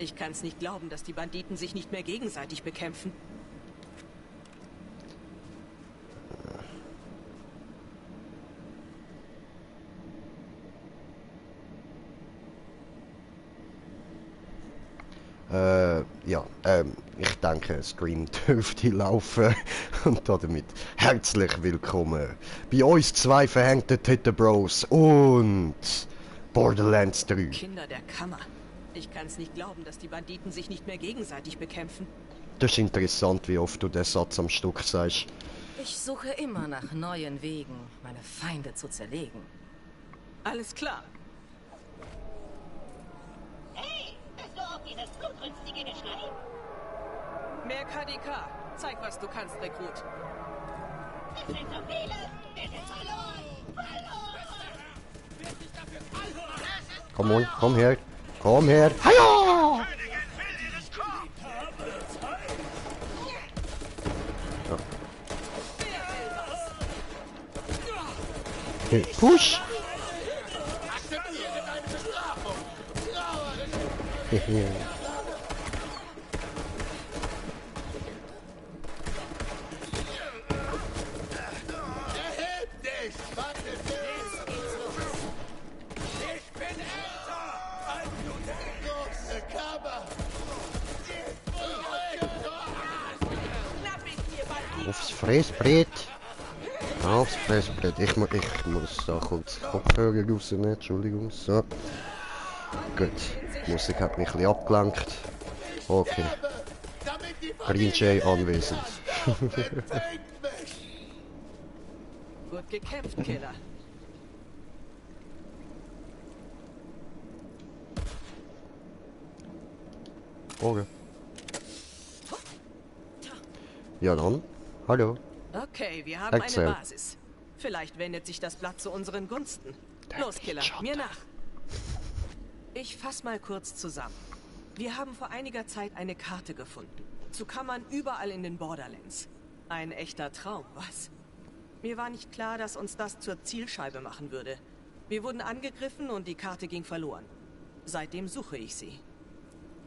Ich kann's nicht glauben, dass die Banditen sich nicht mehr gegenseitig bekämpfen. Ja, ich denke, Stream dürfte laufen. Und damit herzlich willkommen bei uns zwei verhängten Tittenbros und Borderlands 3. Kinder der Kammer. Ich kann's nicht glauben, dass die Banditen sich nicht mehr gegenseitig bekämpfen. Das ist interessant, wie oft du den Satz am Stück sagst. Ich suche immer nach neuen Wegen, meine Feinde zu zerlegen. Alles klar. Hey, bist du auf dieses blutrünstige Geschrei? Mehr KDK. Zeig, was du kannst, Rekrut. Es sind so viele! Wir sind verloren! Verloren! Komm her. Komm her. Hallo! Hey, push! Aufs Fressbrett. Aufs Fressbrett. Ich muss da kurz Kopfhörer rausnehmen, Entschuldigung. So. Gut. Die Musik hat mich ein bisschen abgelenkt. Okay. Green Jay anwesend. Gut gekämpft, Killer. Okay. Ja dann. Hallo. Okay, wir haben Erzähl. eine Basis. Vielleicht wendet sich das Blatt zu unseren Gunsten. Los, Killer, mir nach. Ich fass mal kurz zusammen. Wir haben vor einiger Zeit eine Karte gefunden. Zu Kammern überall in den Borderlands. Ein echter Traum, was? Mir war nicht klar, dass uns das zur Zielscheibe machen würde. Wir wurden angegriffen und die Karte ging verloren. Seitdem suche ich sie.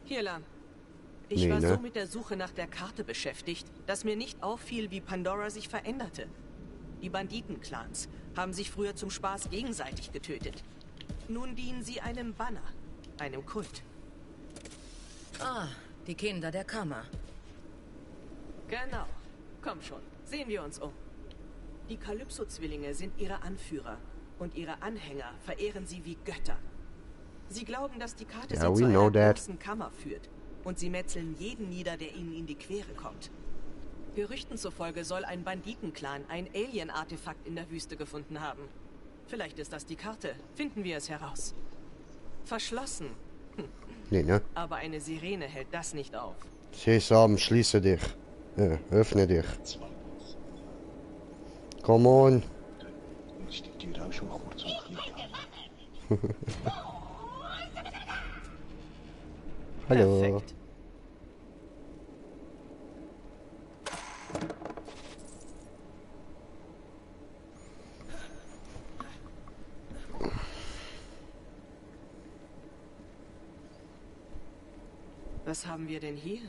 Hier lang. Ich war so mit der Suche nach der Karte beschäftigt, dass mir nicht auffiel, wie Pandora sich veränderte. Die Banditenclans haben sich früher zum Spaß gegenseitig getötet. Nun dienen sie einem Banner, einem Kult. Ah, die Kinder der Kammer. Genau. Komm schon, sehen wir uns um. Die Kalypso-Zwillinge sind ihre Anführer und ihre Anhänger verehren sie wie Götter. Sie glauben, dass die Karte sie zu einer großen Kammer führt. Und sie metzeln jeden nieder, der ihnen in die Quere kommt. Gerüchten zufolge soll ein Banditenclan ein Alien-Artefakt in der Wüste gefunden haben. Vielleicht ist das die Karte. Finden wir es heraus. Verschlossen. Nee, ne? Aber eine Sirene hält das nicht auf. Sesam, schließe dich. Öffne dich. Come on. Hallo. Perfekt. Was haben wir denn hier? Der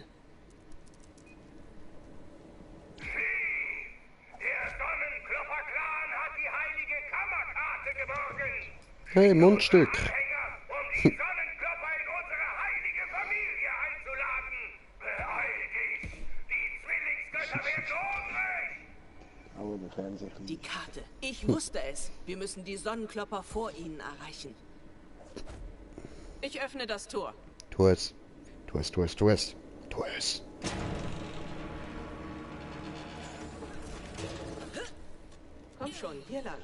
Sonnenklopper-Clan hat die heilige Kammerkarte geborgen. Hey, Mundstück. Anhänger, um die Sonnenklopper in unsere heilige Familie einzuladen. Beeil dich. Die Zwillingsgötter werden hungrig. Die Karte. Ich wusste es. Wir müssen die Sonnenklopper vor ihnen erreichen. Ich öffne das Tor. Tu es. Tu es, tu es, tu es. Tu es. Komm schon, hier lang.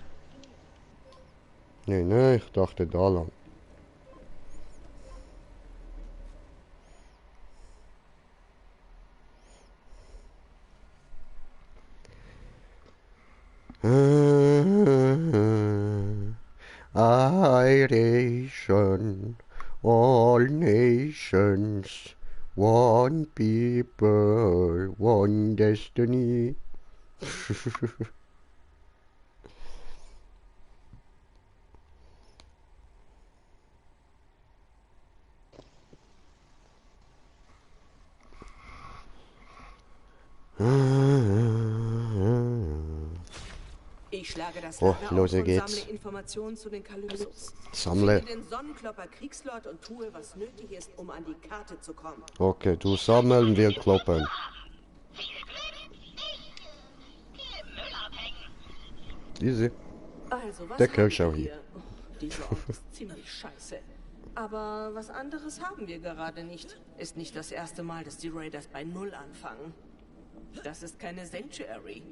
Nee, nee, ich dachte da lang. Iration, all nations, one people, one destiny. schlage das Oh, Lager los auf und geht's. sammle Informationen zu den Kalypsos. Sammle. Finde den Sonnenklopper Kriegslord und tue, was nötig ist, um an die Karte zu kommen. Okay, du sammeln, wir kloppen. Easy. Also, was Der haben Kirschau wir hier. Oh, dieser Ort ist ziemlich scheiße. Aber was anderes haben wir gerade nicht. Ist nicht das erste Mal, dass die Raiders bei Null anfangen. Das ist keine Sanctuary.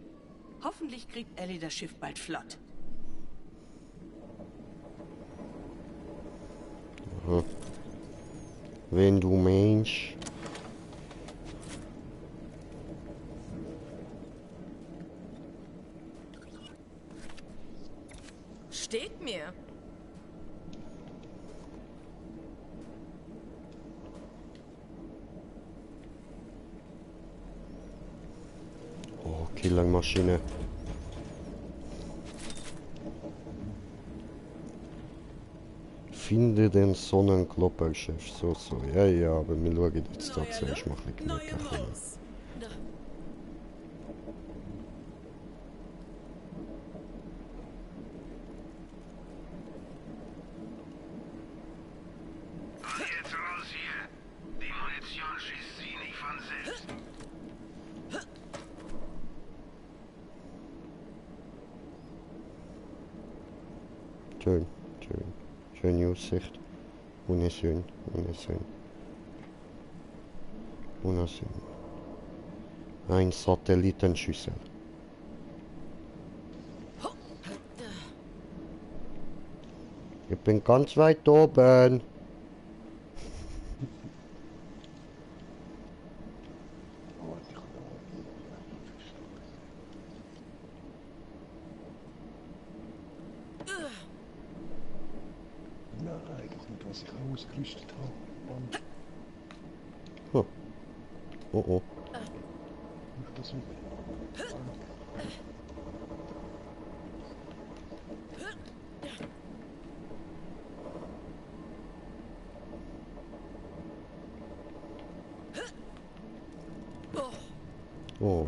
Hoffentlich kriegt Ellie das Schiff bald flott. Wenn du meinst. Steht mir. Oh, Killermaschine. Finde den Sonnenklopperchef. So. Ja, aber wir schauen jetzt da zuerst mal ein bisschen gemütlich. Jetzt raus hier. Die Munition schießt sie nicht von selbst. Schön. Schöne Aussicht. Wunderschön. Ein Satellitenschüssel. Ich bin ganz weit oben. Na, eigentlich nicht, was ich ausgerüstet habe. Oh. Mach das mit. Oh.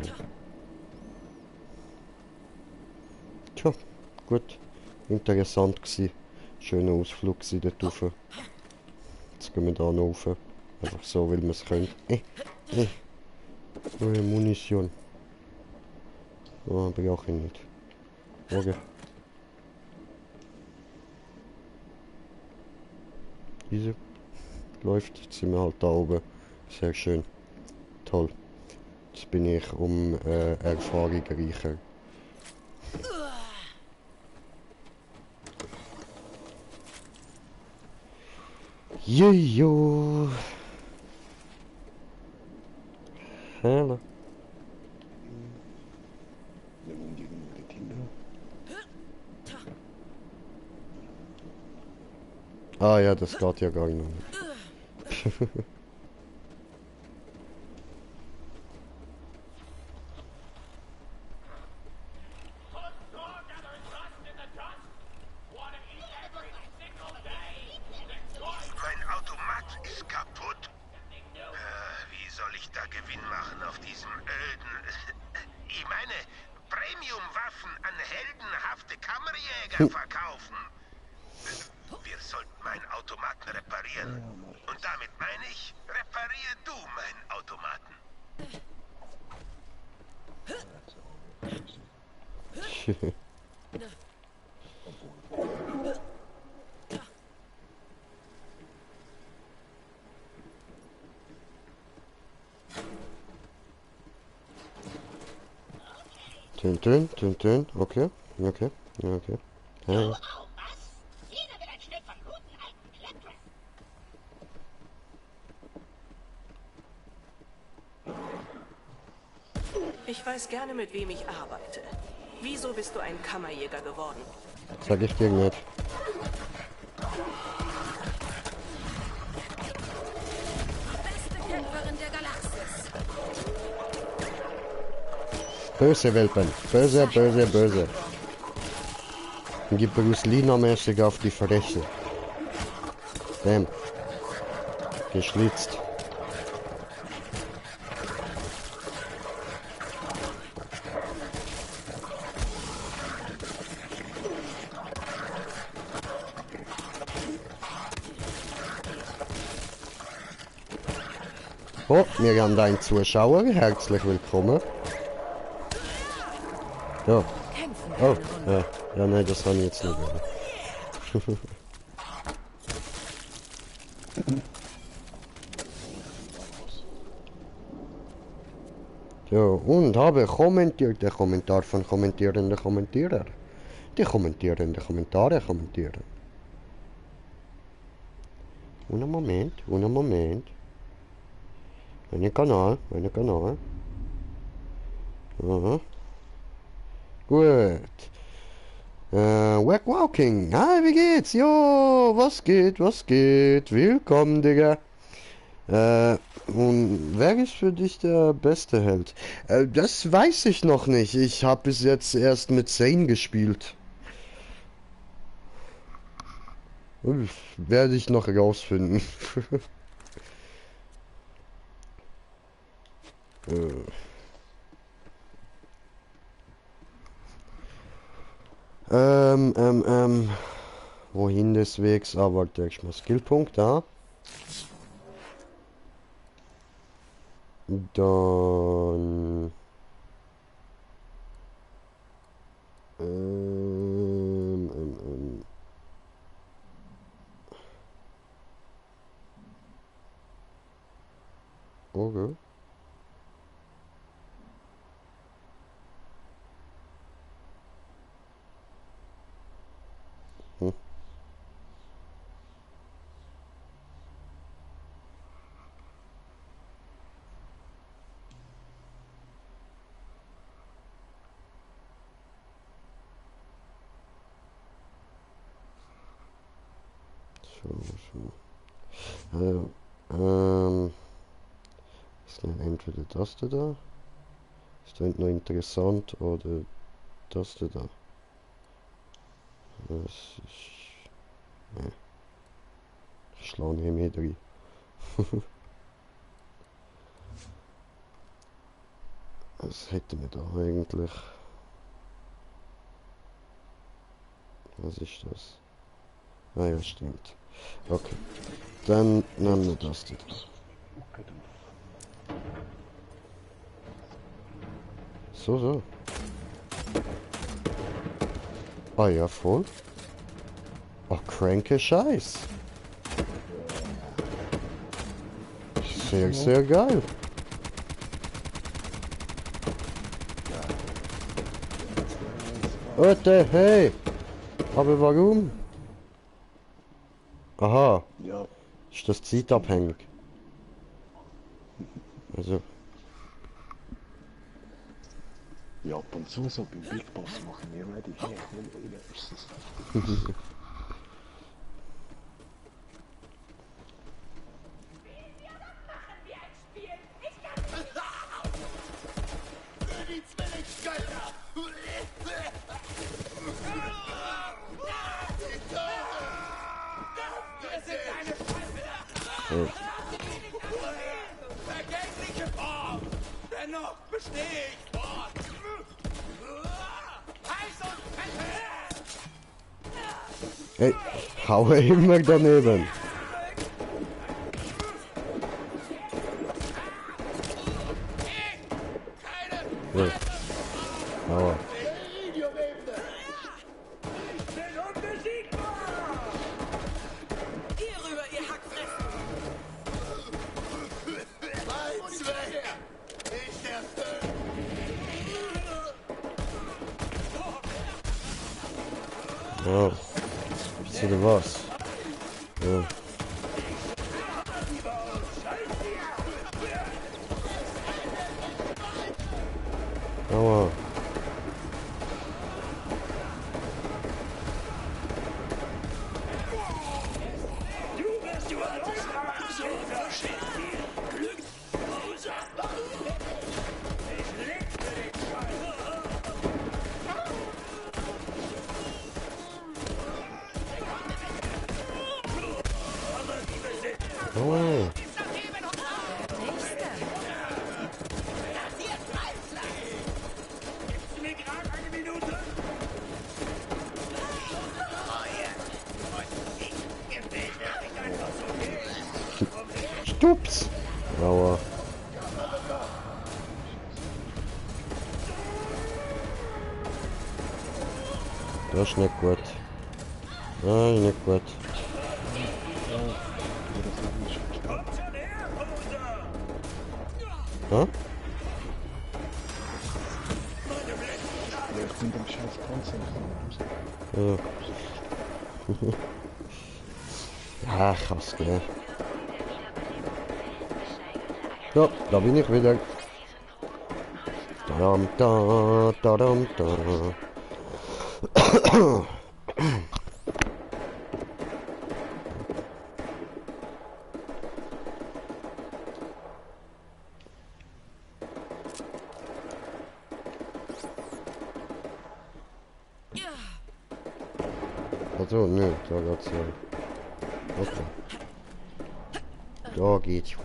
Tja, gut. Interessant gsi. Schöner Ausflug gsi dort rauf. Jetzt gehen wir da noch rauf. Einfach so, weil wir es können. Munition. Oh, brauche ich nicht. Okay. Easy. Läuft. Jetzt sind wir halt da oben. Sehr schön. Toll. Jetzt bin ich um Erfahrung reicher. Jojo. Hallo. Der wohnt irgendwo dort hinten. Ah ja, das geht ja gar nicht. Mein Automat ist kaputt. Wie soll ich da Gewinn machen auf diesem öden... Ich meine, Premium-Waffen an heldenhafte Kammerjäger verkaufen. Wir sollten meinen Automaten reparieren. Und damit meine ich, reparier du meinen Automaten. Tün. Okay. Ja. Oh, was? Jeder will ein Stück von guten alten Claptrap. Ich weiß gerne, mit wem ich arbeite. Wieso bist du ein Kammerjäger geworden? Sag ich dir nicht. Beste Kämpferin der Galaxis. Böse Welpen. Böse. Gib Bruce Lee-mäßig auf die Fresse. Bam. Geschlitzt. Oh, wir haben einen Zuschauer. Herzlich willkommen. Ja. Kämpfen, Oh, kleine Hunde. ja, nein, das habe ich jetzt nicht wollen. So, und habe kommentiert, der Kommentar von kommentierenden Kommentierer. Die kommentierenden Kommentare kommentieren. Un Moment, un Moment. Mein Kanal, mein Kanal. Aha. Gut. Wack Walking. Hi, wie geht's? Jo, was geht, was geht? Willkommen, Digga. Und wer ist für dich der beste Held? Das weiß ich noch nicht. Ich habe bis jetzt erst mit Zane gespielt. Werde ich noch herausfinden. Wohin des Wegs? Aber direkt mal Skillpunkt da. Dann. Okay. Hm. So. Ist dann entweder das da. Ist dann noch interessant oder das da. Das ist. Ne. Ich schlage nicht mehr drin. Was hätten wir da eigentlich? Was ist das? Ah ja, stimmt. Okay. Dann nehmen wir das da. Okay, dann. So. Ah ja, voll. Ach, kranke Scheiß. Sehr, sehr geil. Warte, hey! Aber warum? Aha, Ja, ist das zeitabhängig? Also, ja, ab und zu so beim Big Boss machen wir nicht die Hände, ist es. Vergängliche Form! Dennoch bestehe ich fort! Heiß und fett! hey, haue immer daneben. Ja. Aua. Hierüber, ihr Hackfressen! Mein Zweck! Ich erfülle! Ja. Wisst ihr was? Ja. Aua. Oh. Stups. Aua. Das ist nicht gut. Nein, nicht gut. Hä? Ich bin dem scheiß Panzer. Ja. Ja, ich hab's gell. Ja, da bin ich wieder. Tadam, da, tadam, da. Also, ne, da geht's ja. Okay. Da geht's hoch.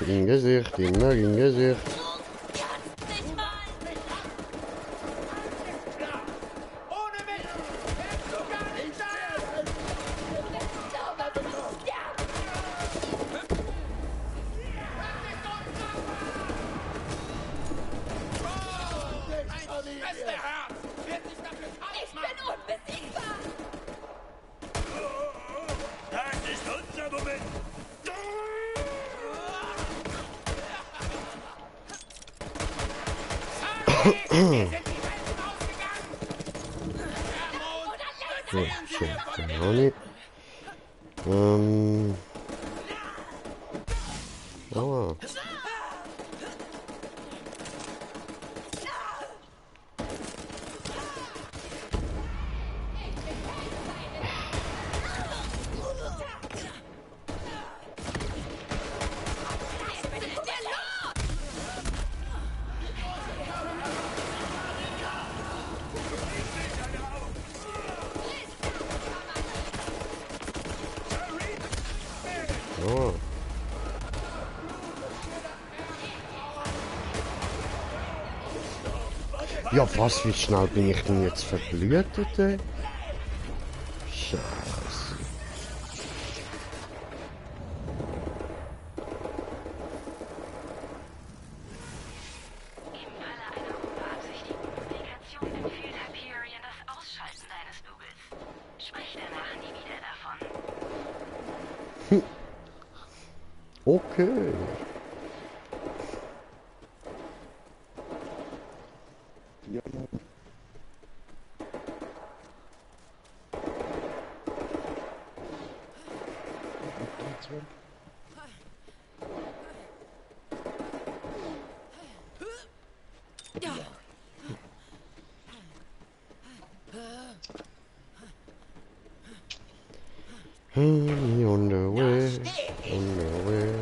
Im Gesicht, immer im Gesicht. So, schön, Ronny. Aua. Oh. Ja, was, wie schnell bin ich denn jetzt verblühtet, ey? Scheiße. Im Falle einer unbeabsichtigten Kommunikation empfiehlt Hyperion das Ausschalten deines Doubles. Sprich danach nie wieder davon. Okay. Ja, Honey on the way, on the way.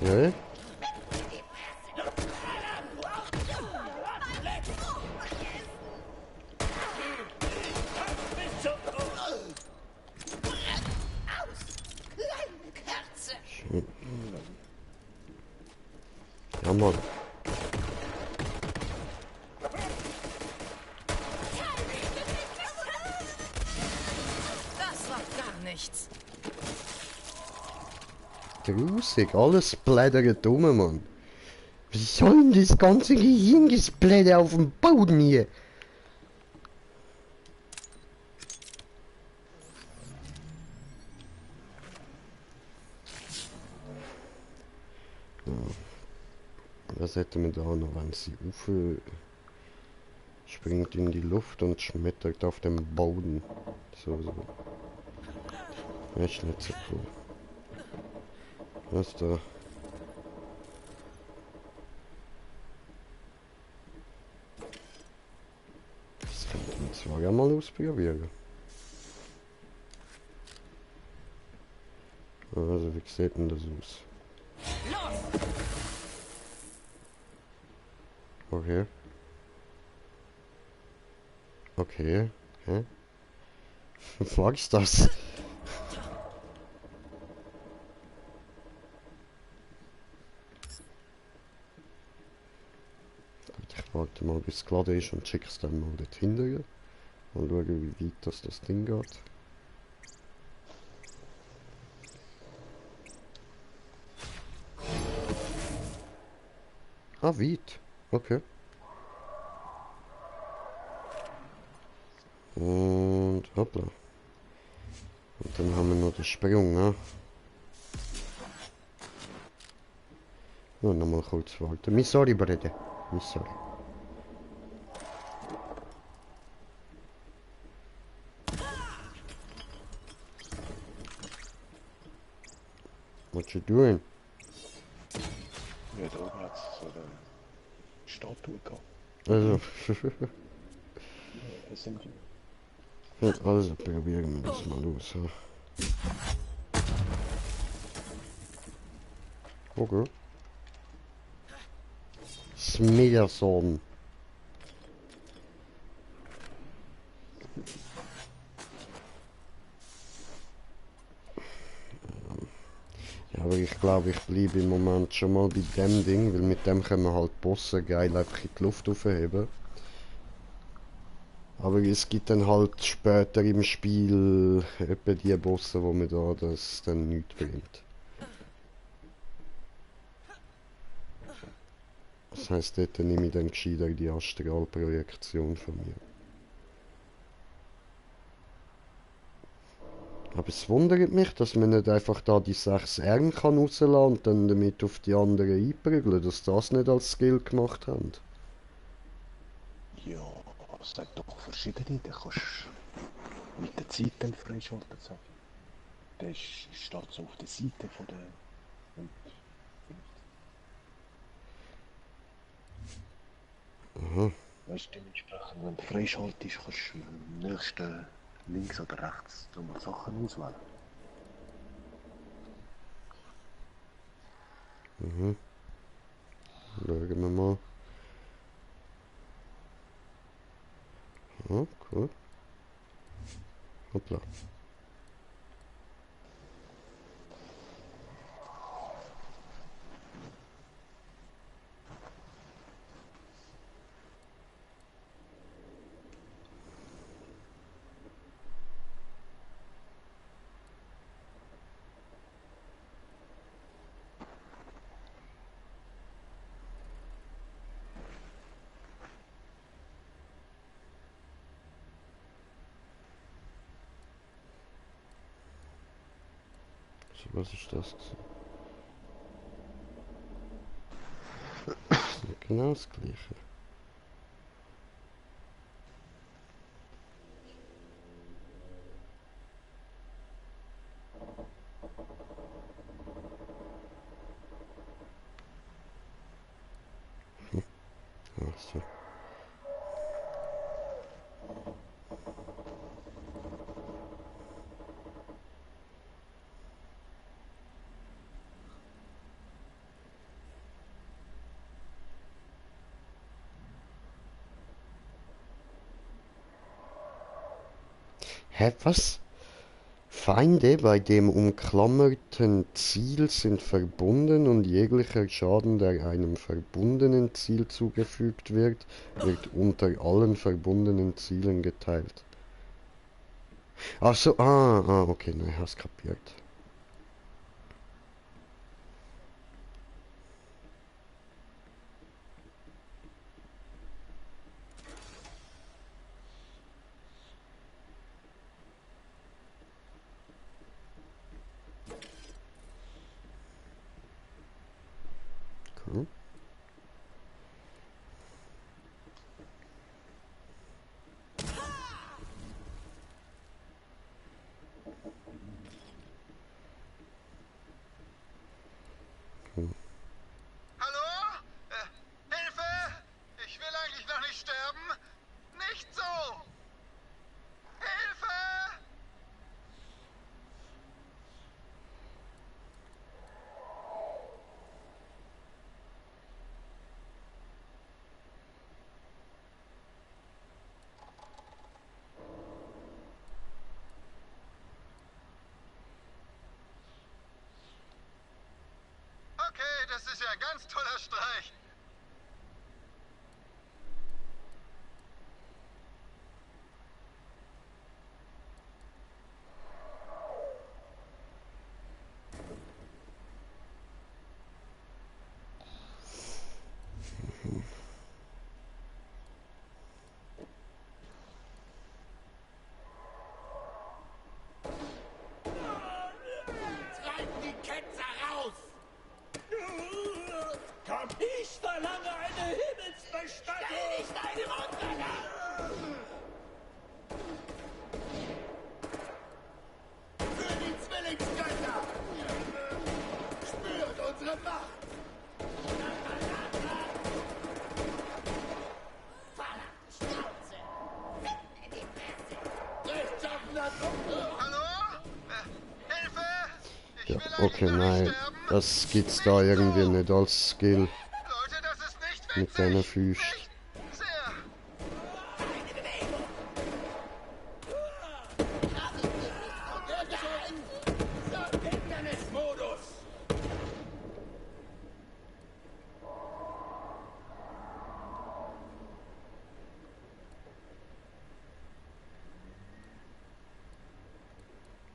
Ja? Ja, Mann. Das war gar nichts. Grusig, alles blättert dumm, Mann. Wie soll denn das ganze Gehirngesplitter auf dem Boden hier? Was hätten wir da noch, wenn sie springt in die Luft und schmettert auf dem Boden. So. Ist nicht so cool. Was da? Das könnte man so ausprobieren. Also, wie sieht denn das aus? Okay. Okay. Hä? Was ist das? Ich warte mal, bis es geladen ist und check es dann mal dort hinterher. Mal schauen, wie weit das Ding geht. Ah, weit. Okay. Und hoppla. Und dann haben wir noch den Sprung, ne? Ja, nochmal kurz warten. Mi sorry, Brede. Mi sorry. What you doing? Ja, da oben hat es so eine Statue gehabt. Also, Es sind ja, also probieren wir das mal aus. Ja. Okay. Smearson. Ja, aber ich glaube, ich bleibe im Moment schon mal bei dem Ding, weil mit dem können wir halt Bosse geil einfach in die Luft aufheben. Aber es gibt dann halt später im Spiel etwa die Bosse, wo mir da das dann nichts bringt. Das heisst, dort nehme ich dann gescheiter die Astralprojektion von mir. Aber es wundert mich, dass man nicht einfach da die 6 Arme kann rauslassen und dann damit auf die anderen einprügeln, dass das nicht als Skill gemacht haben. ja, es hat doch verschiedene. Da kannst du mit der Zeit dann freischalten. So. Der steht so auf der Seite von der. Und, Aha. weißt du, dementsprechend, wenn du freischaltest, kannst du am nächsten links oder rechts mal Sachen auswählen. Mhm. Schauen wir mal. Ja, cool. Hoppla. So, was ist das? Genau das gleiche. Ach so. Hä, was? Feinde bei dem umklammerten Ziel sind verbunden und jeglicher Schaden, der einem verbundenen Ziel zugefügt wird, wird unter allen verbundenen Zielen geteilt. Ach so, okay, ne, hast kapiert. Cool. Hallo? Hilfe! Ich will eigentlich noch nicht sterben. Nicht so! ganz toller Streich. Treibt die Ketzer raus! Komm, ich verlange eine Himmelsbestattung! Stell dich deine runter! Für die Zwillingsgötter! Spürt unsere Macht! Verdammte Schnauze! In die Fresse! Rechtschaffener Truppe! Hallo? Hilfe! Ich Ja, will eigentlich okay, noch nicht nein. sterben. Das gibt's da irgendwie nicht als Skill Leute, das ist nicht witzig. mit deinen Füßen. Nicht sehr. Keine Bewegung! Hindernismodus!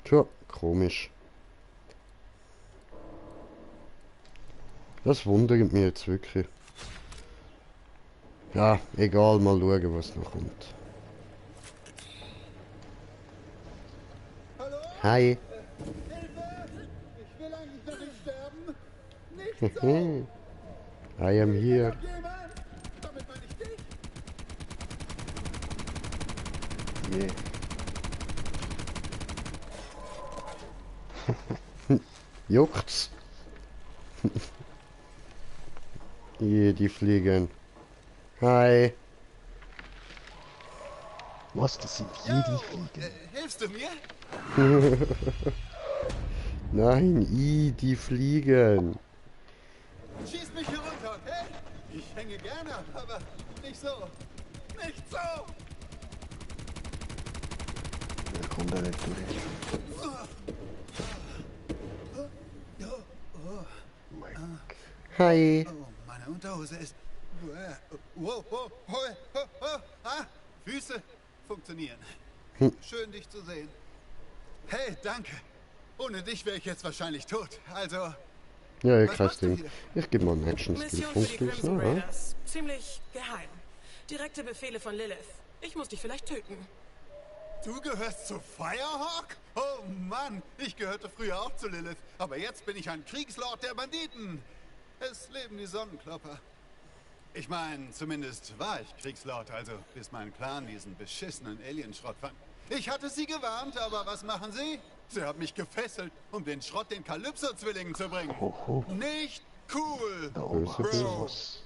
Tja, komisch. Das wundert mich jetzt wirklich. Ja, egal, mal schauen, was noch kommt. Hi. Ich will eigentlich noch nicht sterben. Nicht I am here. jemand! Damit meine ich dich! Juckt's? Die fliegen. Hi. Was, das sind hier die Fliegen? Hilfst du mir? Nein, die fliegen. Schieß mich herunter, okay? Ich hänge gerne, aber nicht so. Nicht so! Da kommt er nicht durch. Mein Gott. Hi. Oh, meine Unterhose ist... Wow, wow, Füße funktionieren. Schön, dich zu sehen. Hey, danke. Ohne dich wäre ich jetzt wahrscheinlich tot. Also, Ja, Was kein machst du Ding. hier? Ich gebe mal einen Action-Skill. Mission für die Funktioniert Crimson noch, ja? Raiders. Ziemlich geheim. Direkte Befehle von Lilith. Ich muss dich vielleicht töten. du gehörst zu Firehawk? Oh Mann, ich gehörte früher auch zu Lilith. Aber jetzt bin ich ein Kriegslord der Banditen. Es leben die Sonnenklopper. Ich meine, zumindest war ich Kriegslord, also bis mein Clan diesen beschissenen Alienschrott fand. Ich hatte sie gewarnt, aber was machen sie? Sie haben mich gefesselt, um den Schrott den Kalypso-Zwillingen zu bringen. Hoho. Nicht cool, Da oben Böse, hat's böse. was.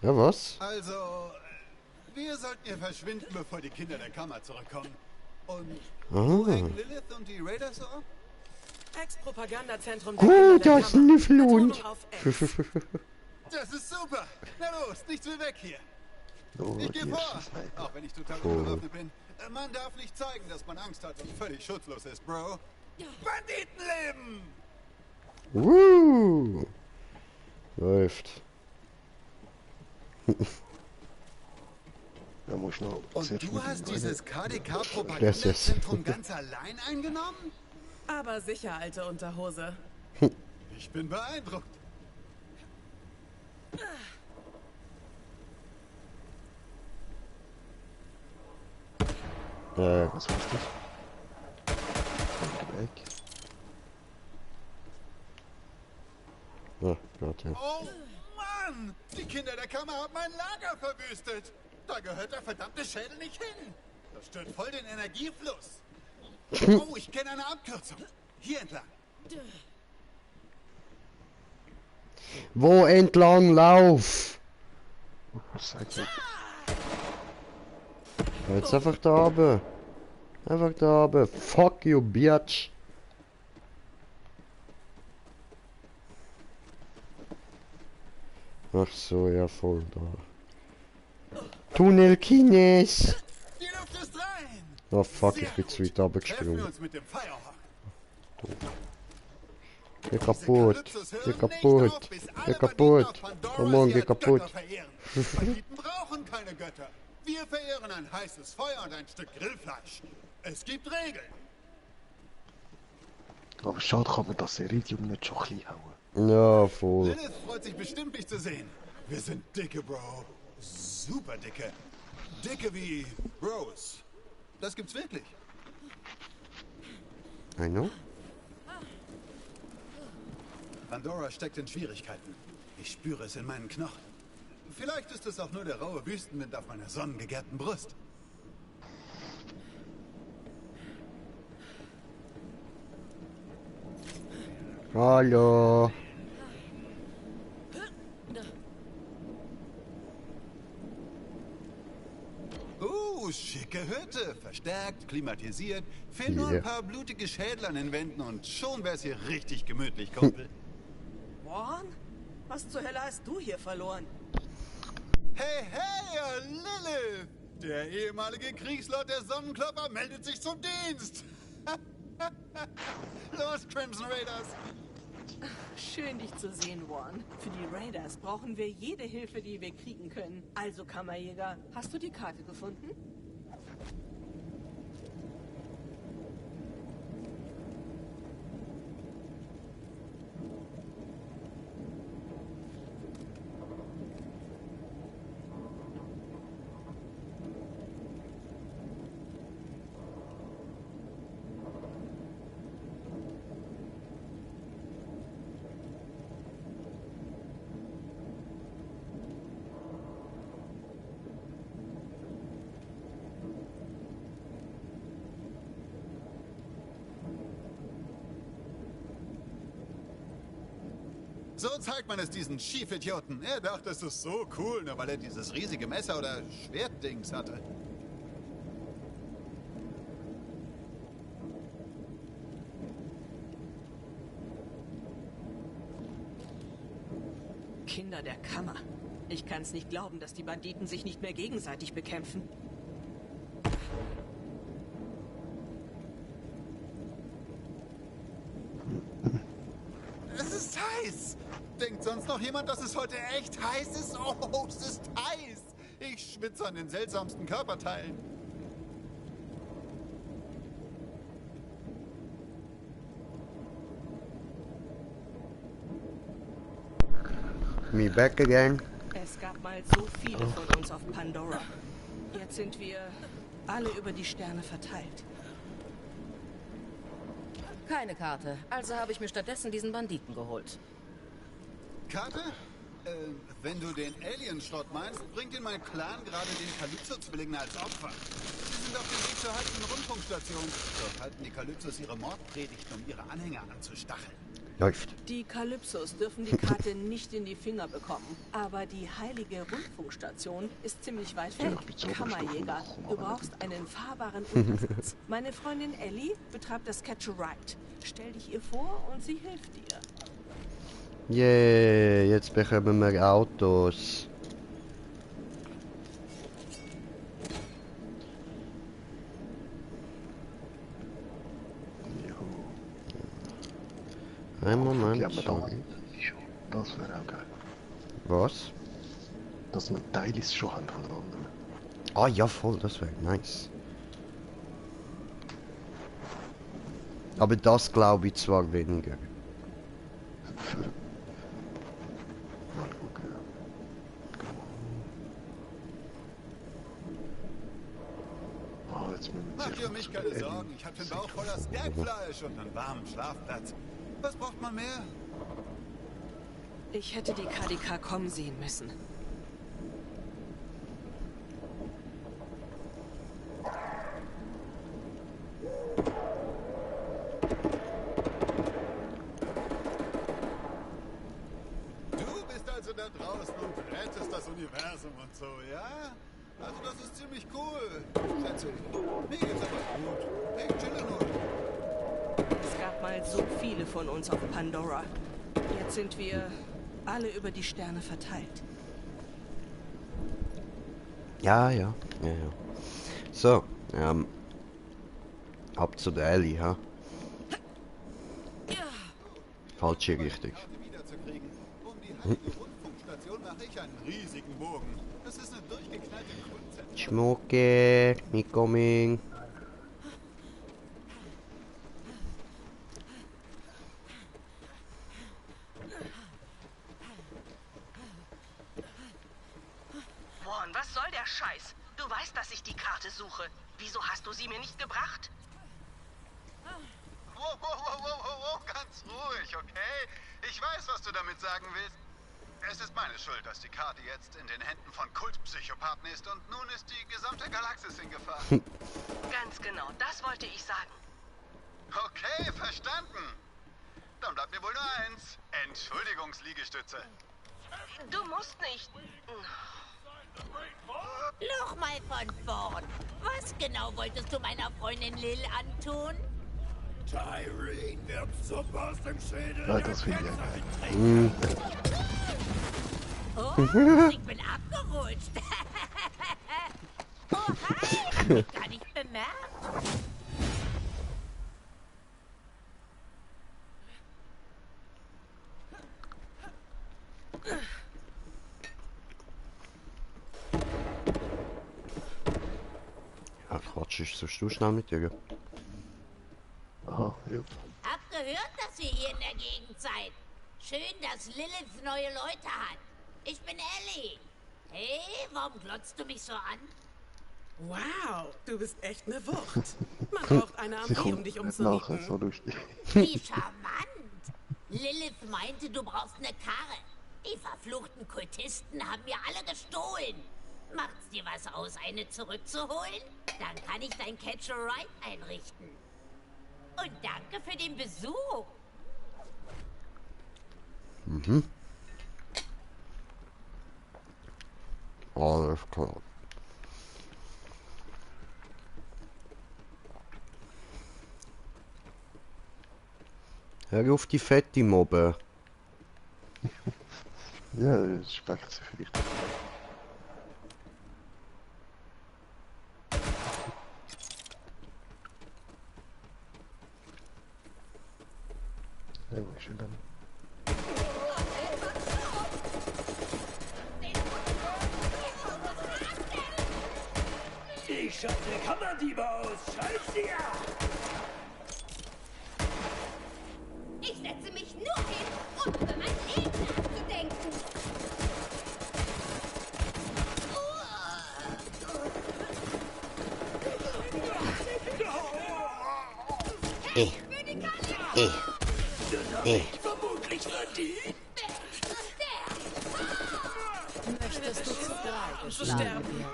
Ja, was? Also, wir sollten hier verschwinden, bevor die Kinder der Kammer zurückkommen. Und Ah. wo hängen Lilith und die Raiders so ab? Ex-Propagandazentrum Gut, der da ist ein Nüffelhund. Betonung auf Ex. Das ist super. Na los, nichts will weg hier. Oh, Ich gehe die vor, ersten Sniper. auch wenn ich total Oh. unbewaffnet bin. Man darf nicht zeigen, dass man Angst hat und völlig schutzlos ist, Bro. Banditenleben! Läuft. Da muss ich noch Und zuerst du mit hast dem dieses Leute- KDK-Propagandazentrum ganz allein eingenommen? Aber sicher, alte Unterhose. Ich bin beeindruckt. Was war's das? Weg. Ah, warte. Oh Mann! Die Kinder der Kammer haben mein Lager verwüstet. Da gehört der verdammte Schädel nicht hin. Das stört voll den Energiefluss. Oh, ich kenne eine Abkürzung. Hier entlang. Wo entlang lauf? Was sagt ihr? Jetzt einfach da oben. Einfach da oben. Fuck you, bitch. Ach so, ja, voll da. Tunnel Kines. Die Luft ist rein. Oh fuck, Sehr ich bin zu gut. weit Treffen wir runtergesprungen. uns mit dem Firehawk. Geh kaputt. Geh kaputt. Geh kaputt. Komm on, geh kaputt. Banditen brauchen keine Götter. Wir verehren ein heißes Feuer und ein Stück Grillfleisch. Es gibt Regeln. Aber schade kann man das Iridium nicht schon klein hauen. Ja, voll. Lilith freut sich bestimmt, mich zu sehen. Wir sind dicke, Bro. Super dicke. Dicke wie Bros. Das gibt's wirklich. I know. Pandora steckt in Schwierigkeiten. Ich spüre es in meinen Knochen. Vielleicht ist es auch nur der raue Wüstenwind auf meiner sonnengegärten Brust. Hallo. Schicke Hütte. Verstärkt, klimatisiert. Fehlen nur ein paar blutige Schädel an den Wänden und schon wär's hier richtig gemütlich, Kumpel. Warren? Was zur Hölle hast du hier verloren? Hey, hey, Lilith! Der ehemalige Kriegslord der Sonnenklopper meldet sich zum Dienst! Los, Crimson Raiders! Schön, dich zu sehen, Warren. Für die Raiders brauchen wir jede Hilfe, die wir kriegen können. Also, Kammerjäger, hast du die Karte gefunden? So zeigt man es diesen Schiefidioten. Er dachte, es ist so cool, nur weil er dieses riesige Messer oder Schwertdings hatte. Kinder der Kammer. Ich kann's nicht glauben, dass die Banditen sich nicht mehr gegenseitig bekämpfen. Es ist heiß! Denkt sonst noch jemand, dass es heute echt heiß ist? Oh, es ist heiß! Ich schwitze an den seltsamsten Körperteilen. Me back again. Es gab mal so viele von uns auf Pandora. Jetzt sind wir alle über die Sterne verteilt. Keine Karte, also habe ich mir stattdessen diesen Banditen geholt. Karte? Wenn du den Alien-Schrott meinst, bringt in mein Clan gerade den Kalypso-Zwillingen als Opfer. Sie sind auf dem Weg zur heiligen Rundfunkstation. Dort halten die Kalypsos ihre Mordpredigten, um ihre Anhänger anzustacheln. Läuft. Die Kalypsos dürfen die Karte nicht in die Finger bekommen. Aber die heilige Rundfunkstation ist ziemlich weit weg. Kammerjäger, du brauchst einen fahrbaren Untersatz. Meine Freundin Ellie betreibt das Catch a Ride. Stell dich ihr vor und sie hilft dir. Yeah, jetzt bekommen wir Autos. Ein Moment. Das wäre auch geil. Was? Dass wir Teilis schon haben von anderen. Ah ja, voll, das wäre nice. Aber das glaube ich zwar weniger. Mal gucken. Oh, jetzt müssen wir Mach dir um mich keine Sorgen. Ich habe den Bauch voller Stärkfleisch und einen warmen Schlafplatz. Was braucht man mehr? Ich hätte die KDK kommen sehen müssen. Du bist also da draußen und rettest das Universum und so, ja? Also das ist ziemlich cool, schätze ich. Mir geht's aber gut. Ich chille nur. Es gab mal so viele von uns auf Pandora. Jetzt sind wir alle über die Sterne verteilt. Ja. So, ab zu der Ellie, ha? Falsche Richtung. Wiederzukriegen. Um die heilige Rundfunkstation mache ich einen riesigen Bogen. Das ist eine durchgeknallte Kunst. Schmucke, incoming. Vaughn, was soll der Scheiß? Du weißt, dass ich die Karte suche. Wieso hast du sie mir nicht gebracht? Wow, ganz ruhig, okay? Ich weiß, was du damit sagen willst. Es ist meine Schuld, dass die Karte jetzt in den Händen von Kultpsychopathen ist und nun ist die gesamte Galaxis in Gefahr. Ganz genau, das wollte ich sagen. Okay, verstanden. Dann bleibt mir wohl nur eins. Entschuldigungsliegestütze. Du musst nicht. Nochmal von vorn. Was genau wolltest du meiner Freundin Lil antun? Tyreen wird Suppe aus dem Schädel. Ja, das finde ich Oh, ich bin abgerutscht. Oha, hab ich gar nicht bemerkt. Ja, Quatsch, ist so schnell mit dir. Aha, ja. Hab gehört, dass ihr hier in der Gegend seid. Schön, dass Lilith neue Leute hat. Ich bin Ellie. Hey, warum glotzt du mich so an? Wow, du bist echt eine Wucht. Man braucht eine Sie Armee, um kommt dich nicht nachher, so umzunieten. lustig. Wie charmant. Lilith meinte, du brauchst eine Karre. Die verfluchten Kultisten haben mir alle gestohlen. Macht's dir was aus, eine zurückzuholen? Dann kann ich dein Catch-a-Ride einrichten. Und danke für den Besuch. Mhm. Alles klar. Hör auf die fette Mobbe. Ja, das schmeckt sie vielleicht. Ja, wo ist er denn? Ich schalte Kammerdiebe aus. Schalt sie ab! Ich setze mich nur hin, um über mein Leben nachzudenken. Vermutlich verdient. Möchtest du zu Brei Zu geschlagen sterben. werden?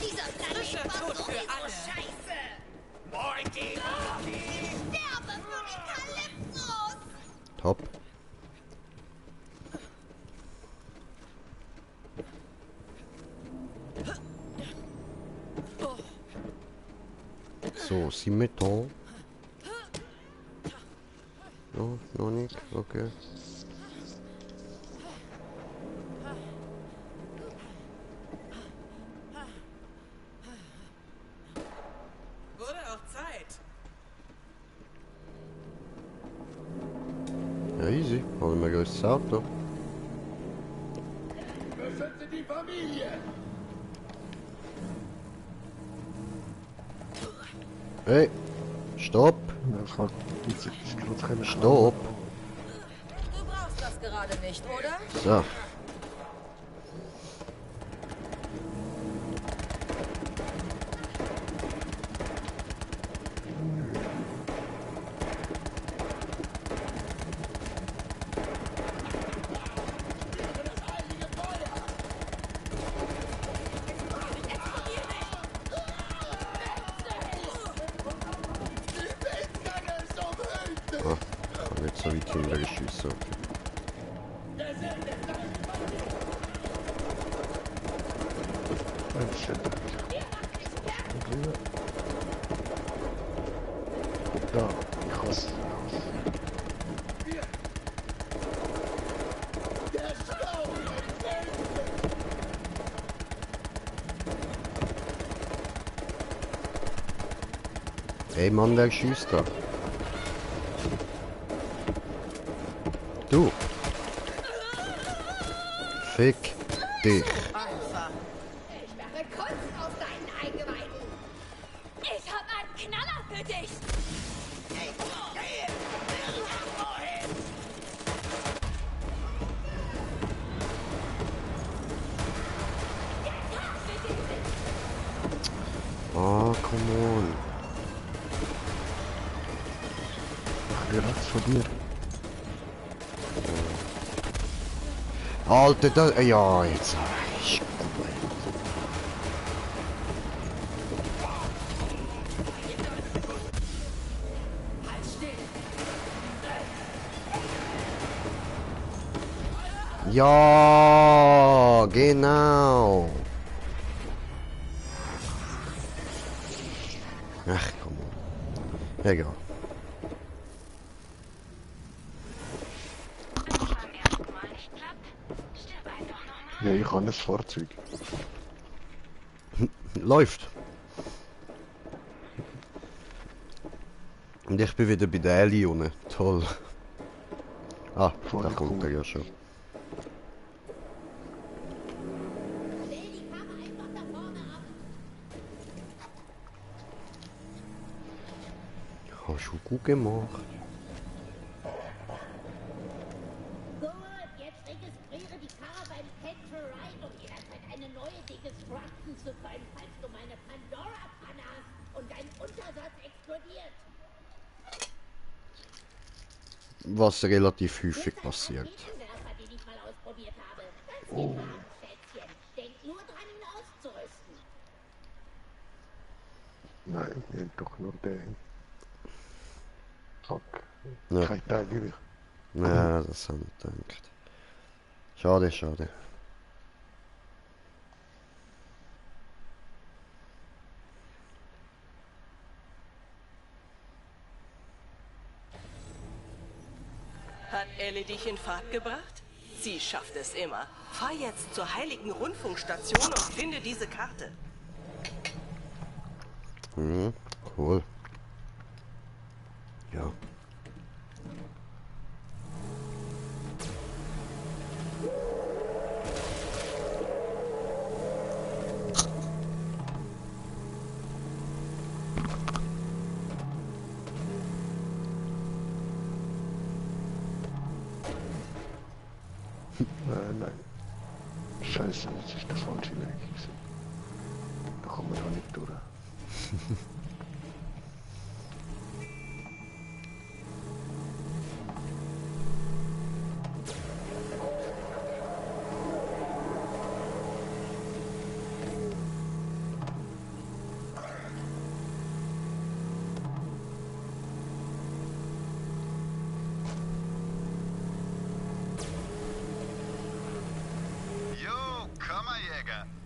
Dieser Frischer Planet war Tod für sowieso alle. scheiße. Morty! Ich sterbe für die Kalypsos. Top. So, sind wir da? No, noch nicht? Okay. Wurde auch Zeit. Ja, easy. Holen wir uns das Auto. Beschütze die Familie! Hey! Stopp! Ja, ich kann jetzt gerade keine Stopp! Du brauchst das gerade nicht, oder? So. Ah, kann nicht so weit hinterher schiessen. Ein Shit. Ja, ich hasse. Hey Mann, wer schießt da? Fick dich. Alpha. Ich mache Kunst aus deinen Eingeweiden. Ich hab einen Knaller für dich. Oh, come on. Ach, der hat's von dir. Alter, das... Ja, jetzt... Ist gut. Ja, genau. Ach, komm on. Egal. Wenn es beim ersten Mal nicht klappt, stirb einfach nochmal. Ja, ich habe ein Fahrzeug. Läuft. Und ich bin wieder bei den Alien. Toll. Ah, da kommt er ja schon. Stell die Karre einfach da vorne ab. Hast du gut gemacht. Gut, jetzt registriere die Karre beim Petrol Ride, um jederzeit eine neue destructen zu können, falls du meine Pandora-Panne hast und dein Untersatz explodiert. Was relativ häufig passiert. Raketenwerfer, den ich mal ausprobiert habe. Ganz oh. Schätzchen. Denk nur dran, ihn auszurüsten. Nein, nein, doch nur den. Fuck. Ja. Kein Teilgewicht. Ja, das habe ich gedacht. Schade, schade. Hat Ellie dich in Fahrt gebracht? Sie schafft es immer. Fahr jetzt zur Heiligen Rundfunkstation und finde diese Karte. Mhm, cool. Ja. Nein. Scheiße, das ist der falsche Weg. Da kommen wir doch nicht durch.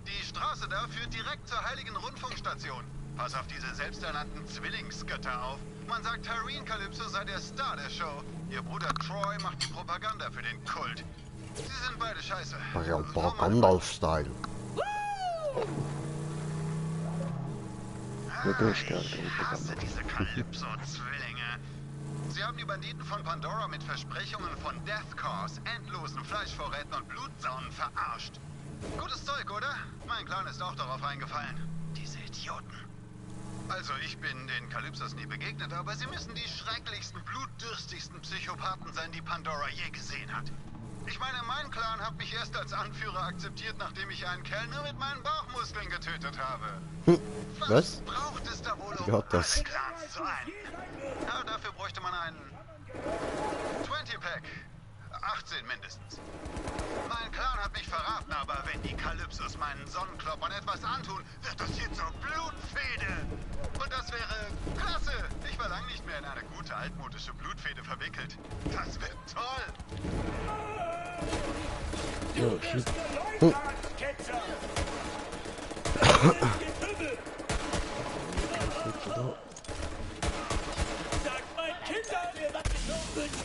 Die Straße da führt direkt zur Heiligen Rundfunkstation. Pass auf diese selbsternannten Zwillingsgötter auf. Man sagt, Hareen Calypso sei der Star der Show. Ihr Bruder Troy macht die Propaganda für den Kult. Sie sind beide scheiße. Propaganda-Style. Ich hasse diese Calypso-Zwillinge. Sie haben die Banditen von Pandora mit Versprechungen von Death Cause, endlosen Fleischvorräten und Blutsaunen verarscht. Gutes Zeug, oder? Mein Clan ist auch darauf reingefallen. Diese Idioten. Also, ich bin den Calypsos nie begegnet, aber sie müssen die schrecklichsten, blutdürstigsten Psychopathen sein, die Pandora je gesehen hat. Ich meine, mein Clan hat mich erst als Anführer akzeptiert, nachdem ich einen Kerl nur mit meinen Bauchmuskeln getötet habe. Was? Braucht es da wohl, um Gott, das. alle Clans zu einigen? Ja, dafür bräuchte man einen 20-Pack. 18 mindestens. Mein Clan hat mich verraten, aber wenn die Calypsos meinen Sonnenkloppern etwas antun, wird das hier zur Blutfehde. Und das wäre klasse. Ich war lange nicht mehr in eine gute altmodische Blutfehde verwickelt. Das wird toll. Ja, shit. Sagt meinen Kindern, was ich noch wünsche.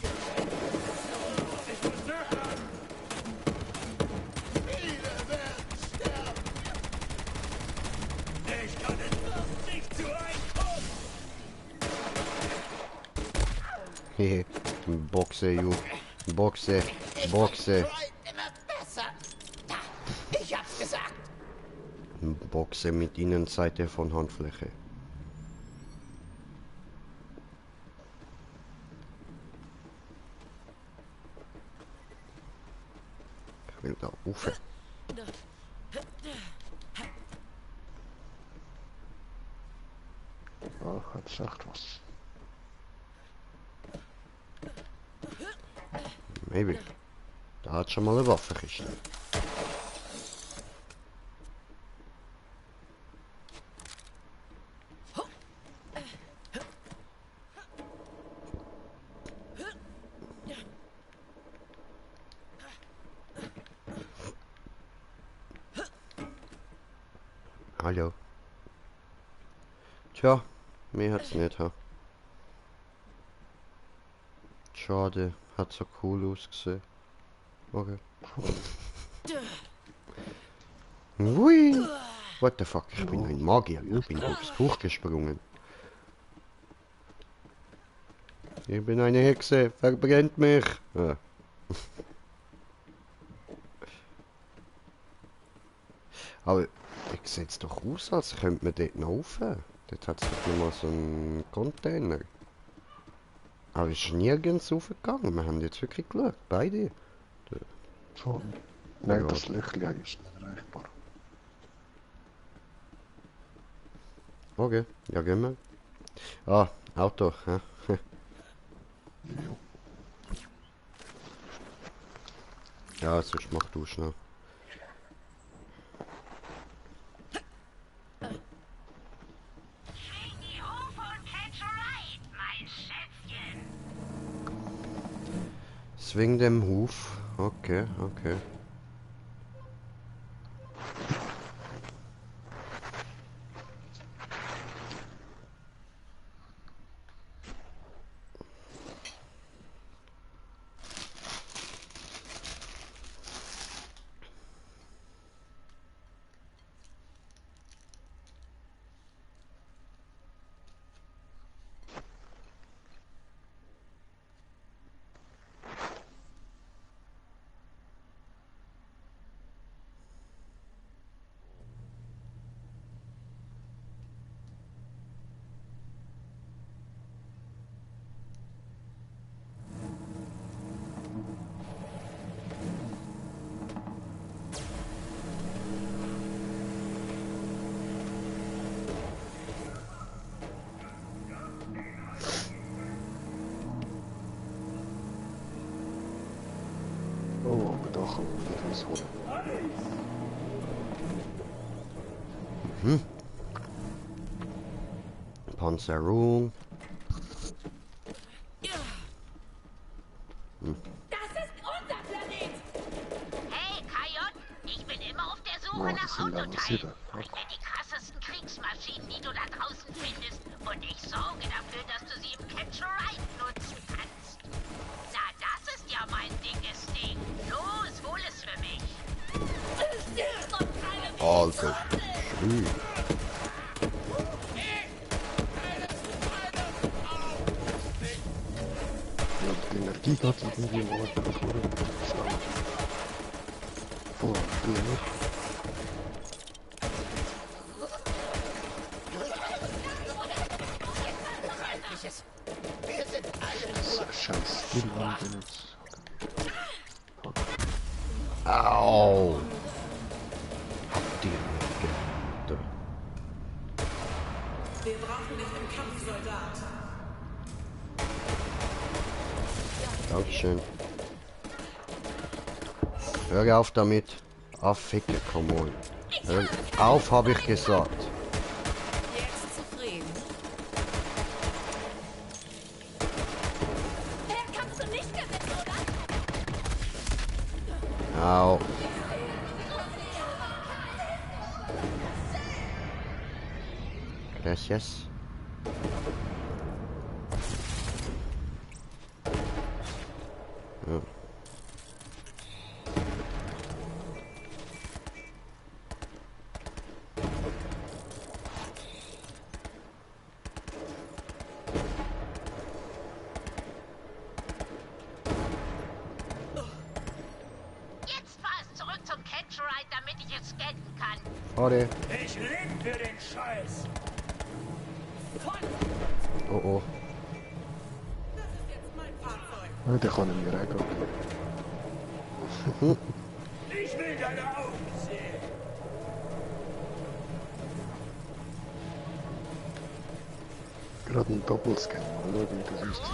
Hehe. Boxe, you. Boxe. Boxe. Immer besser. nichts gesagt. Boxe mit Innenseite von Handfläche. Ich will da rauf. Ach, hat sagt was. Maybe. Da hat schon mal eine Waffenkiste. Hallo. Tja, mir hat's nicht, ha. Schade, hat so cool ausgesehen. Okay. Hui! What the fuck, ich bin ein Magier, ich bin durchs Tuch gesprungen. Ich bin eine Hexe, verbrennt mich! Ja. Aber ich sehe es doch aus, als könnte man dort noch rauf. Dort hat es doch noch mal so einen Container. Aber es ist nirgends raufgegangen, wir haben jetzt wirklich geschaut, beide. Schon. Nein, Ja. das Löchlein ist nicht erreichbar. Okay, ja gehen wir. Ah, Auto, hä? Ja, sonst mach du schnell. Schwing die Hufe und catch a ride, mein Schätzchen. Swing dem Huf. Okay, okay. Oh, aber doch, wieder was holen. Mhm. Panzerung. Das ist unser Planet! Hey, Kajot, ich bin immer auf der Suche Oh, nach das sind aber Autoteilen. sieben. Bring mir die krassesten Kriegsmaschinen, die du da draußen findest. Und ich sorge dafür, dass du sie im Catch-a-Ride nutzen kannst. Na, das ist ja mein dickes Ding. Los, hol es für mich. Alter. Schön. Ja, die Energie geht irgendwie im Ort davor. Oh, du nicht. Wir sind alle nur Scheiß Stillwand jetzt. Au. Habt ihr mich gehört? Wir brauchen dich im Kampf, Soldat. Dankeschön. Hör auf damit. Ah, Ficke, come on. Hör auf, habe ich gesagt. Jetzt zufrieden. kannst du nicht gewinnen, oder? Au. Gracias. Ja. Jetzt fahr es zurück zum Catch-Ride, damit ich es scannen kann. Schade. Ich lebe für den Scheiß. Oh oh. Ja, der kann mir auch gehen. Ich will deine Augen sehen. Gerade ein Doppelscan. Mal schauen, wie das aussieht.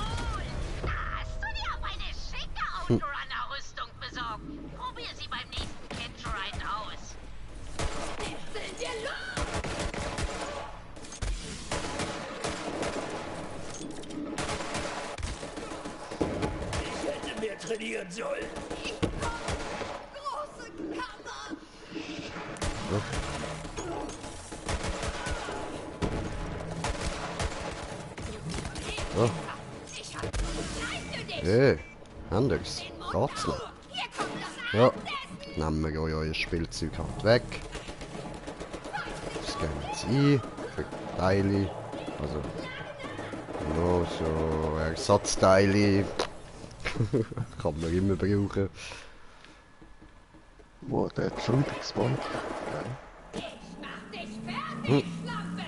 Hast du dir auch eine schicke Autorunner-Rüstung besorgt? Probier sie beim nächsten Catch-Ride aus. Sind wir los? Ich hätte mehr trainieren sollen. Große Kammer! Oh. Ich hab Zeit für dich! Hey, anders. Geht's noch? Hier kommt das Ja. Nehmen wir euer Spielzeug halt weg. Scannen Sie ein. Für Teile. Also. No, so Ersatzteile. Kann man immer brauchen. Wo der Entschuldigungsbank. Ich mach dich fertig, Schlampe!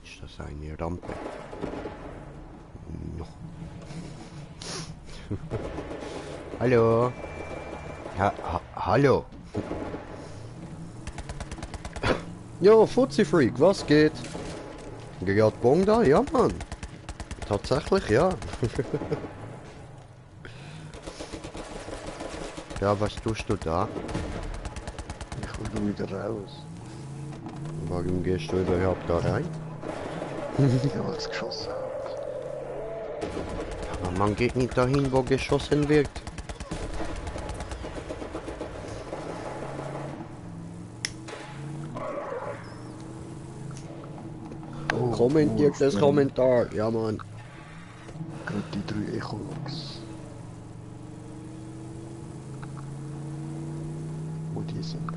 Ist das eine Rampe? No. Hallo? Hallo? Jo, Fuzzy Freak, was geht? Geht Bong da? Ja, Mann. Tatsächlich, ja. Ja, was tust du da? Ich will wieder raus. Warum gehst du überhaupt da rein? Ja, weil es geschossen hat. Aber man geht nicht dahin, wo geschossen wird. Oh, Kommentiert das Kommentar, ja Mann. Gerade die 3 Echologs. Wo die sind.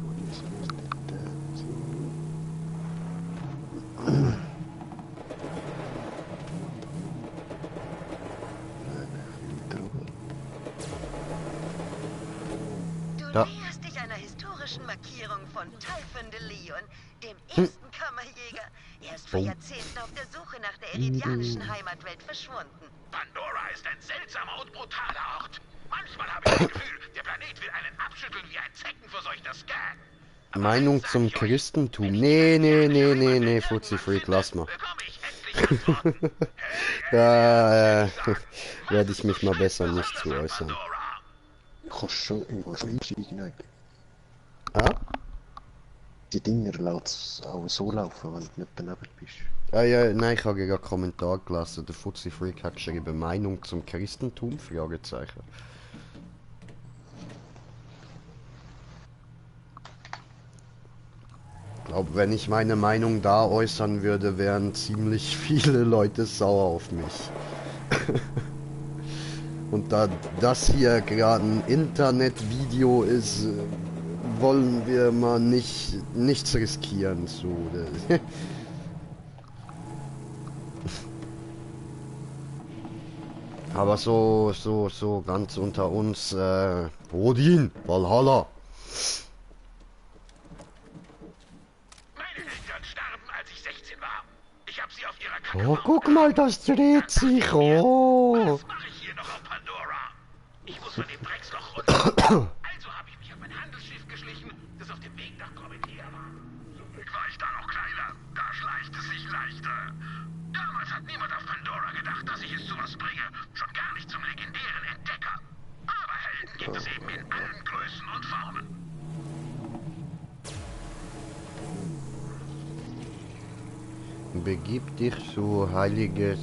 Du Da. näherst dich einer historischen Markierung von Typhon de Leon, dem ersten Kammerjäger. Er ist vor Jahrzehnten auf der Suche nach der eridianischen Heimatwelt verschwunden. Pandora ist ein seltsamer und brutaler Ort. Manchmal habe ich das Gefühl, der Planet will einen abschütteln wie ein zeckenverseuchter Skag. Meinung zum Christentum. Nee, Fuzzy Freak, lass mal. Ja, werde ich mich mal besser nicht zu äußern. Kannst schon irgendwo einsteigen eigentlich. Ah? Die Dinger lassen auch so laufen, wenn du nicht daneben bist. Ah ja, nein, ich habe gerade einen Kommentar gelesen. Der Fuzzy Freak hat geschrieben, Meinung zum Christentum? Fragezeichen. Ich glaube, wenn ich meine Meinung da äußern würde, wären ziemlich viele Leute sauer auf mich. Und da das hier gerade ein Internetvideo ist, wollen wir mal nichts riskieren. So. Aber so ganz unter uns, Odin, Valhalla. Meine Eltern starben, als ich 16 war. Ich habe sie auf ihrer Kacke. Oh, guck mal, das dreht sich. Oh. Was mache ich hier noch auf Pandora? Ich muss von dem Drecksloch runter. Also habe ich mich auf ein Handelsschiff geschlichen, das auf dem Weg nach Cometea war. Zum Glück war ich da noch kleiner. Da schleicht es sich leichter. Damals hat niemand auf Pandora gedacht, dass ich es zu was bringe. Schon gar nicht zum legendären Entdecker. Aber Helden gibt es eben in allen Größen und Formen. Oh, oh, oh. Meine Eltern starben, als ich 16 war. Ich habe sie auf ihrer Kacke. Oh, guck mal, das dreht sich. Oh. Ich muss von dem Drecksloch runter. Also habe ich mich auf ein Handelsschiff geschlichen, das auf dem Weg nach Cometea war. Zum Glück war ich da noch kleiner. Da schleicht es sich leichter. Damals hat niemand auf Pandora gedacht, dass ich es zu was bringe. Schon gar nicht zum legendären Entdecker. Aber Helden gibt es eben in allen Größen und Formen. Begib dich zur Heiliges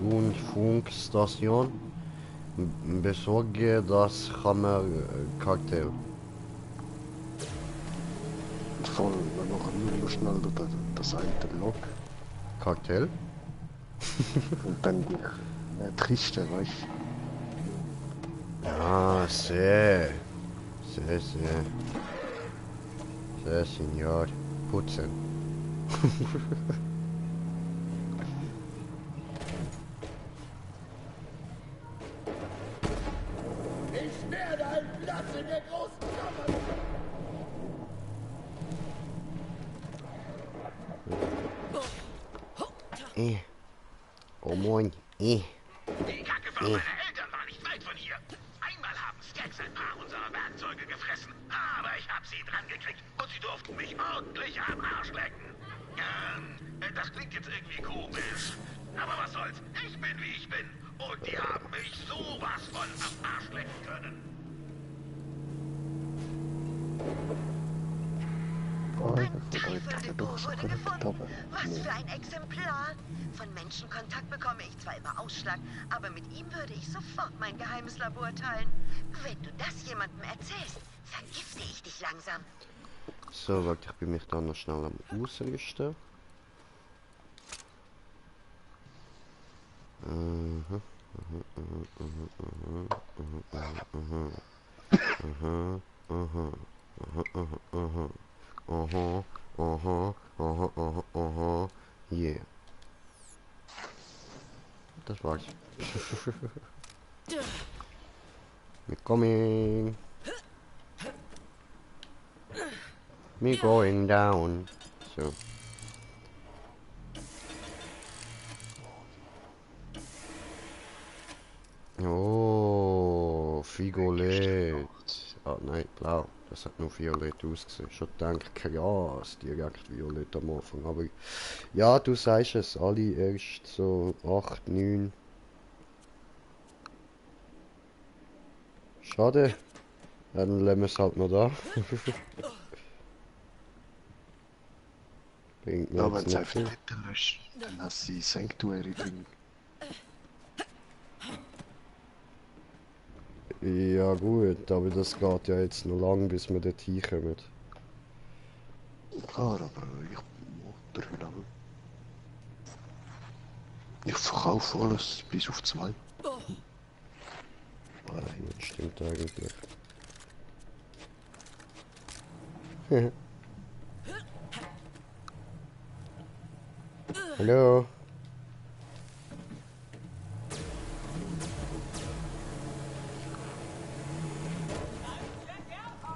Rundfunkstation. Besorge das Hammerkartell. Voll, wir machen nur schnell das eine Log. Kartell? Und dann die Kiste, weißt du? Ah, sehr. Sehr. Sehr, Signor. Putzen. Ich werde einen Platz in der großen Kammer. Oh moin. Die Kacke von meinen Eltern war nicht weit von hier. Einmal haben Skags ein paar unserer Werkzeuge gefressen, aber ich hab sie dran gekriegt und sie durften mich ordentlich am Arsch lecken. Das klingt jetzt irgendwie komisch, aber was soll's. Ich bin wie ich bin und die haben mich sowas von am Arsch lecken können. Ein Teufel-Depot wurde gefunden. Was für ein Exemplar. Von Menschenkontakt bekomme ich zwar immer Ausschlag, aber mit ihm würde ich sofort mein geheimes Labor teilen. Wenn du das jemandem erzählst, vergifte ich dich langsam. So, warte, ich bin mich dann noch schnell am Ausrüsten. Yeah. Das war's. We're coming. Me going down. So. Oh, Figolett. Ah nein, blau. Das hat nur violett ausgesehen. Schon gedacht, krass, direkt violett am Anfang. Aber ja, du sagst es, alle erst so 8, 9. Schade. Dann lassen wir es halt noch da. Bringt mir Ja, jetzt wenn es nicht einfach viel. nicht löscht, dann hast du Sanctuary drin. Ja gut, aber das geht ja jetzt noch lang, bis wir dort hinkommen. Klar, aber ich mache den Level. Ich verkaufe alles bis auf 2. Nein, das stimmt eigentlich. Hallo?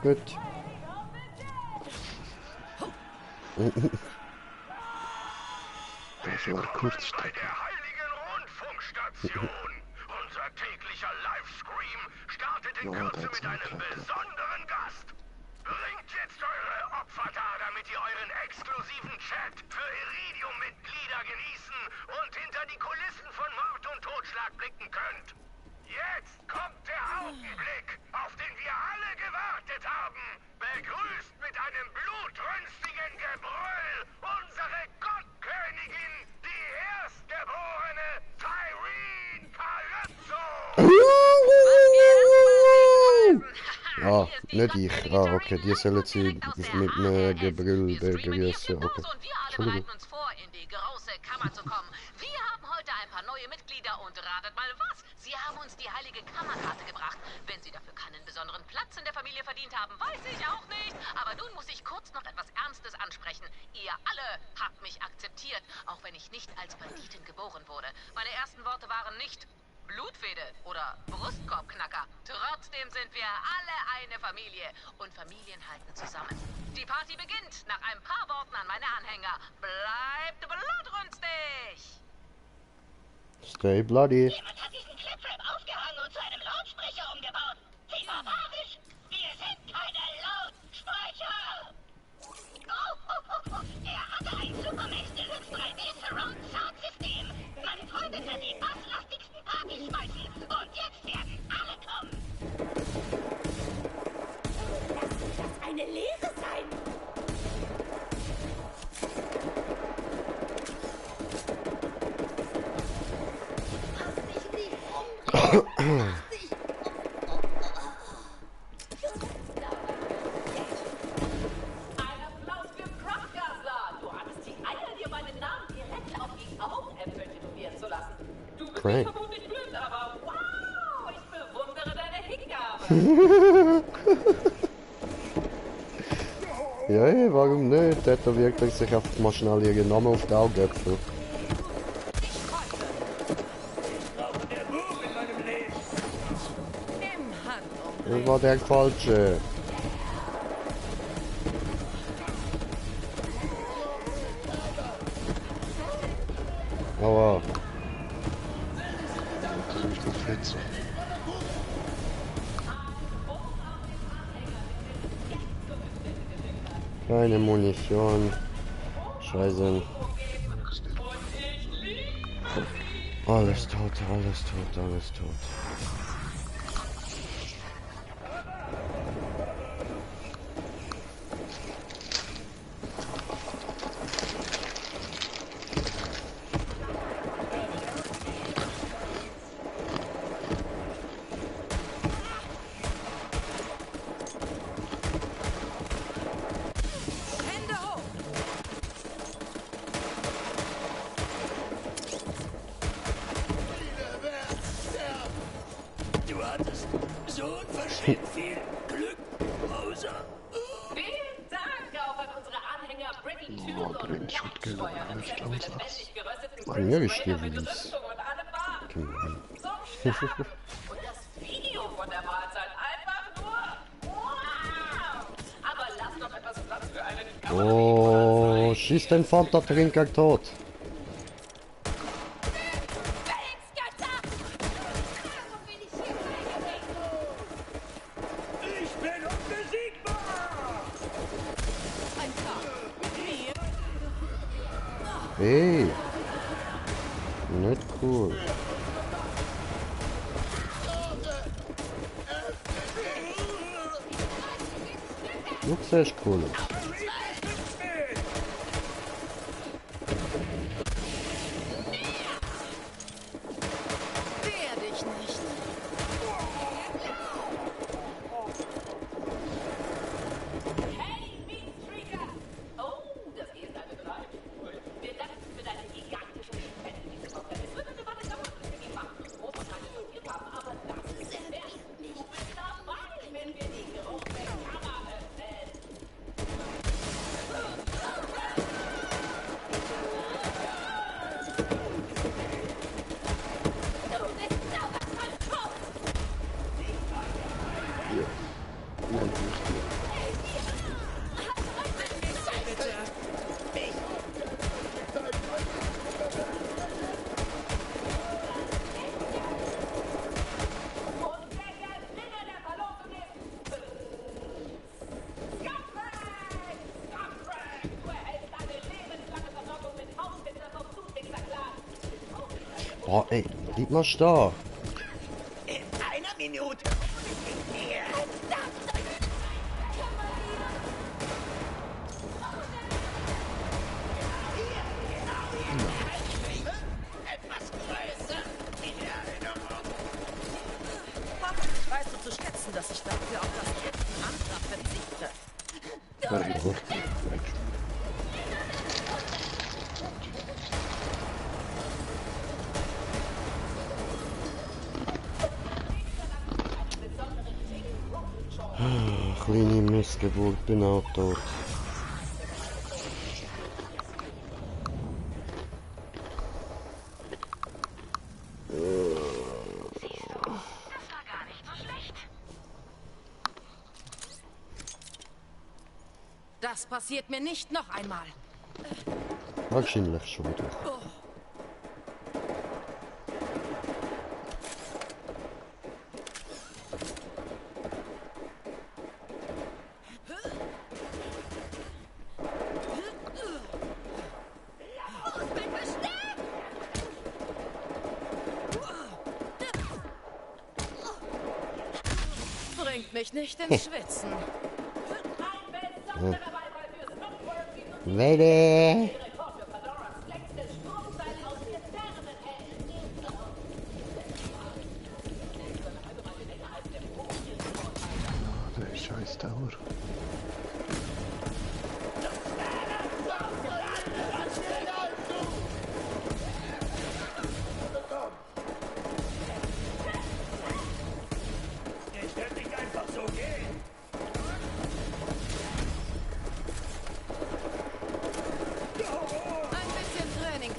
Gut. Das war kurz. Bei der Heiligen Rundfunkstation. Unser täglicher Livestream startet in Kürze mit einem besonderen Gast. Bringt jetzt eure Opfer da, damit ihr euren exklusiven Chat für Iridium-Mitglieder genießen und hinter die Kulissen von Mord und Totschlag blicken könnt. Jetzt kommt der Augenblick, auf den wir alle gewartet haben. Begrüßt mit einem blutrünstigen Gebrüll unsere Gottkönigin, die Erstgeborene Tyreen Calypso. Ah, nicht ich. Ah, okay, die sollen sie mit einem Gebrüll begrüßen. Okay. Entschuldigung. Uns vor, in die große Kammer zu kommen. Wir haben heute ein paar neue Mitglieder und ratet mal was? Sie haben uns die heilige Kammerkarte gebracht. Wenn Sie dafür keinen besonderen Platz in der Familie verdient haben, weiß ich auch nicht. Aber nun muss ich kurz noch etwas Ernstes ansprechen. Ihr alle habt mich akzeptiert, auch wenn ich nicht als Banditin geboren wurde. Meine ersten Worte waren nicht Blutfede oder Brustkorbknacker. Trotzdem sind wir alle eine Familie und Familien halten zusammen. Die Party beginnt nach ein paar Worten an meine Anhänger. Bleibt blutrünstig! Stay bloody. Jemand hat diesen Cliptrap aufgehangen und zu einem Lautsprecher umgebaut. Wie barbarisch! Wir sind keine Lautsprecher! Er hatte ein Supermax Deluxe 3D Surround Sound System. Meine Freunde können die basslastigsten Partys schmeißen. Und jetzt werden alle kommen. Lass das eine Lehre sein. Crank. Ja, warum nicht? Tätowiert er sich einfach mal schnell ihren Namen auf die Augäpfel. Das war der falsche. Aua. Keine Munition. Scheiße. Alles tot, alles tot, alles tot. So unverschämt viel Glück, Rosa. Vielen Dank auch an unsere Anhänger Britty Tool und Jagdsteuerrezept für lebendig gerösteten Grillsprayer mit Rüstung und allem Wagen. Zum Start. Und das Video von der Mahlzeit einfach nur wow. Aber lass doch etwas Platz für einen... Oh, schieß den Fanta-Trinker tot. Hey, nicht cool. Du siehst cool aus. Wehr dich nicht. Oh, ey, lieg mal da. In einer Minute. Etwas größer. Weißt du zu schätzen, dass ich dafür auf das Antrag verzichte? Kleine Missgeburt, bin auch tot. Das passiert mir nicht noch einmal. Wahrscheinlich schon wieder. Bringt mich nicht ins Schwitzen. Ready?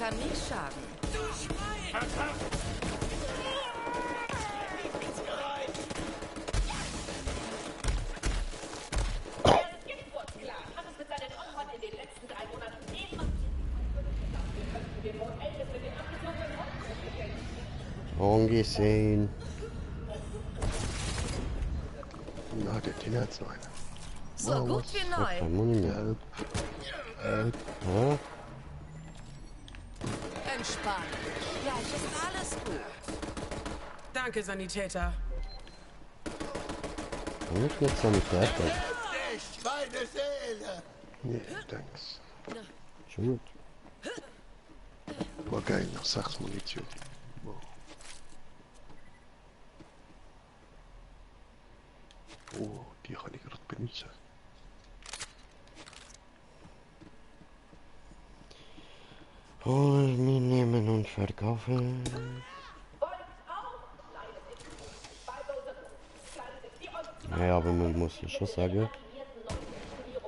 kann nie schaden. Du Schwein! Angesehen. Na, der Tina hat's noch einer. So gut wie neu. Kein Money mehr. Ja. Entspannt. Gleich ist alles gut. Danke, Sanitäter. Kann ich nicht Sanität? Nicht meine Seele! Nee, thanks. Schon gut. War geil, noch 6 Munition. Wow. Oh, die kann ich gerade benutzen. Holen, mitnehmen und verkaufen. Ja, aber man muss ja schon sagen,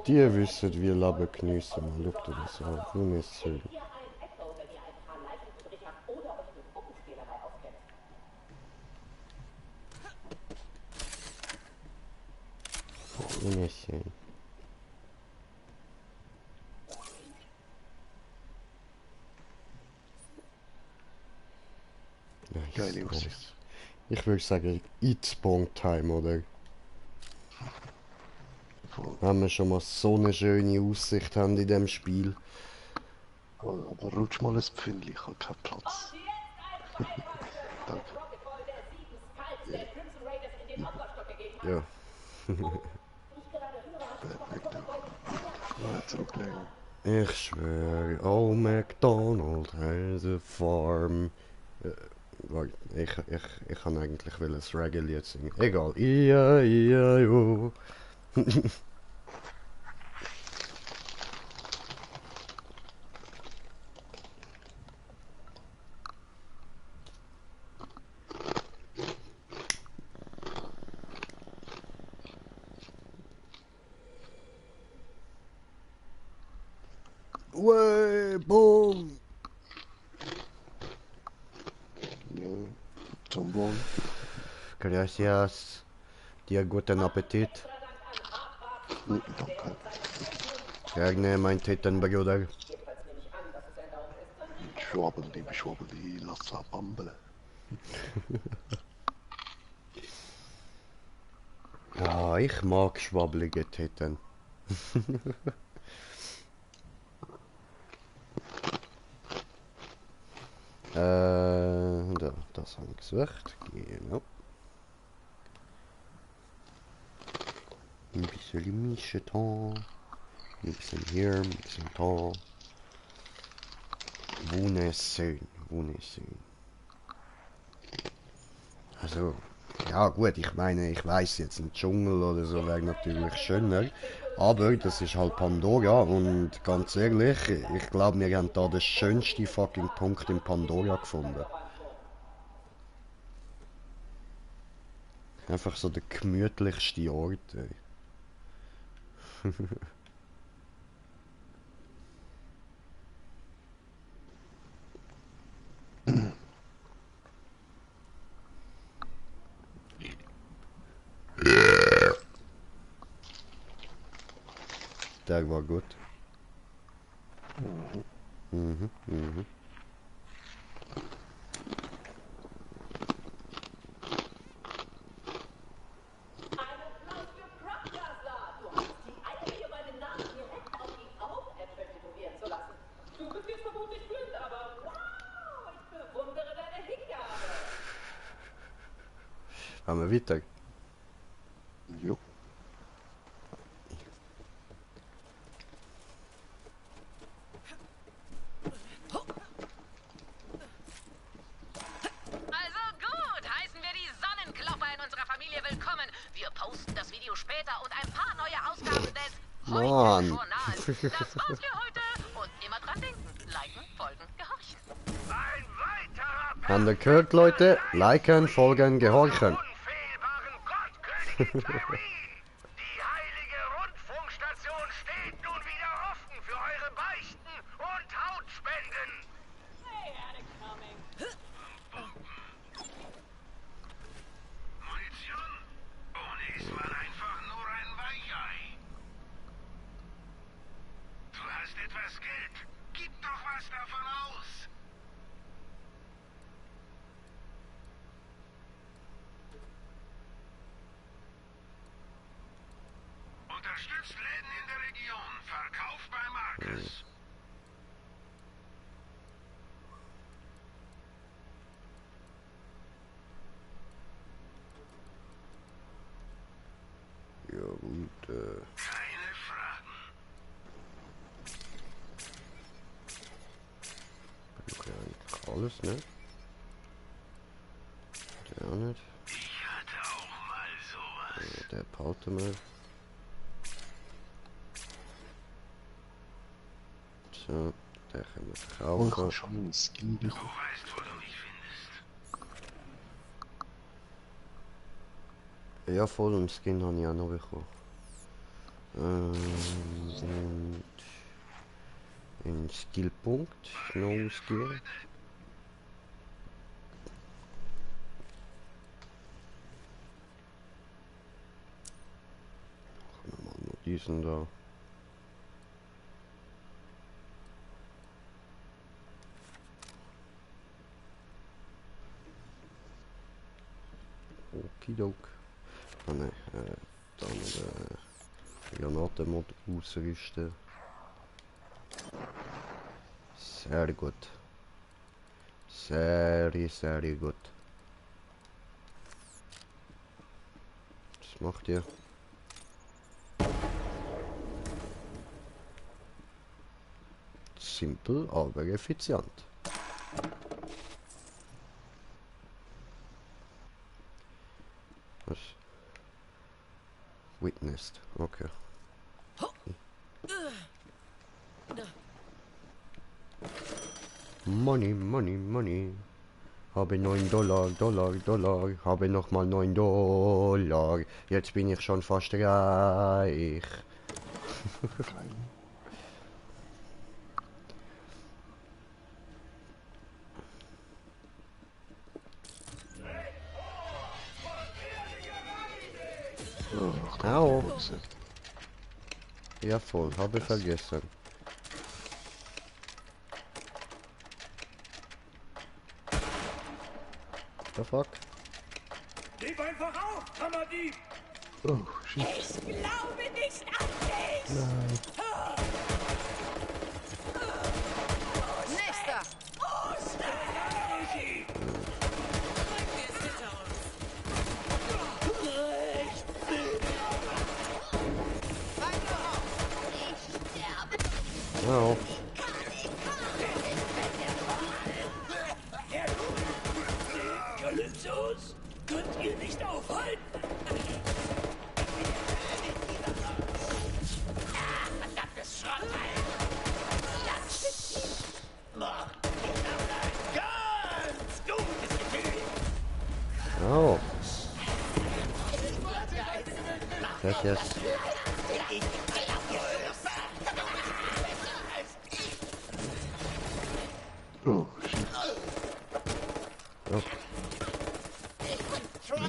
die wissen, wie Leben geniessen. Man schaut oder so. Wunderschön. Wunderschön. Geile Aussicht. Ich würde sagen, it's Bong Time, oder? Wenn wir schon mal so eine schöne Aussicht haben in dem Spiel. Aber rutsch mal ein Pfündchen, ich habe keinen Platz. Danke. Ja. Ich schwöre, oh McDonald has a farm. Ich kann eigentlich das Reggae-Lied singen. Egal. I-I-I-I-O. Way, boom! Zum Wohl. Gracias. Dir guten Appetit. Danke. Gerne, mein Tittenbruder. Schwabbeli, lass bambele. Ja, ich mag schwabbelige Titten. Das habe ich gesagt. Genau. Ein bisschen Mische da. Ein bisschen hier, ein bisschen da. Wunderschön, wunderschön. Also, ja gut, ich meine, ich weiß jetzt, ein Dschungel oder so wäre natürlich schöner. Aber das ist halt Pandora und ganz ehrlich, ich glaube, wir haben da den schönsten fucking Punkt in Pandora gefunden. Einfach so der gemütlichste Ort, ey. Der war gut. Mhm, mhm. Haben wir weiter? Jo. Also gut, heißen wir die Sonnenklopper in unserer Familie willkommen. Wir posten das Video später und ein paar neue Ausgaben des Heute-Journals. Das war's für heute und immer dran denken. Liken, folgen, gehorchen. Ein weiterer Haben wir gehört, Leute? Liken, folgen, gehorchen. unfehlbaren Gottkönigin Taurine. Die heilige Rundfunkstation steht nun wieder offen für eure Beichten und Hautspenden. etwas Geld. Gib doch was davon aus. Unterstützt Läden in der Region. Verkauf bei Marcus. Ja gut, Keine Fragen. okay, eigentlich alles, ne? Der auch nicht. Ich hatte auch mal sowas. Der Paute mal. So, der können wir Oh, ich verkaufen. habe schon einen Skin bekommen. Du weißt, wo du mich findest. Ja, voll, und Skin habe ich auch noch bekommen. Und ein Skillpunkt noch ausgeben. Machen wir mal noch diesen da. Okidok. Ah ne, dann Granatenmod ausrüsten. Sehr gut. Sehr gut. Was macht ihr? Simpel, aber effizient. Was? Witnessed, okay. Money, money, money. Habe $9, habe nochmal $9. Jetzt bin ich schon fast reich. Au. Ja voll, habe vergessen. The fuck? Gib einfach auf, Kammerdieb! Oh, shit. Ich glaube nicht an dich! Nein. Nächster! Au. Kalypsos, könnt ihr nicht aufhalten? Verdammtes Schrottteil! Ganz gutes Gefühl! Au. Das jetzt. Oh, shit. Oh.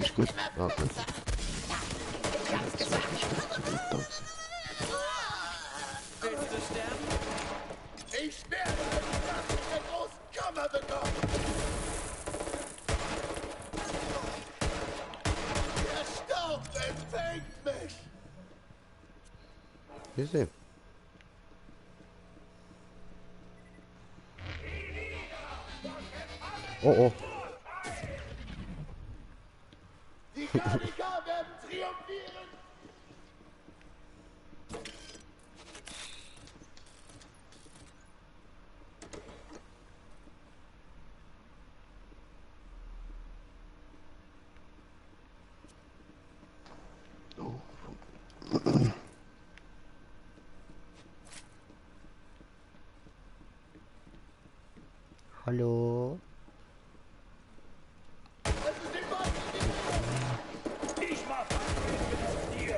Ist gut. Okay. Willst du sterben? Ich werde einen Platz in der großen Kammer bekommen! Der Staub empfängt mich! Easy. Oh oh. Die Galliker werden triumphieren! Hallo. Ich mach mit dir!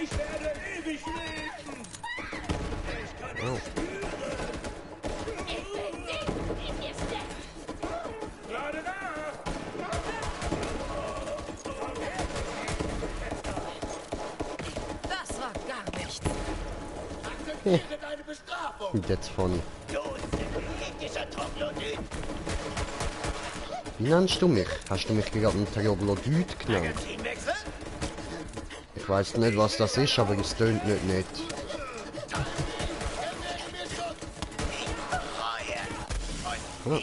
Ich werde ewig leben! Ich kann es spüren! Gerade da! Das war gar nichts. Akzeptiere deine Bestrafung. Und jetzt von. Du synthetischer Troglodyt. Wie nennst du mich? Hast du mich gerade einen Troglodyt genannt? Magazinwechsel? Ich weiß nicht, was das ist, aber es tönt nicht nett. Ja.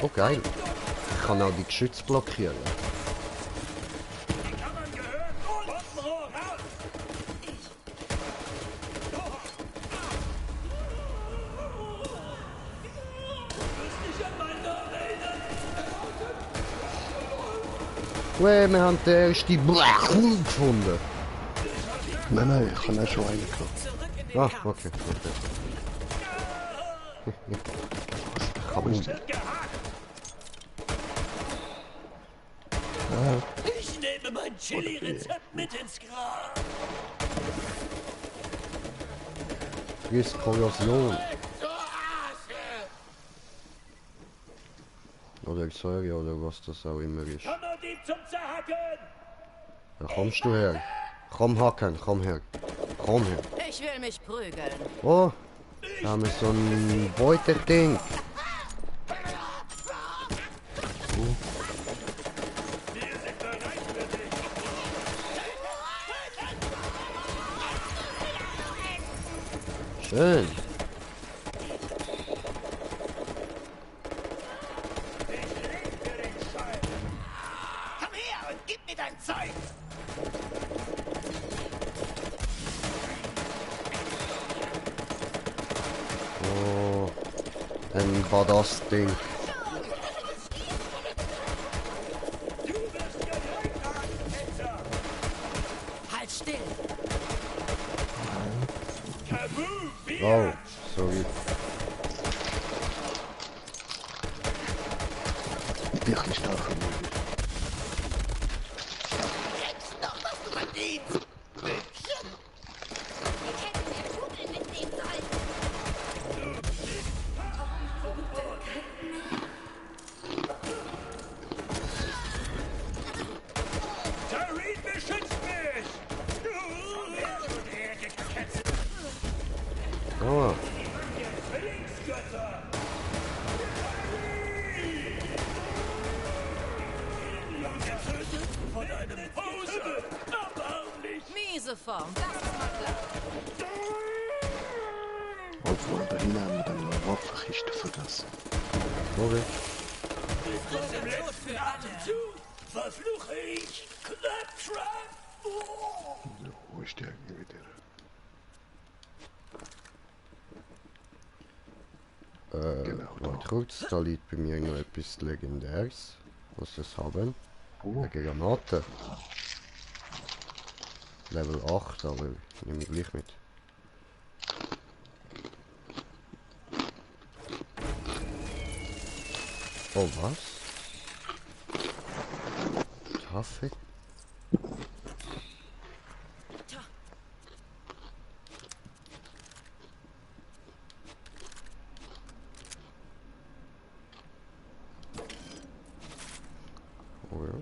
Oh geil. Ich kann auch die Geschütze blockieren. Ue, wir haben den ersten Blechhund gefunden. Nein, ich habe auch schon einen gehabt. Ah, okay. Kaputt. Ich nehme mein Chili-Rezept mit ins Grab. Friss Korrosion. Oder Säure oder was das auch immer ist. Da kommst du her. Komm hacken, komm her. Komm her. Ich will mich prügeln. Oh, da haben wir so ein Beuterding. Schön. Komm her und gib mir dein Zeug. Oh, dann war das Ding. Halt still. Oh, sorry. Wirklich stark vermögend. Jetzt noch, was du verdienst. Mädchen. Ich hätte mir Kugeln mitnehmen sollen. Tareen beschützt mich. Oh, Von einem Poser. Erbärmlich. Miese Form, das ist mal klar. Obwohl bei ihnen haben wir dann eine Waffenkiste vergessen. sorry. Der Tod für Atemzug. Verfluche ich. Claptrap. Oh. So, wo ist der eigentlich wieder? Genau da. Warte kurz, da liegt bei mir noch etwas Legendäres. Was wir haben. Oh. Eine Granate. Level 8, aber nehme ich gleich mit. Oh, was? Tafel? Oh ja.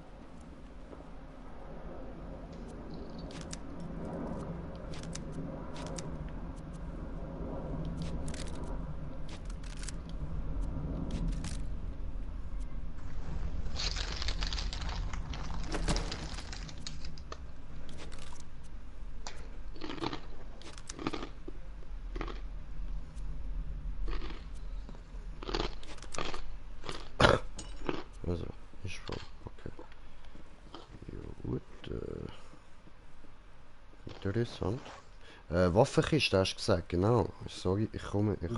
Also, ich schon. Okay. Ja, gut. Interessant. Waffenkiste hast du gesagt, genau. Sorry, ich komme. Ja.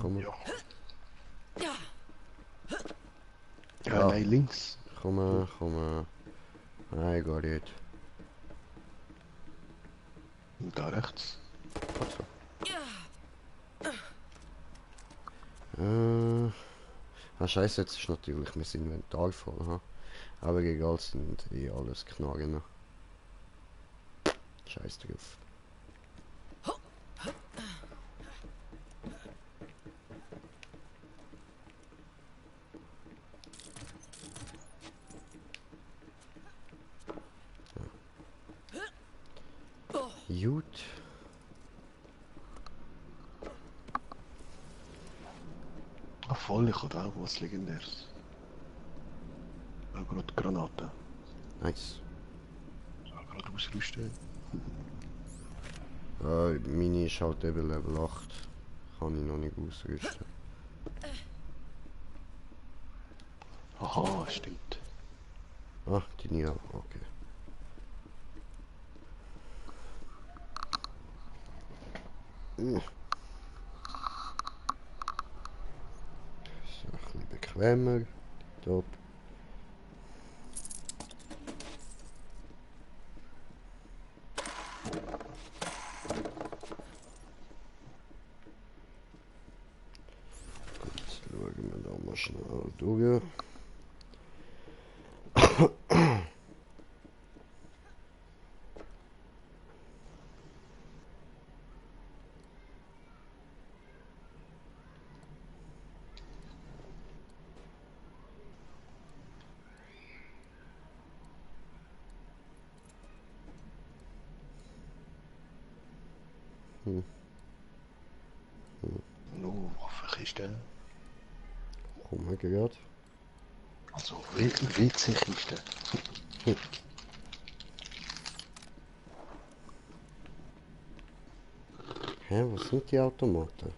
Ja, nein, links. Komme. Nein, gar nicht. Und da rechts. Scheiße, jetzt ist natürlich mein Inventar voll. Ha? Aber egal, es sind eh alles Knarren. Scheiß drauf. Gut. Ah, voll, ich habe auch was Legendäres. Auch gerade Granaten. Nice. Auch gerade ausrüsten. Meine ist halt eben Level 8. Kann ich noch nicht ausrüsten. Aha, stimmt. Ah, die nie, okay. So, ein bisschen bequemer. Dort. Gut, schauen wir da mal schnell durch. No, Waffenkiste. Komm mal gerade. Also, WC-Kiste. Hä, was sind die Automaten?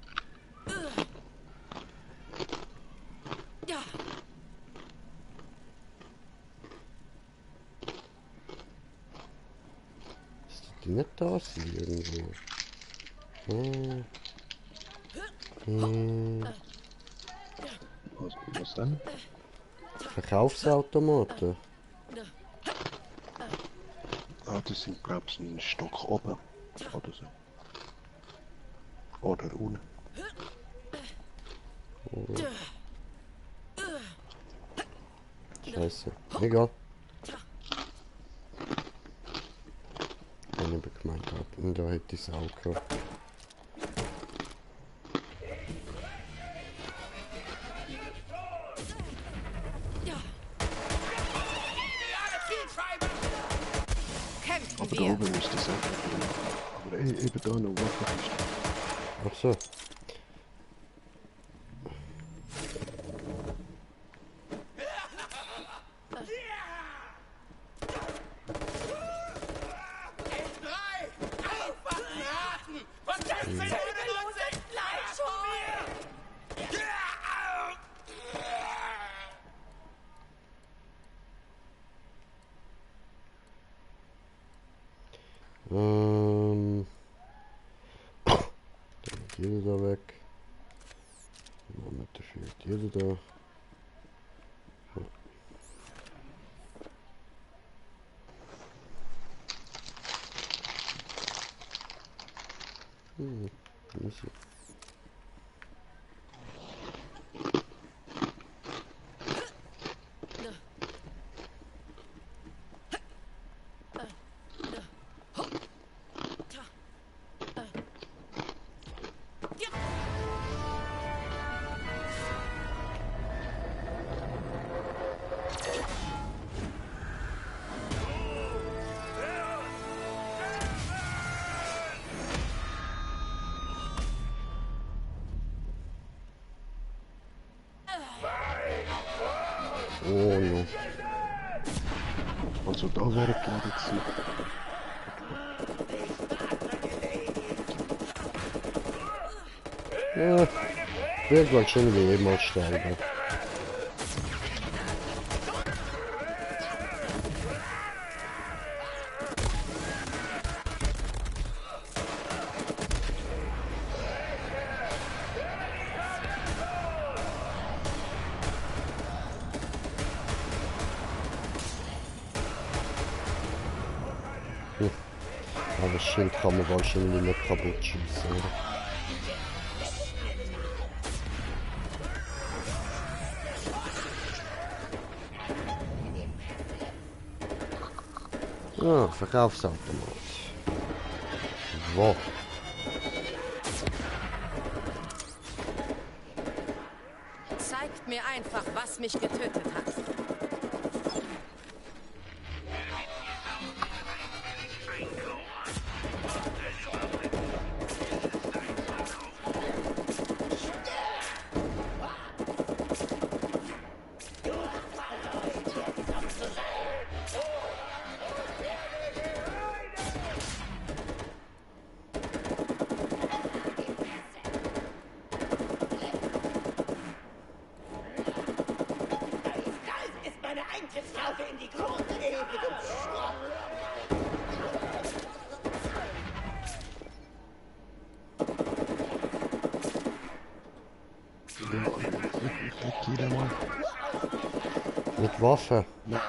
Ist die nicht da sind irgendwo? Was denn? Verkaufsautomaten. Ah, das sind, glaube ich, ein Stock oben. Oder so. Oder unten. Oh. Scheiße. Egal. Wenn ich gemeint habe. Und da hätte ich es auch gehabt. Aber da oben ist das auch. Aber eben da noch Waffenkiste. Ach so. Jeder da weg. Moment, da fehlt jeder da. Easy. Oh no. Also da wäre klar gewesen. Ja, irgendwann schon wie immer sterben. Aber das Schild kann man wahrscheinlich nicht kaputt schießen, oder? Ah, Verkaufsautomat. Wo? Zeigt mir einfach, was mich getötet hat. in die großen ewigen Schrott. Jeder mal. Mit Waffe. Nein.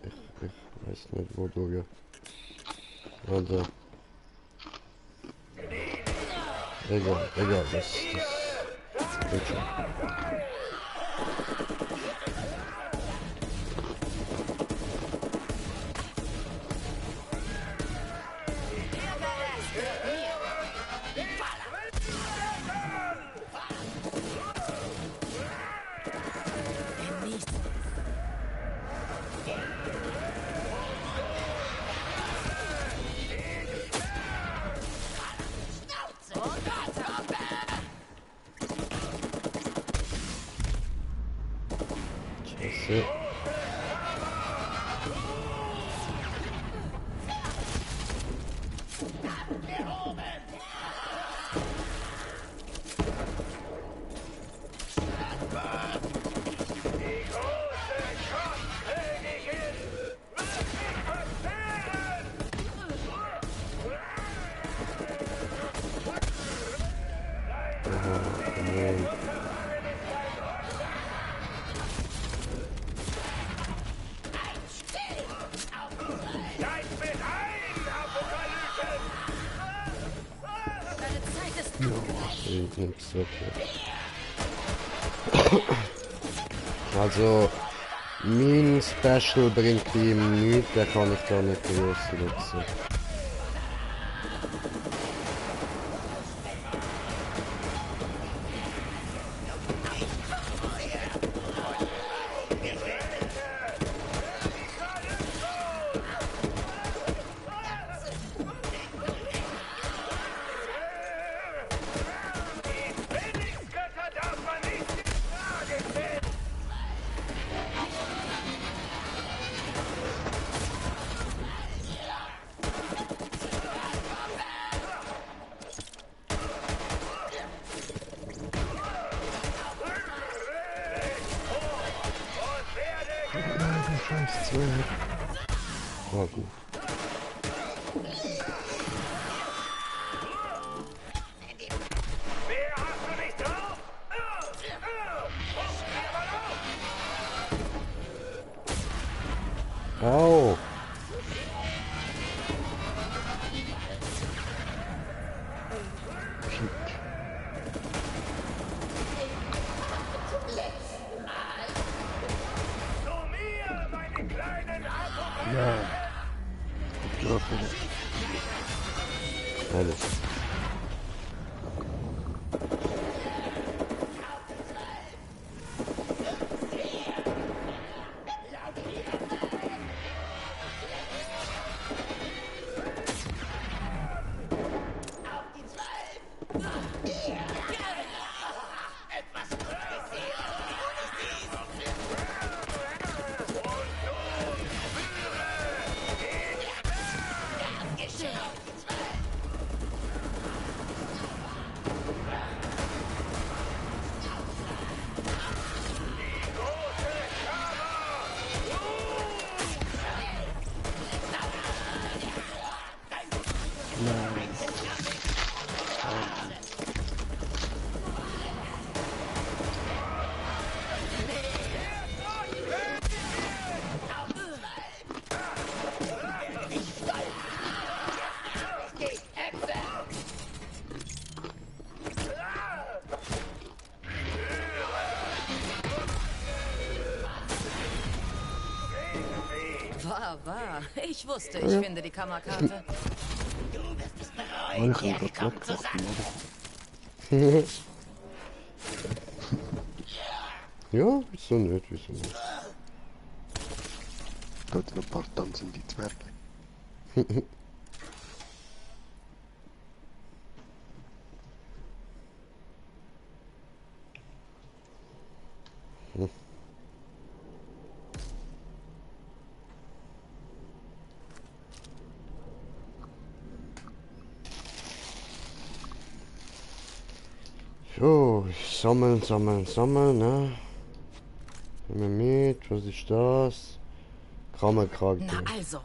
Ich weiß nicht, wo du... Also... Egal, das geht schon. Scheiße. Nichts wirklich. Also, mein Special bringt ihm nichts, der kann ich gar nicht groß nutzen. War gut. Au! Ja. Ich glaube nicht. Alles. War. Ich wusste, ich finde die Kammerkarte. Du wirst es bereuen, hierher gekommen zu sein. Ja, wieso nicht, wieso nicht. Dort noch ein paar tanzende Zwerge. So, sammeln, sammeln, sammeln, ne? Nehmen wir mit, was ist das? Kammerkrage. Na also.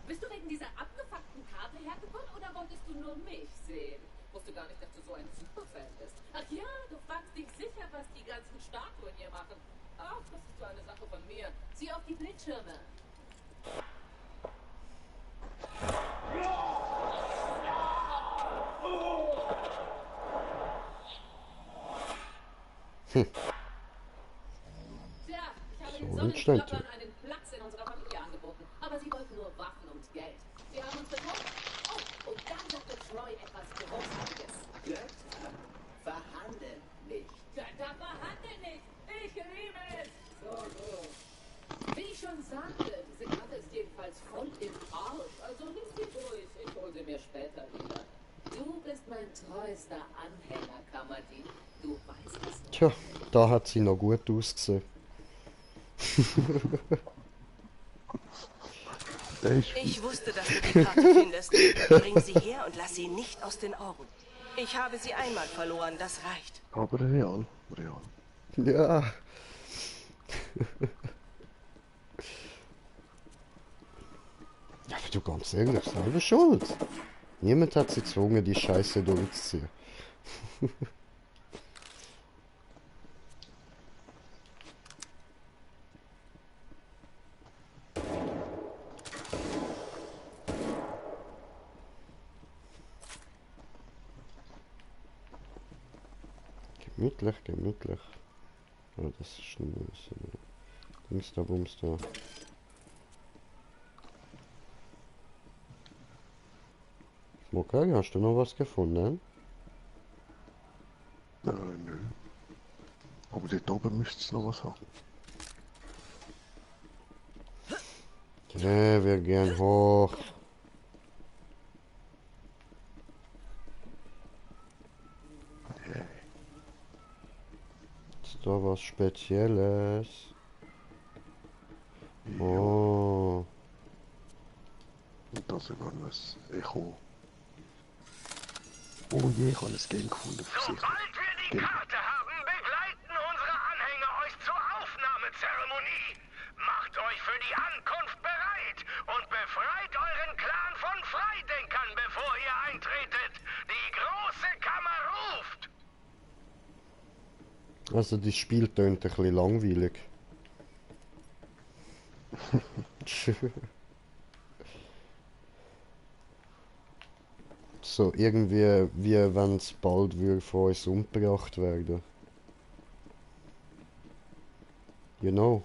Bist du wegen dieser abgefuckten Karte hergekommen oder wolltest du nur mich sehen? Wusste gar nicht, dass du so ein Superfan bist. Ach ja, du fragst dich sicher, was die ganzen Statuen hier machen. Ach, das ist so eine Sache von mir. Sieh auf die Bildschirme. Hm. Tja, ich habe So, den Sonnenkörpern einen Platz in unserer Familie angeboten. Aber sie wollten nur Waffen und Geld. Sie haben uns betrogen. Oh, und dann sagte Troy etwas Großartiges. Götter verhandeln nicht. Götter verhandeln nicht. Ich liebe es. So gut. Wie ich schon sagte, diese Karte ist jedenfalls voll im Arsch. Also lies sie durch. Ich hole sie mir später wieder. Du bist mein treuester Anhänger, Kamadin. Du weißt es nicht. Tja, da hat sie noch gut ausgesehen. Ich wusste, dass du die Karte findest. Bring sie her und lass sie nicht aus den Augen. Ich habe sie einmal verloren, das reicht. Aber real, real. Ja. Ja, aber du ganz ehrlich, selber schuld. Niemand hat sie gezwungen, die Scheiße durchzuziehen. Gemütlich, gemütlich. Ja, das ist nur so ein Dings da, Bums da. Okay, hast du noch was gefunden? Nö. Aber dort oben müsste es noch was haben. Ja, wir gehen hoch. Ist da was Spezielles? Oh. Und da sogar noch ein Echo. Oh je, ich habe ein Game gefunden für sich. Sobald wir die Karte haben, begleiten unsere Anhänger euch zur Aufnahmezeremonie. Macht euch für die Ankunft bereit und befreit euren Clan von Freidenkern, bevor ihr eintretet. Die große Kammer ruft. Also das Spiel tönt ein bisschen langweilig. So irgendwie, wie wenn es bald würde von uns umgebracht werden. You know.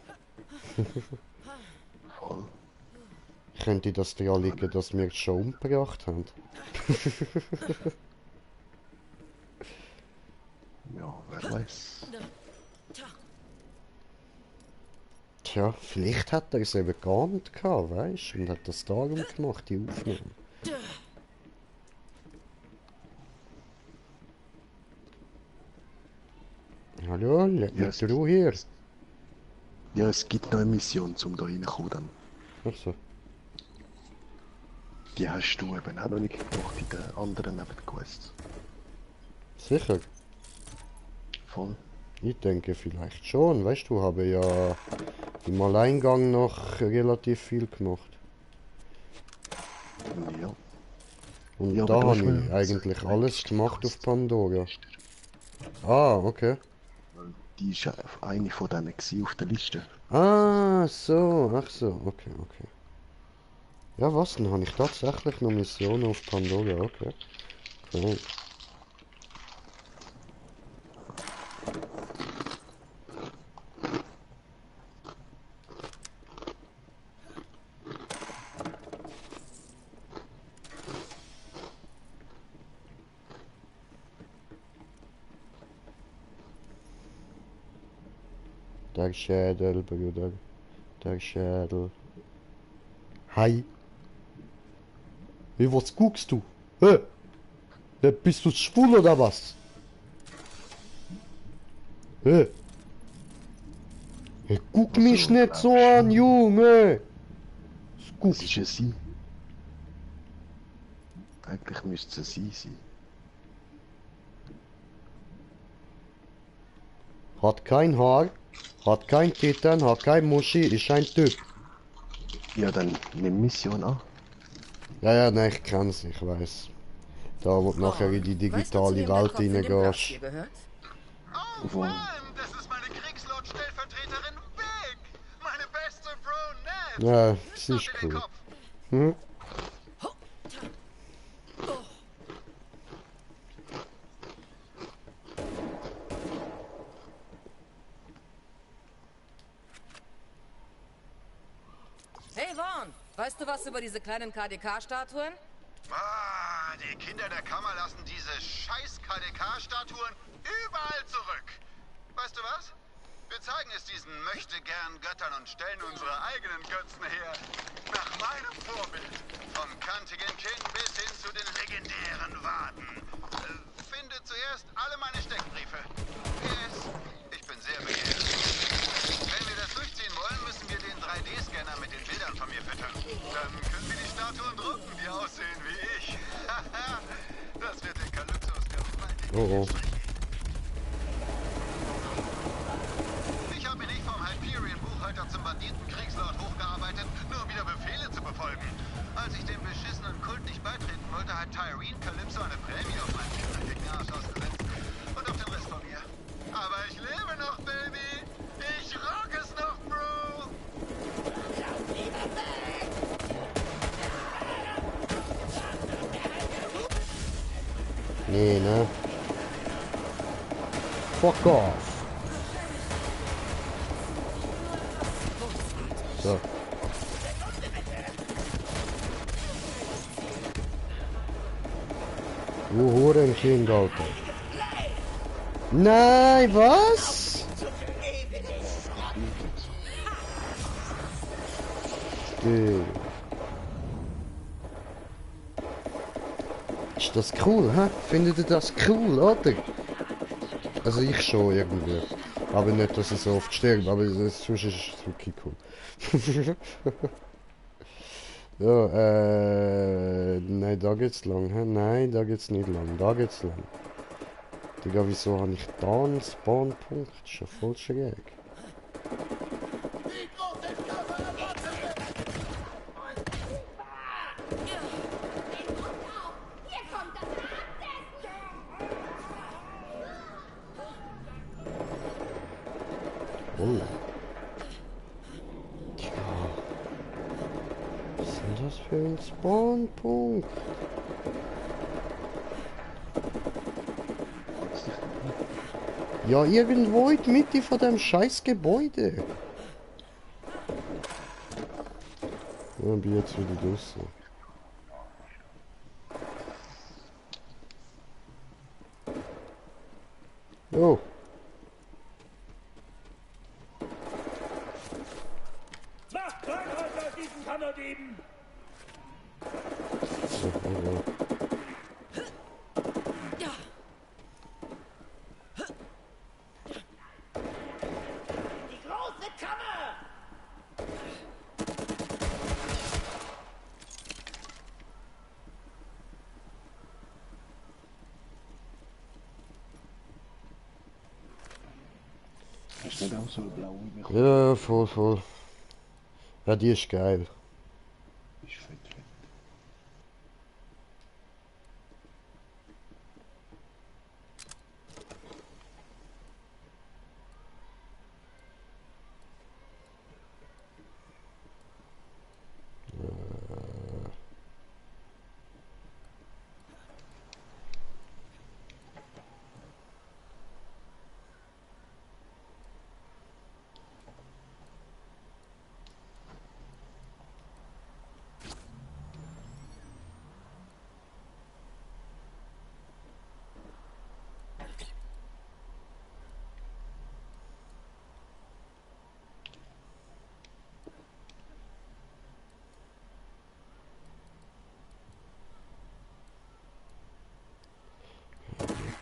Voll. Könnte das daran liegen, dass wir es schon umgebracht haben? Ja, wer weiß. Tja, vielleicht hat er es eben gar nicht gehabt, weißt du? Und hat das darum gemacht, die Aufnahme. Hallo, let me through hier. Ja, es gibt noch eine Mission, um da reinzukommen dann. Ach so. Die hast du eben auch noch nicht gemacht in den anderen Nebenquests. Sicher? Voll. Ich denke vielleicht schon, weißt du, habe ja im Alleingang noch relativ viel gemacht. Ja. Und Ja, da aber habe du hast ich mir eigentlich so alles gemacht auf Pandora. Ah, okay. Die ist ja eine von denen gewesen auf der Liste. Ah, so, ach so, okay, okay. Ja, was denn? Habe ich tatsächlich noch Missionen auf Pandora, okay. Cool. Der Schädel, Bruder. Der Schädel. Hi. Hey, was guckst du? Hä? Hey, bist du schwul oder was? Hä? Hey, guck mich nicht so an, Junge! Was ist es sie? Eigentlich müsste es sie sein. Hat kein Haar, hat kein Titan, hat kein Muschi, ist ein Typ. Ja, dann nimm Mission an. Ja, nein, ich kenn's, ich weiß. Da, wo du nachher in die digitale Welt reingehst. Oh Mann, das ist meine Kriegslord-Stellvertreterin Vic! Meine beste Bro Ned! Ja, das ist cool. Hm? Hey Vaughn, weißt du was über diese kleinen KDK-Statuen? Ah, die Kinder der Kammer lassen diese scheiß KDK-Statuen überall zurück. Weißt du was? Wir zeigen es diesen Möchtegern-Göttern und stellen unsere eigenen Götzen her. Nach meinem Vorbild. Vom kantigen Kinn bis hin zu den legendären Waden. Finde zuerst alle meine Steckbriefe. PS, ich bin sehr begehrt. Wenn wir das durchziehen wollen, müssen wir den 3D-Scanner mit den Bildern von mir füttern. Dann können wir die Statuen drucken, die aussehen wie ich. Das wird den Kalypsos gewaltig. Oh. Ich habe mich nicht vom Hyperion-Buchhalter zum Banditen-Kriegslord hochgearbeitet, nur um wieder Befehle zu befolgen. Als ich dem beschissenen Kult nicht beitreten wollte, hat Tyreen Calypso eine Prämie auf meinen knackigen Arsch ausgesetzt. Und auf den Rest von mir. Aber ich lebe noch, Baby! Ich rock es noch, Bro! Nee, ne? Fuck off! So. Du Hurenkind, Alter. Nein, was? Ist das cool, hä? Findet ihr das cool, oder? Also ich schon irgendwie. Aber nicht, dass ich so oft sterbe, aber sonst ist es wirklich cool. Ja, nein, da geht's lang, hä? Nein, da geht's nicht lang, da geht's lang. Digga, wieso habe ich da einen Spawnpunkt? Das ist ja voll schräg. Oh. Tja. Was ist denn das für ein Spawnpunkt? Ja, irgendwo in der Mitte von dem scheiß Gebäude. Ja, bin jetzt wieder draußen. Oh. Macht Feuer aus diesen Kammerdieben! Die große Kammer! Hast du nicht auch so eine blaue bekommen? Ja, voll. Ja, die ist geil. Ist fett.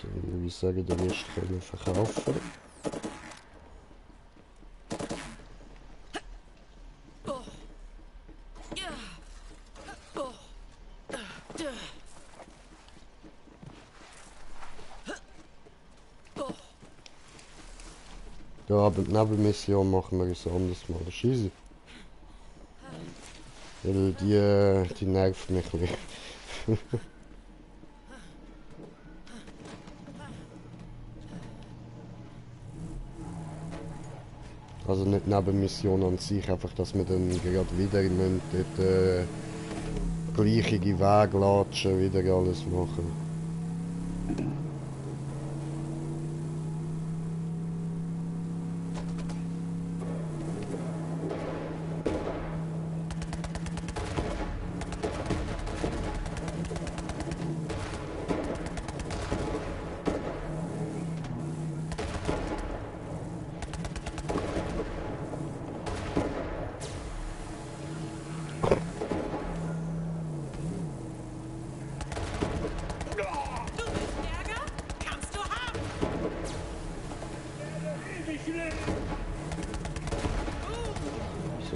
Dann würde ich sagen, den Rest können wir verkaufen. Ja, aber die Nebenmission machen wir es anders mal. Scheiße. Weil die nervt mich ein bisschen. Also nicht Nebenmission an sich, einfach dass wir dann gerade wieder müssen dort gleiche Weg latschen, wieder alles machen.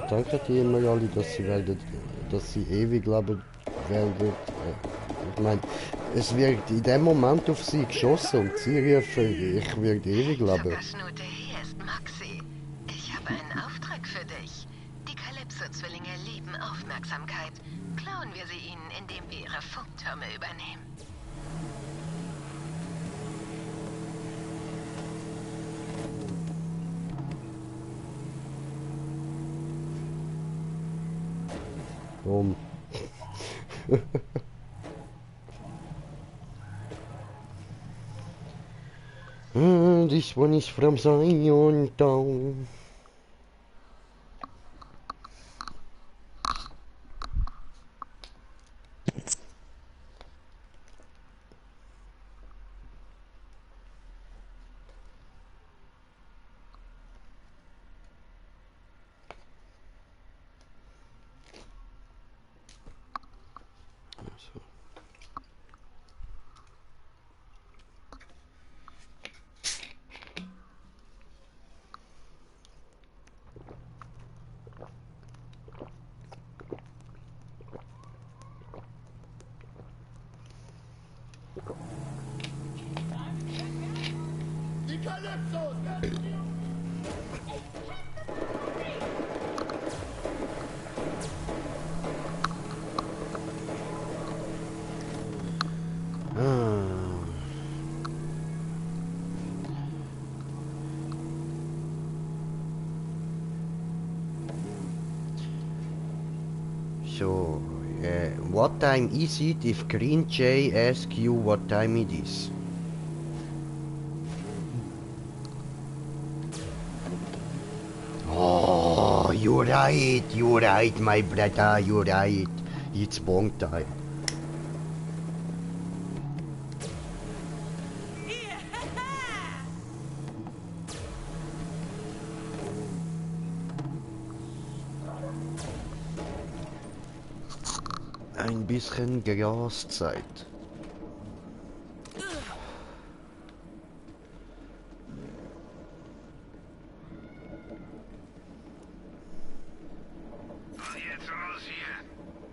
Danke die immer alle, dass sie ewig leben werden. Ich meine, es wird in dem Moment auf sie geschossen und sie rufen, ich werde ewig leben. Zuckerschnute, hier ist Moxie. Ich habe einen Auftrag für dich. Die Calypso-Zwillinge lieben Aufmerksamkeit. Klauen wir sie ihnen, indem wir ihre Funktürme übernehmen. This one is from Zion Town. Die Calypsos werden wir... So, what time is it if Green Jay asks you what time it is? Oh, you're right, my brother, you're right. It's bong time. Ein bisschen Graszeit. Jetzt raus hier.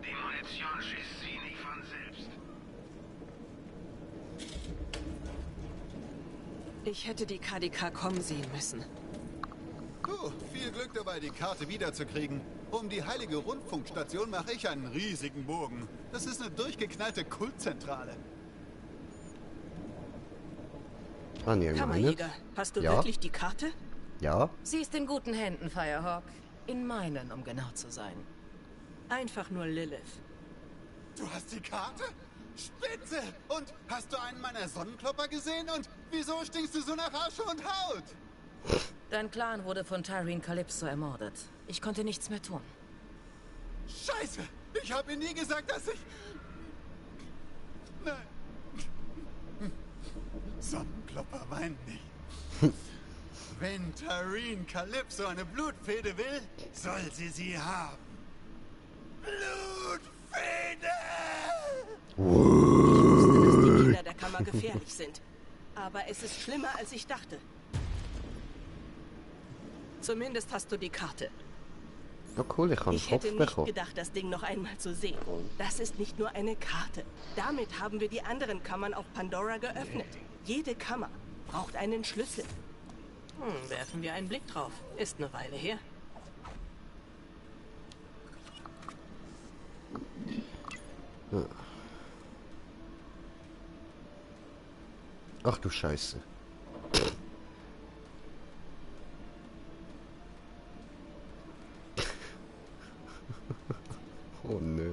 Die Munition schießt sie nicht von selbst. Ich hätte die KDK kommen sehen müssen. Viel Glück dabei, die Karte wiederzukriegen. Um die heilige Rundfunkstation mache ich einen riesigen Bogen. Das ist eine durchgeknallte Kultzentrale. Kammerjäger, hast du wirklich die Karte? Ja. Sie ist in guten Händen, Firehawk. In meinen, um genau zu sein. Einfach nur Lilith. Du hast die Karte? Spitze! Und hast du einen meiner Sonnenklopper gesehen? Und wieso stinkst du so nach Asche und Haut? Dein Clan wurde von Tyreen Calypso ermordet. Ich konnte nichts mehr tun. Scheiße! Ich habe ihr nie gesagt, dass ich... Nein. Sonnenklopper weint nicht. Wenn Tyreen Calypso eine Blutfehde will, soll sie haben. Blutfehde! Ich wusste, dass die Kinder der Kammer gefährlich sind. Aber es ist schlimmer, als ich dachte. Zumindest hast du die Karte. Ja, cool, ich habe einen Ich Kopf hätte nicht bekommen. gedacht, das Ding noch einmal zu sehen. Das ist nicht nur eine Karte. Damit haben wir die anderen Kammern auf Pandora geöffnet. Jede Kammer. braucht einen Schlüssel. Werfen wir einen Blick drauf. Ist eine Weile her. Ach du Scheiße. Oh nö.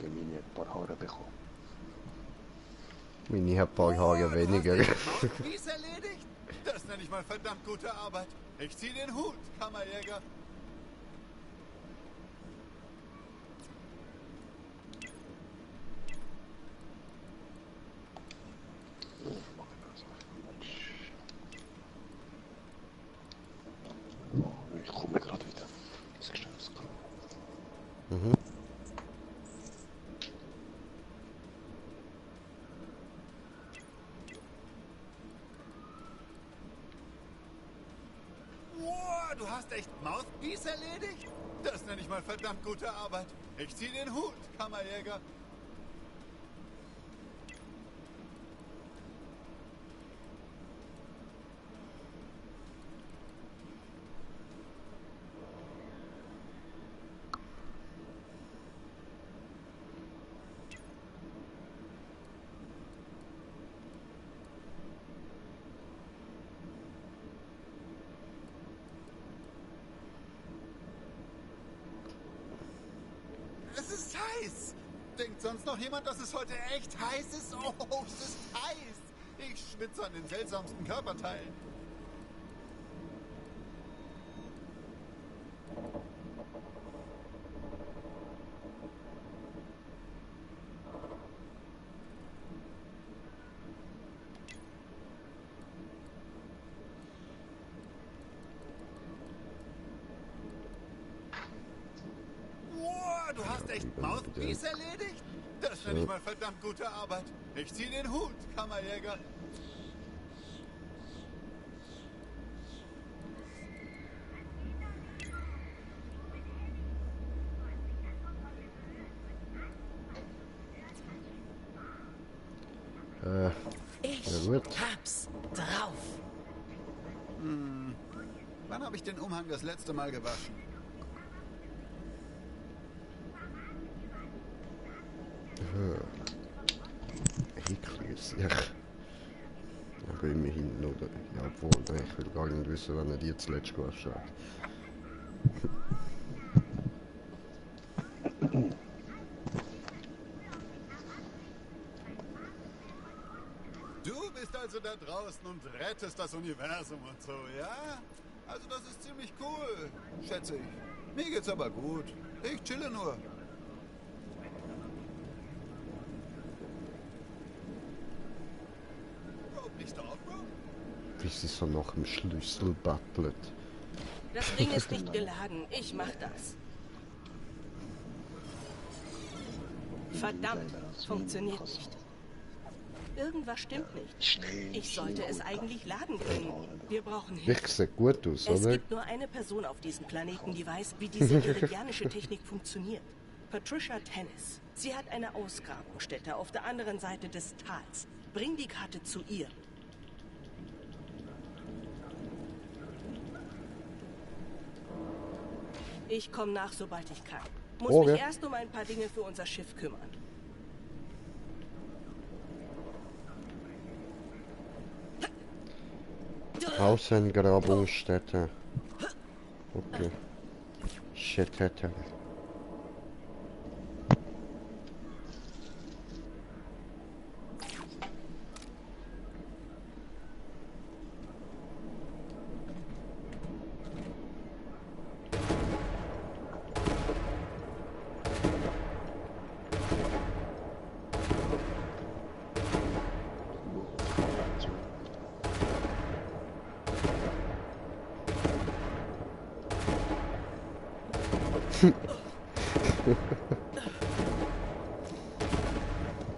Meine ein paar Haare bekommen. Meine hat ein paar Haare weniger. Wie ist erledigt? Das nenne ich mal verdammt gute Arbeit. Ich zieh den Hut, Kammerjäger. Ich komme gerade wieder. Das ist schnell. Mhm. Wow, du hast echt Mouthpiece erledigt? Das nenne ich mal verdammt gute Arbeit. Ich zieh den Hut, Kammerjäger. Es ist heiß. Denkt sonst noch jemand, dass es heute echt heiß ist? Oh, es ist heiß. Ich schwitze an den seltsamsten Körperteilen. Wow, du hast echt Mouthpiece erledigt? Das nenne ich mal verdammt gute Arbeit. Ich zieh den Hut, Kammerjäger. Ich gut. hab's drauf. Wann habe ich den Umhang das letzte Mal gewaschen? Ekliges. Ja. Aber immerhin, oder? Ja, obwohl, ich will gar nicht wissen, wann er die zuletzt gewaschen hat. Du bist also da draußen und rettest das Universum und so, ja? Also das ist ziemlich cool, schätze ich. Mir geht's aber gut. Ich chille nur. Wie sie so nach dem Schlüssel battelt. Das Ding ist nicht geladen. Ich mach das. Verdammt, funktioniert nicht. Irgendwas stimmt nicht. Ich sollte es eigentlich laden können. Wir brauchen Hilfe. Ich sieht gut aus, Es oder? gibt nur eine Person auf diesem Planeten, die weiß, wie diese iridianische Technik funktioniert. Patricia Tennis. Sie hat eine Ausgrabungsstätte auf der anderen Seite des Tals. Bring die Karte zu ihr. Ich komme nach, sobald ich kann. Muss mich erst um ein paar Dinge für unser Schiff kümmern. Außengrabungsstätte. Okay. Shit, hätte.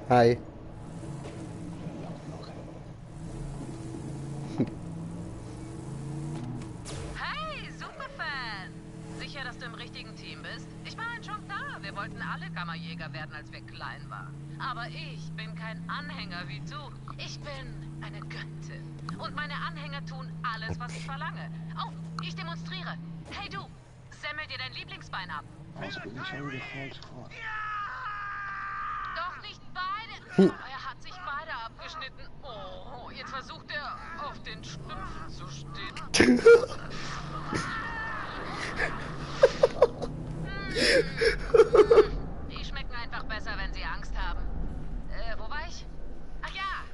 Hi. Hey, Superfan! Sicher, dass du im richtigen Team bist? Ich war halt schon da. Wir wollten Kammerjäger werden, als wir klein waren. Aber ich bin kein Anhänger wie du. Ich bin eine Göttin. Und meine Anhänger tun alles, was ich verlange. Oh, ich demonstriere. Hey du, semmel dir dein Lieblingsbein ab. Was bin ich eigentlich falsch gefahren? Doch nicht beide. Er hat sich beide abgeschnitten. Oh, jetzt versucht er, auf den Stümpfen zu stehen. Die schmecken einfach besser, wenn sie Angst haben. Wo war ich? Ach ja,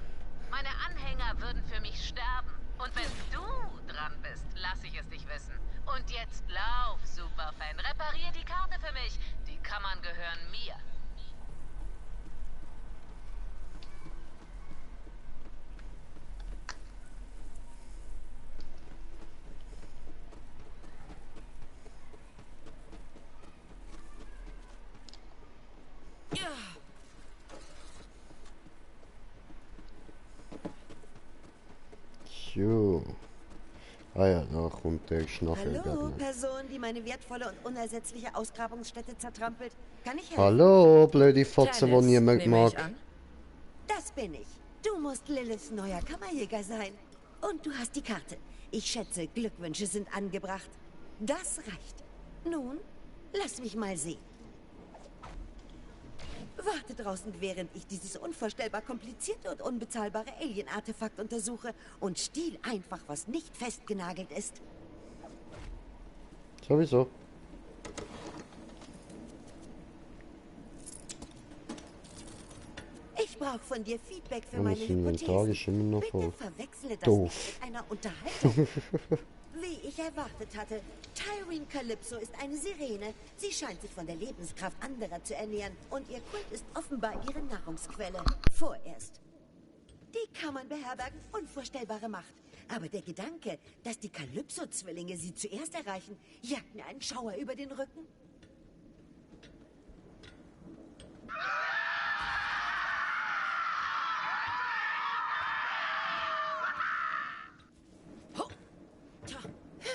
meine Anhänger würden für mich sterben. Und wenn du dran bist, lass ich es dich wissen. Und jetzt lauf, Superfan. Reparier die Karte für mich. Die Kammern gehören mir. Jo. Ah ja, da kommt der Schnaffel. Hallo, Person, die meine wertvolle und unersetzliche Ausgrabungsstätte zertrampelt. Kann ich helfen? Hallo, blöde Fotze, die niemand mag. Das bin ich. Du musst Liliths neuer Kammerjäger sein. Und du hast die Karte. Ich schätze, Glückwünsche sind angebracht. Das reicht. Nun, lass mich mal sehen. Warte draußen, während ich dieses unvorstellbar komplizierte und unbezahlbare Alien-Artefakt untersuche und stiehl einfach, was nicht festgenagelt ist. Sowieso. Ich brauche von dir Feedback für Und meine das Inventar ist immer noch voll. Bitte verwechsle das Doof. nicht mit einer Unterhaltung. Wie ich erwartet hatte, Tyrene Calypso ist eine Sirene. Sie scheint sich von der Lebenskraft anderer zu ernähren und ihr Kult ist offenbar ihre Nahrungsquelle. Vorerst. Die Kammern beherbergen unvorstellbare Macht. Aber der Gedanke, dass die Calypso-Zwillinge sie zuerst erreichen, jagt mir einen Schauer über den Rücken.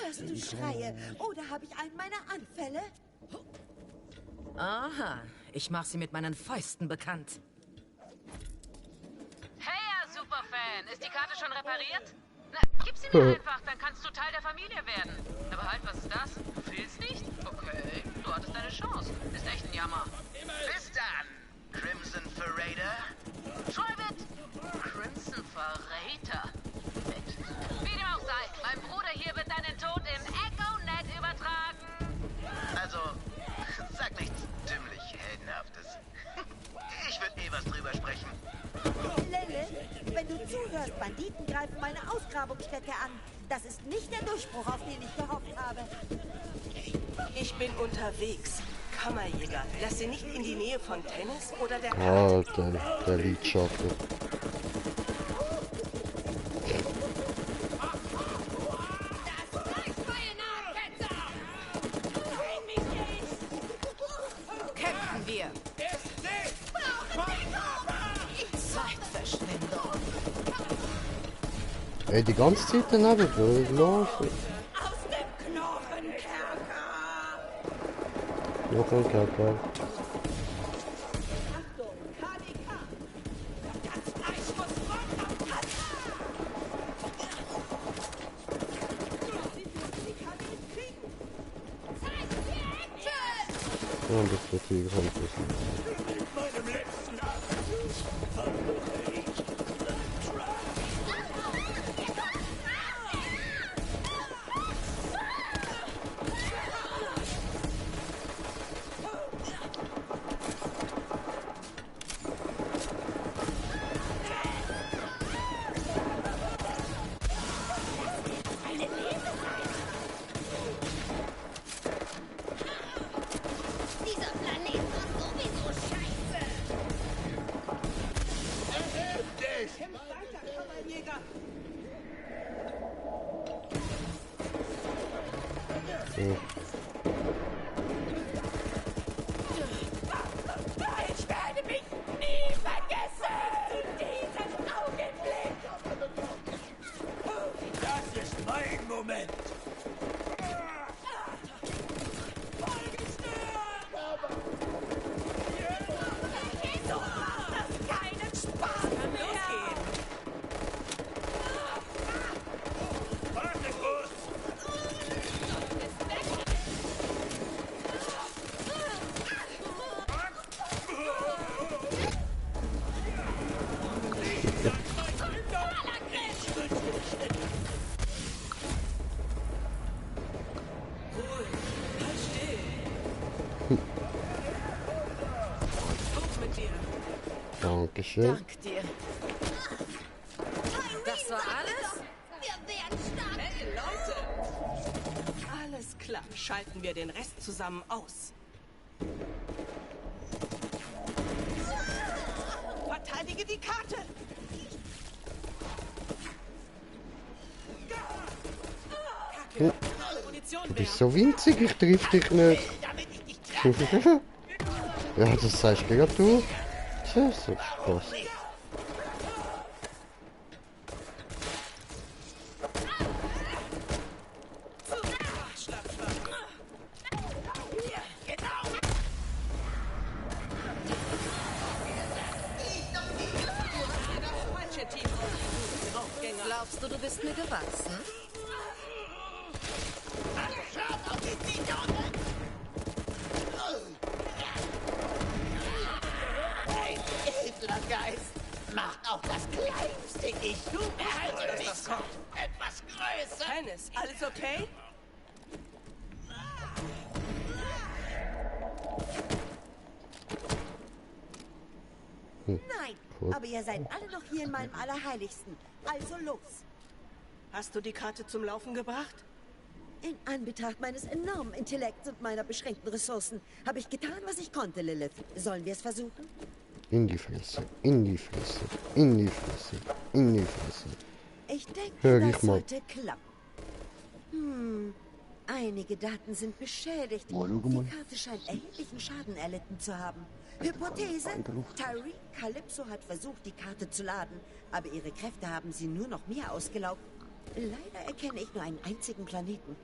Hörst du Schreie? Oder habe ich einen meiner Anfälle? Aha, ich mache sie mit meinen Fäusten bekannt. Hey, Superfan, ist die Karte schon repariert? Na, gib sie mir einfach, dann kannst du Teil der Familie werden. Aber halt, was ist das? Du fehlst nicht? Okay, du hattest deine Chance. Ist echt ein Jammer. Bis dann, Crimson Verräter. Troybit! Crimson Verräter. Wie dem auch sei, mein Bruder hier wird deinen Tod im Echo-Net übertragen. Also, sag nichts dümmlich Heldenhaftes. Ich würde eh was drüber sprechen. Lilith, wenn du zuhörst, Banditen greifen meine Ausgrabungsstätte an. Das ist nicht der Durchbruch, auf den ich gehofft habe. Ich bin unterwegs. Kammerjäger, lass sie nicht in die Nähe von Tennis oder der Karte. Alter, der Lidschatten. Kämpfen wir. Zeitverschwendung. Ey, die ganze Zeit daneben laufen. Aus dem Knochenkerker! Knochenkerker. Achtung, KDK! Das Eis muss runter! Ja, das wird hier gehandelt. Mit meinem letzten Dieser Planet war sowieso Dankeschön. Dank dir. Das war alles? Wir werden stark. Hey, Leute! Alles klar. Schalten wir den Rest zusammen aus. Verteidige die Karte! Du bist so winzig, ich triff dich nicht. Ja, das sagst du ja du. Tja, so Spaß. Glaubst du, du bist mir gewachsen? Geist macht auch das kleinste Ich. Du erhalte dich etwas größer. Tennis, alles okay? Nein, aber ihr seid alle noch hier in meinem Allerheiligsten. Also los. Hast du die Karte zum Laufen gebracht? In Anbetracht meines enormen Intellekts und meiner beschränkten Ressourcen habe ich getan, was ich konnte, Lilith. Sollen wir es versuchen? In die Fresse, in die Fresse, in die Fresse, in die Fresse. Ich denke, Hör ich das mal. sollte klappen. Einige Daten sind beschädigt. Oh, schau Die mal. Karte scheint erheblichen Schaden erlitten zu haben. Hypothese: Tyree Calypso hat versucht, die Karte zu laden, aber ihre Kräfte haben sie nur noch mehr ausgelaugt. Leider erkenne ich nur einen einzigen Planeten.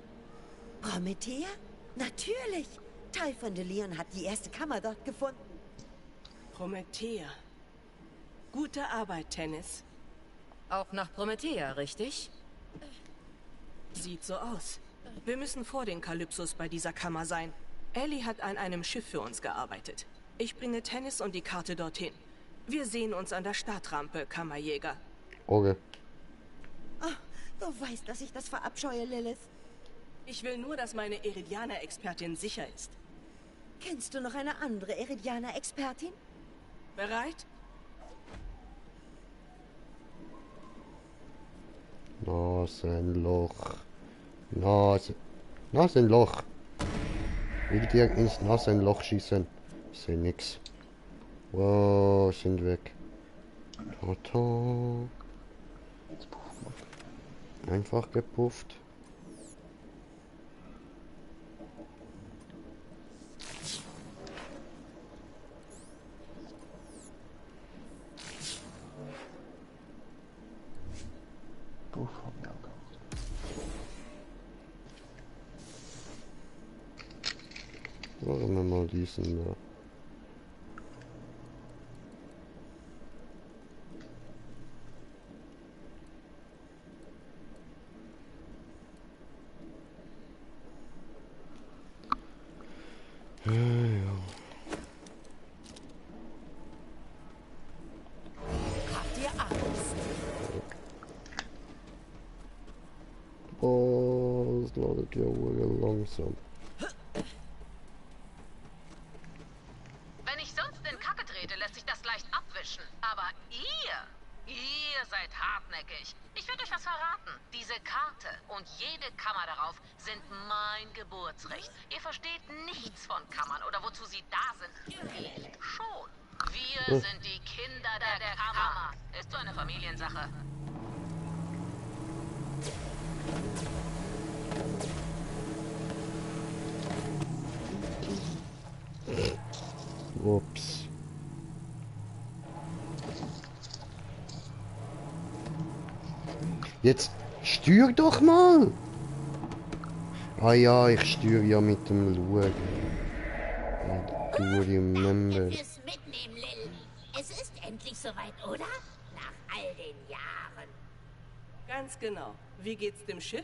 Promethea? Natürlich! Typhon de Leon hat die erste Kammer dort gefunden. Promethea. Gute Arbeit, Tennis. Auch nach Promethea, richtig? Sieht so aus. Wir müssen vor den Kalypsos bei dieser Kammer sein. Ellie hat an einem Schiff für uns gearbeitet. Ich bringe Tennis und die Karte dorthin. Wir sehen uns an der Startrampe, Kammerjäger. Okay. Oh, du weißt, dass ich das verabscheue, Lilith. Ich will nur, dass meine Eridianer-Expertin sicher ist. Kennst du noch eine andere Eridianer-Expertin? Bereit? Nasenloch. Nasenloch. Will dir ins Nasenloch schießen. Ich seh nix. Wow, sind weg. Tata. Einfach gepufft. Puff, hab ich auch gehabt. Machen wir mal diesen da. Habt ihr Angst? Oh, das ladet ja wohl langsam. Wenn ich sonst in Kacke trete, lässt sich das leicht abwischen. Aber ihr seid hartnäckig. Ich werde euch was verraten. Diese Karte und jede Kammer darauf sind mein Geburtsrecht. Ihr versteht nichts von Kammern oder wozu sie da sind. Ich schon. Wir sind die Kinder der Kammer. Ist so eine Familiensache. Ups. Jetzt steuer doch mal! Ah ja, ich steuere ja mit dem Schauen. Du remember. Es mitnehmen, Lil. Es ist endlich soweit, oder? Nach all den Jahren. Ganz genau. Wie geht's dem Schiff?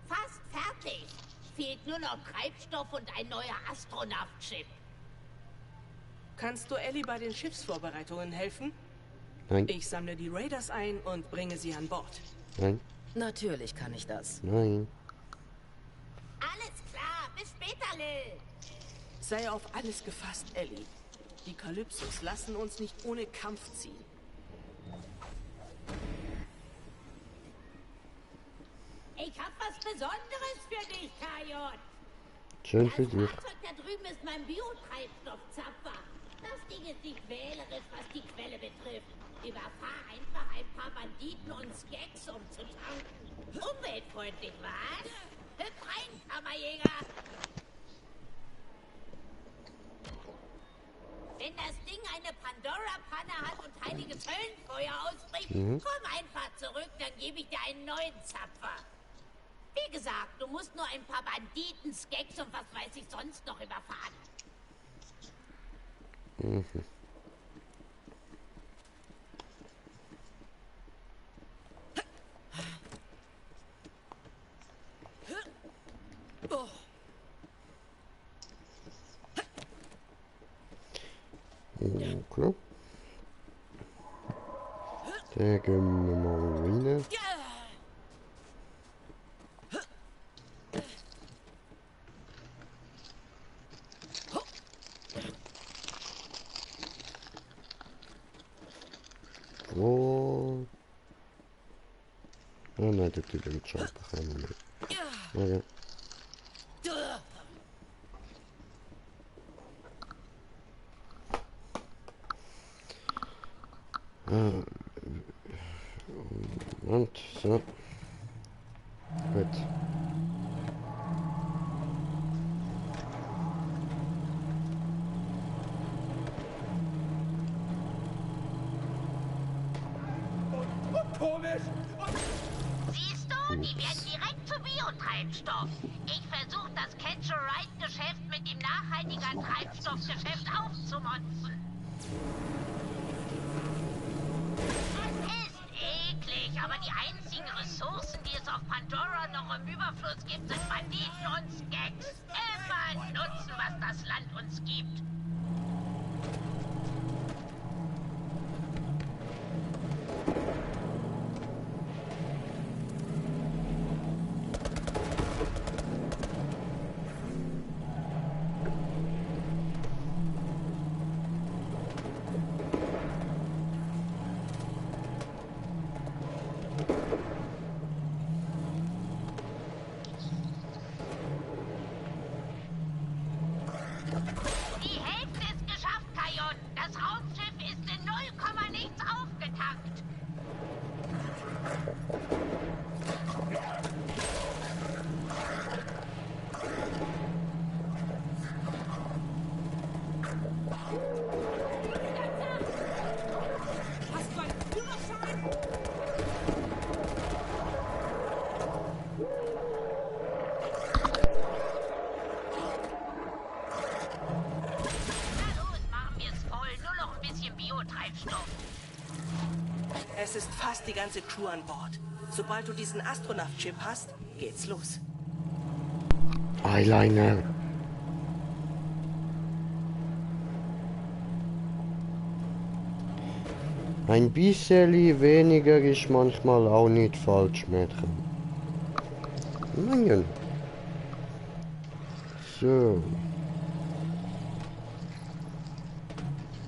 Fast fertig. Fehlt nur noch Treibstoff und ein neuer Astronaut-Chip. Kannst du Ellie bei den Schiffsvorbereitungen helfen? Nein, Ich sammle die Raiders ein und bringe sie an Bord. nein, Natürlich kann ich das. nein. Alles klar. Bis später, Lil. Sei auf alles gefasst, Ellie. Die Kalypsos lassen uns nicht ohne Kampf ziehen. Ich hab was Besonderes für dich, Kajon. Schön für dich. Das Fahrzeug da drüben ist mein Biotreibstoffzapfer. Das Ding ist nicht wählerisch, was die Quelle betrifft. Überfahr einfach ein paar Banditen und Skeks, um zu tanken. Umweltfreundlich, was? Hüpf rein, Kammerjäger! Wenn das Ding eine Pandora-Panne hat und heiliges Höllenfeuer ausbricht, komm einfach zurück, dann gebe ich dir einen neuen Zapfer. Wie gesagt, du musst nur ein paar Banditen, Skeks und was weiß ich sonst noch überfahren. Okay. Da gehen wir mal rein. Oh. Oh nein, der Typ wird schon bekommen. Okay. Und so. Gut. Komisch! Siehst du, die werden direkt zu Biotreibstoff. Ich versuche das Catch-a-Ride-Geschäft mit dem nachhaltiger Treibstoffgeschäft aufzumotzen. Eklig, aber die einzigen Ressourcen, die es auf Pandora noch im Überfluss gibt, sind Banditen und Skeks. Immer nutzen, was das Land uns gibt. Es ist fast die ganze Crew an Bord. Sobald du diesen Astronaut-Chip hast, geht's los. Eyeliner. Ein bisschen weniger ist manchmal auch nicht falsch, Mädchen. Nein. So.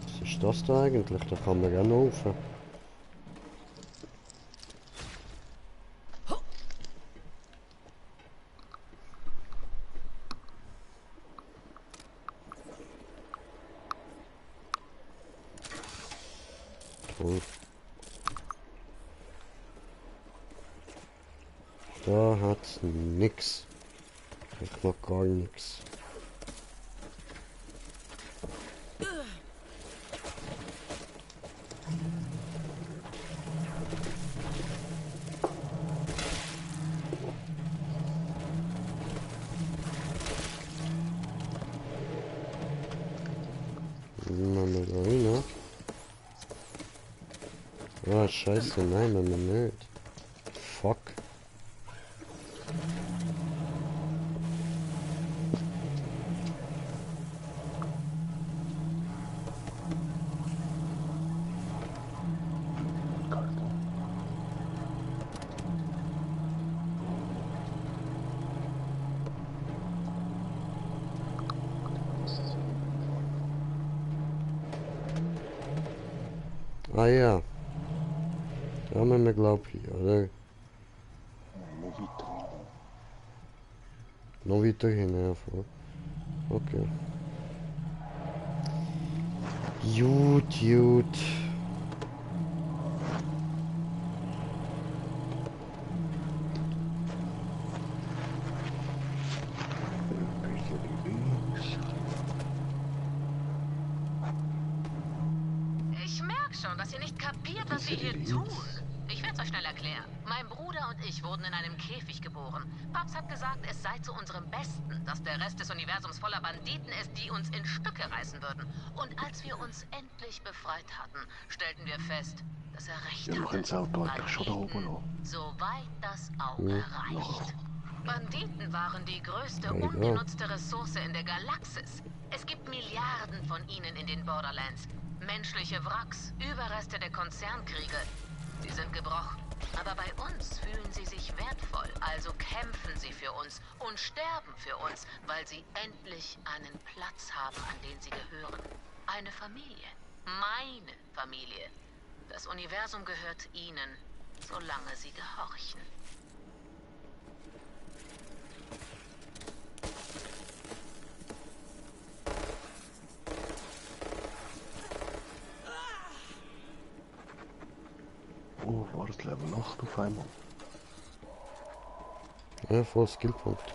Was ist das da eigentlich? Da kann man gerne rauf. Da hat's nix. Ich noch gar nix. Machen wir da rein. Ah, scheiße, nein, machen wir nicht. Fuck. Ah ja. Da müssen wir glaube ich, oder? Noch weiter hinten. Noch weiter hin, ja, voll. Okay. Gut, gut. Ich merke schon, dass ihr nicht kapiert, was wir hier tun. Ich werde es euch schnell erklären. Mein Bruder und ich wurden in einem Käfig geboren. Paps hat gesagt, es sei zu unserem Besten, dass der Rest des Universums voller Banditen ist, die uns in Stücke reißen würden. Und als wir uns endlich befreit hatten, stellten wir fest, dass er recht Ja, wir können das Auto eigentlich schon da oben lassen. Soweit das Auge reicht. Banditen waren die größte ungenutzte Ressource in der Galaxis. Es gibt Milliarden von ihnen in den Borderlands. Menschliche Wracks, Überreste der Konzernkriege. Sie sind gebrochen. Aber bei uns fühlen sie sich wertvoll, also kämpfen sie für uns und sterben für uns, weil sie endlich einen Platz haben, an den sie gehören. Eine Familie. Meine Familie. Das Universum gehört ihnen, solange sie gehorchen. Oh, war das Level 8 auf einmal? Ja, voll Skillpunkt.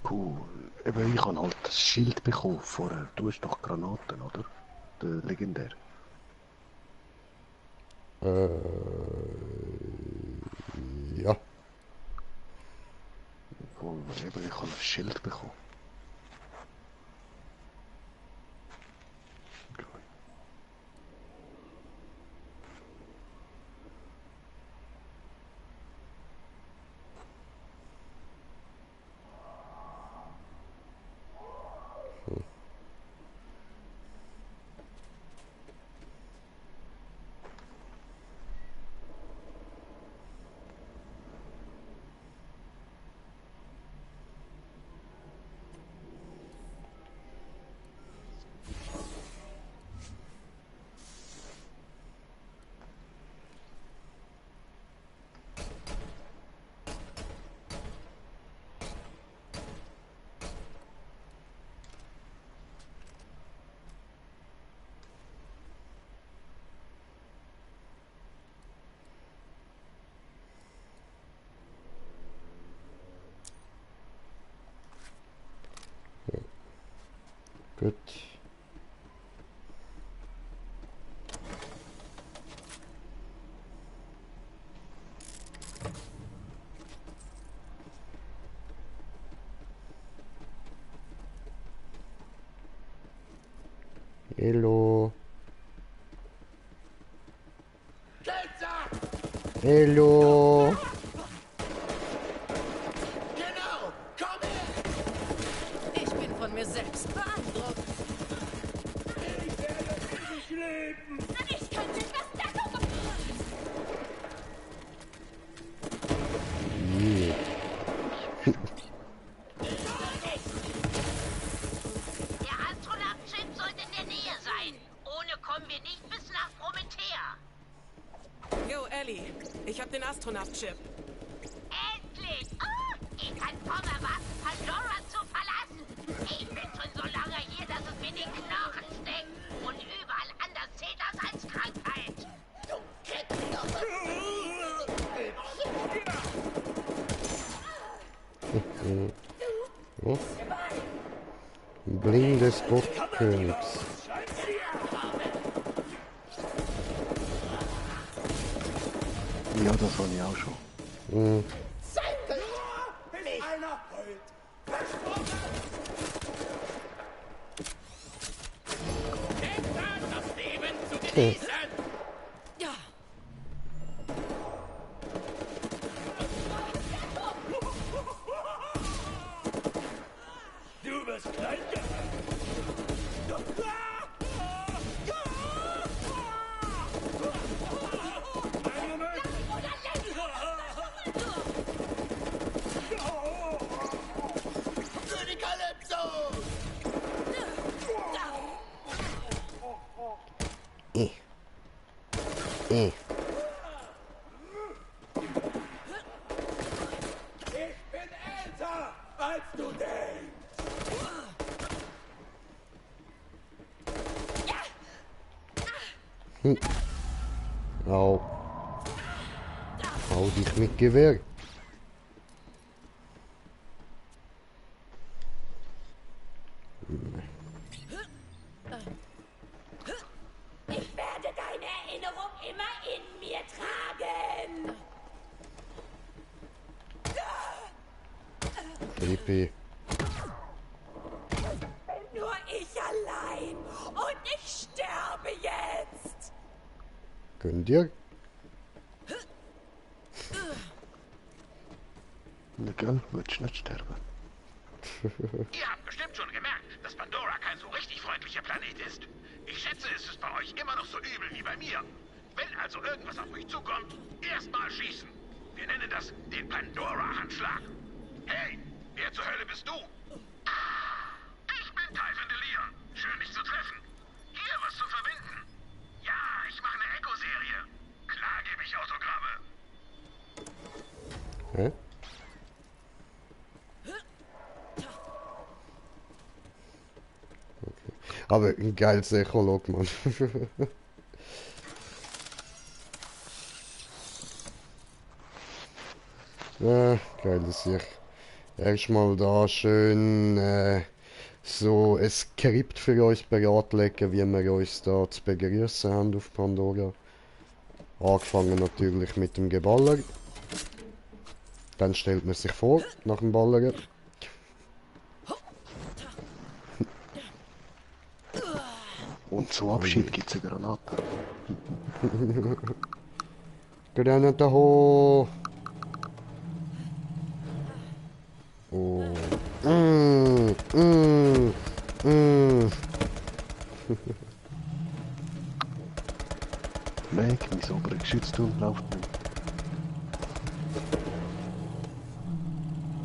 Cool. Eben, ich habe halt das Schild bekommen vorher. Du hast doch Granaten, oder? Der legendär. Ja. Cool. Eben, ich habe ein Schild bekommen. Gut. Hello. Hello. Genau! Komm her! Ich bin von mir selbst beeindruckt. Ich werde ewig leben! Ich könnte das Deckung... Der Astronaut-Chip sollte in der Nähe sein. Ohne kommen wir nicht bis nach Promethea. Yo, Ellie. Ich hab den Astronaut-Chip. Endlich! Oh, ich kann kaum erwarten, Pandora zu verlassen. Ich bin schon so lange hier, dass es mir in den Knochen steckt. Und überall anders zählt das als Krankheit. Du Kettenlaufer! Oh. Bling des Gottkönigs. Ja, das habe ich auch schon. Zettel! Bis einer heult! Versprochen! Denkt an, das Leben zu genießen! Ja. Du bist klein. Für die Calypso! Ich bin älter, als du denkst! Au. Hau dich mit Gewehr. Ich werde deine Erinnerung immer in mir tragen. Creepy. Bin nur ich allein und ich sterbe jetzt. Gönn dir. Na gell, willst du nicht sterben? Ihr habt bestimmt schon gemerkt, dass Pandora kein so richtig freundlicher Planet ist. Ich schätze, es ist bei euch immer noch so übel wie bei mir. Wenn also irgendwas auf mich zukommt, erstmal schießen. Wir nennen das den Pandora-Handschlag. Hey, wer zur Hölle bist du? Ich bin Typhon Delir. Schön, dich zu treffen. Hier was zu verbinden. Ja, ich mache eine Echo-Serie. Klar gebe ich Autogramme. Hä? Aber ein geiles Echolog, Mann. Geiles Sicht. Erstmal da schön so ein Skript für uns bereitlegen, wie wir uns da zu begrüßen haben auf Pandora. Angefangen natürlich mit dem Geballer. Dann stellt man sich vor, nach dem Ballern. Und zum Abschied gibt es eine Granate. Granate hoch! Oh. Nein, mein sauberer Geschützturm läuft nicht.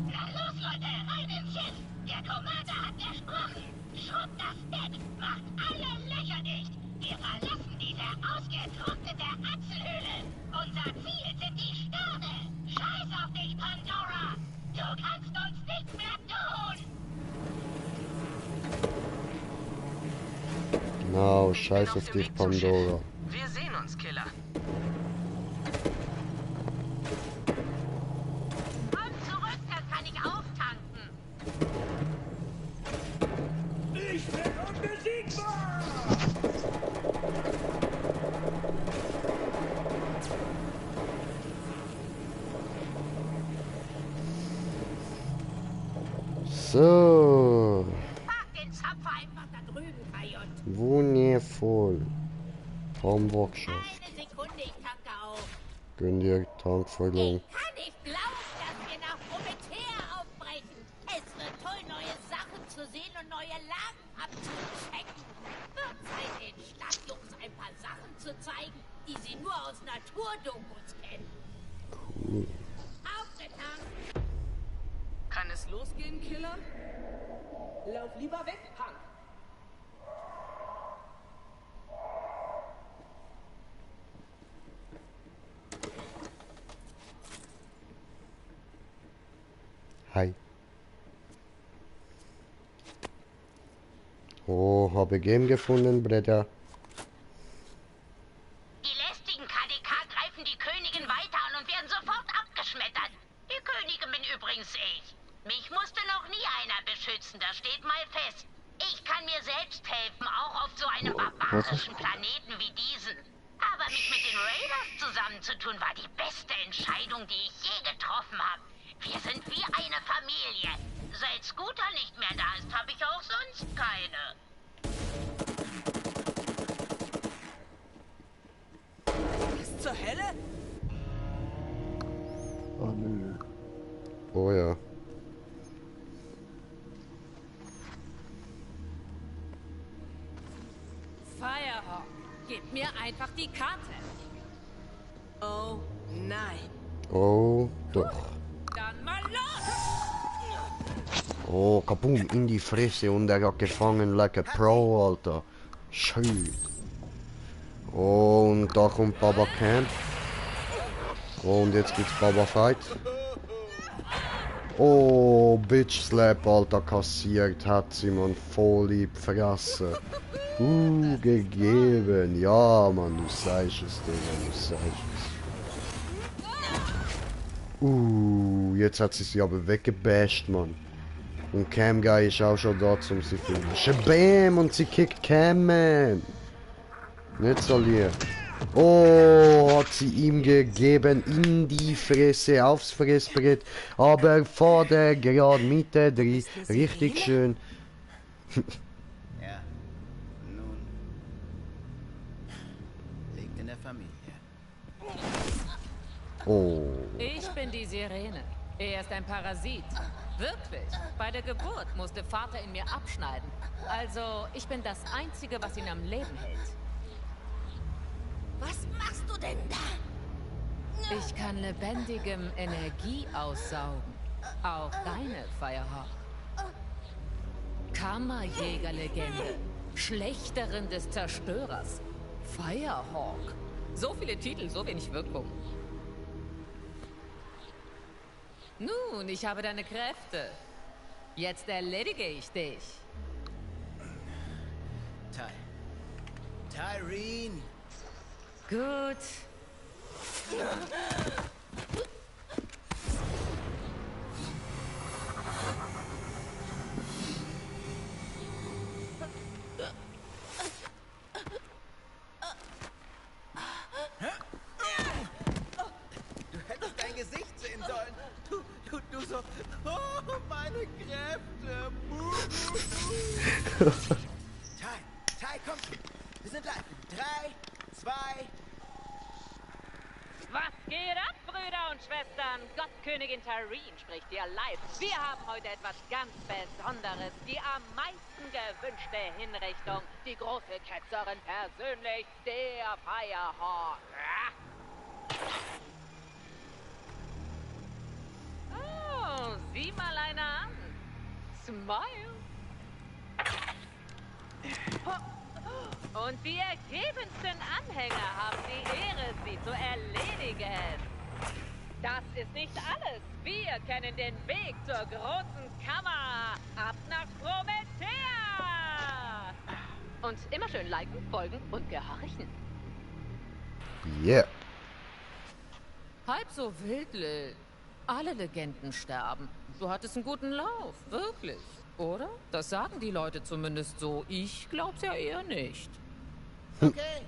Los, Leute, rein ins Schiff! Der Commander hat versprochen! Schrubbt das Deck, macht alle Löcher dicht! Wir verlassen diese ausgetrocknete Achselhöhle! Unser Ziel sind die Sterne! Scheiß auf dich, Pandora! Du kannst uns nichts mehr tun! Genau, scheiß auf dich, Pandora. Wir sehen uns, Killer. Komm zurück, dann kann ich auftanken! Ich bin unbesiegbar! So. Pack den Zapfer einfach da drüben, Kajot! Wundervoll. Haben wir geschafft. Eine Sekunde, ich tanke auf! Gönn dir Tankfüllung. Ich kann nicht glauben, dass wir nach Prometea aufbrechen. Es wird toll, neue Sachen zu sehen und neue Lagen abzuchecken. Wird Zeit, den Stadtjungs ein paar Sachen zu zeigen, die sie nur aus Naturdokus kennen. Cool. Aufgetankt! Kann es losgehen, Killer? Lauf lieber weg, Punk. Hi. Oh, habe Game gefunden, Breda. Die lästigen KDK greifen die Königin weiter an und werden sofort abgeschmettert. Die Königin bin übrigens ich. Mich musste noch nie einer beschützen, das steht mal fest. Ich kann mir selbst helfen, auch auf so einem barbarischen Planeten wie diesen. Aber mich mit den Raiders zusammenzutun, war die beste Entscheidung, die ich je getroffen habe. Wir sind wie eine Familie. Seit Scooter nicht mehr da ist, habe ich auch sonst keine. Was zur Hölle? Oh nö. Oh ja. Firehawk, gib mir einfach die Karte. Oh nein. Oh, doch. Dann mal los! Oh, kaboom, in die Fresse und er hat gefangen, like a Pro, Alter. Schön. Oh, und da kommt Baba Camp. Oh, und jetzt gibt's Baba Fight. Oh, Bitch Slap, Alter, kassiert hat sie, man, voll lieb vergessen. Gegeben. Ja, Mann, du sagst es, Digga, du sagst es. Jetzt hat sie sie aber weggebasht, Mann. Und Cam Guy ist auch schon da, um sie zu finishen. Bam! Und sie kickt Cam, man. Nicht so lieb. Oh, hat sie ihm gegeben in die Fresse, aufs Fressbrett. Aber vor der gerade Mitte drin. Richtig schön. Ja. Nun. Liegt in der Familie. Oh. Ich bin die Sirene. Er ist ein Parasit. Wirklich. Bei der Geburt musste Vater ihn mir abschneiden. Also, ich bin das Einzige, was ihn am Leben hält. Was machst du denn da? Ich kann lebendigem Energie aussaugen. Auch deine, Firehawk. Kammerjägerlegende. Schlechterin des Zerstörers. Firehawk. So viele Titel, so wenig Wirkung. Nun, ich habe deine Kräfte. Jetzt erledige ich dich. Tyreen! Gut. Du hättest dein Gesicht sehen sollen. Du so... Oh, meine Kräfte. Ty, komm schon. Wir sind live. 3, 2... Was geht ab, Brüder und Schwestern? Gottkönigin Tyreen spricht dir live. Wir haben heute etwas ganz Besonderes. Die am meisten gewünschte Hinrichtung. Die große Ketzerin persönlich, der Firehawk. Oh, sieh mal einer an. Smile. Und die ergebensten Anhänger haben die Ehre, sie zu erledigen. Das ist nicht alles. Wir kennen den Weg zur großen Kammer. Ab nach Promethea. Und immer schön liken, folgen und gehorchen. Yeah. Halb so wild, Lil. Alle Legenden sterben. Du hattest einen guten Lauf, wirklich. Oder? Das sagen die Leute zumindest so. Ich glaub's ja eher nicht. Okay,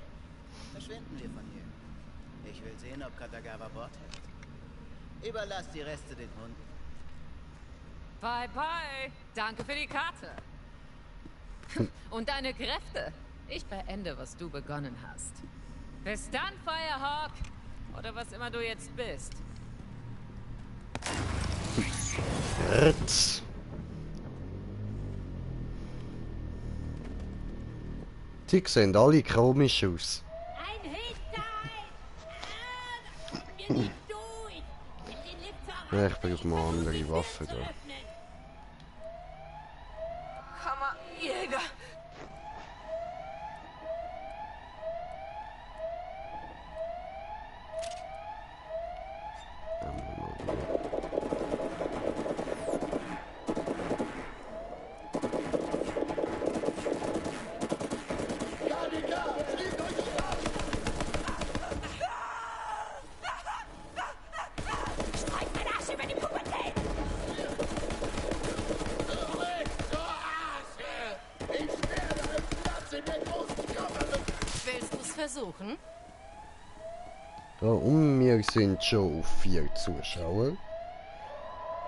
verschwinden wir von hier. Ich will sehen, ob Katagawa Wort hält. Überlass die Reste den Hunden. Bye, bye. Danke für die Karte. Und deine Kräfte. Ich beende, was du begonnen hast. Bis dann, Firehawk. Oder was immer du jetzt bist. Ritz. Die sehen alle komisch aus. Ein Hinterhalt! Wir sind durch! Mit den Lift Ja, ich brauche mal andere Waffen da. Kammerjäger! Willst du's versuchen? Ja, und wir sind schon auf 4 Zuschauer.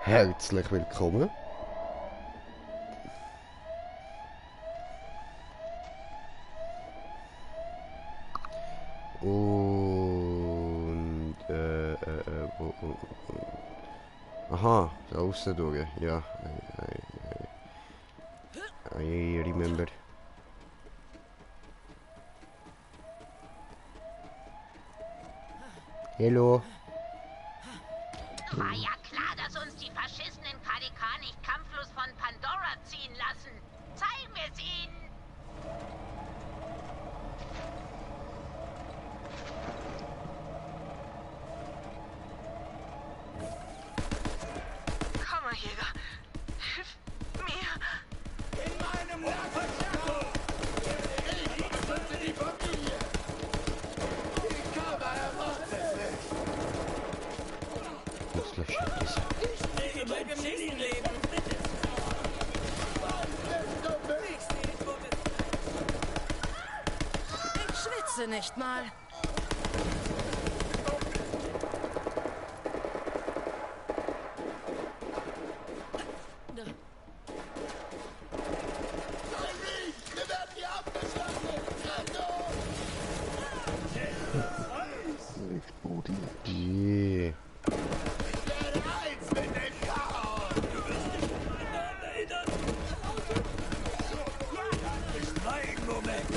Herzlich willkommen. Und aha, da außen durch. Ja, I remember. Hallo. War ja klar, dass uns die Faschisten in KDK nicht kampflos von Pandora ziehen lassen. Zeigen wir es ihnen! Kammerjäger, hilf mir! In meinem Lagerschatto! Ich beschütze die Familie! Die Kammer erwartet mich! Ich lebe im nächsten Leben. Ich schwitze nicht mal. Wir werden hier abgeschlachtet! Achtung! Je. Ich werde eins mit dem Chaos! Ist mein Moment!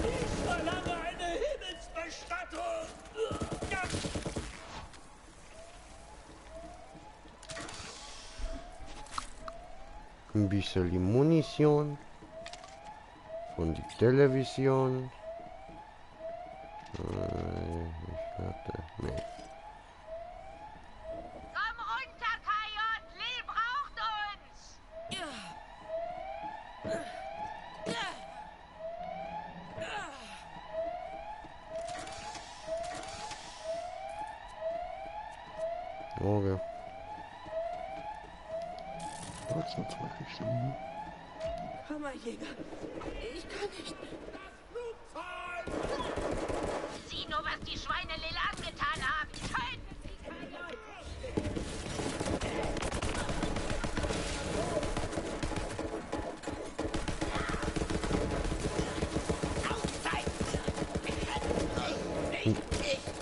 Ich verlange eine Himmelsbestattung! Ein bisschen Munition. Von der Television. Ich hatte. Nee. Komm runter, Kajot! Lil braucht uns! Okay. Kammerjäger, ich kann nicht. Sieh nur, was die Schweine Lil angetan haben! Töten sie, Kajot!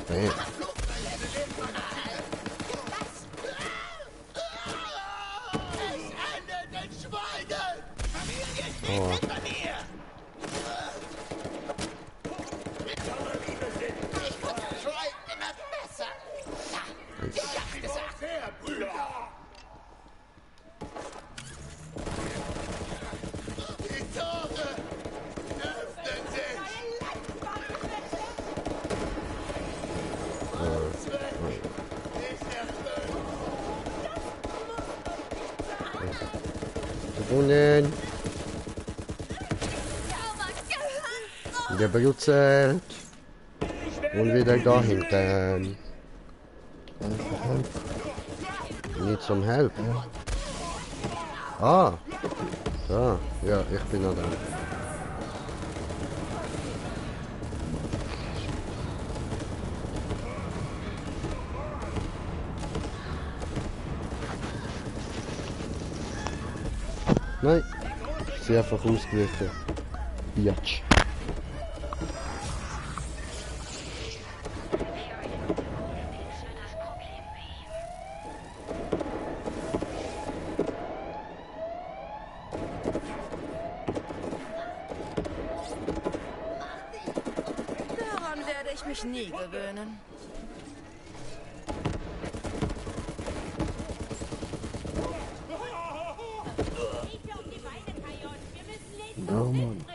Nee. Es endet in Schweinen! Familie steht Oh. hinter mir! Ich unterschreibe immer besser! Ich hab's gesagt! Her, Brüder! Die Tore öffnen sich! Nicht erfüllt! Gewonnen. Der Blutzelt. Und wieder da hinten. Nicht zum Helfen. Ah. Da. Ja, ich bin noch da. Nein. Sie einfach ausgewichen. Biatsch. Daran werde ich mich nie gewöhnen. Ja, Mann.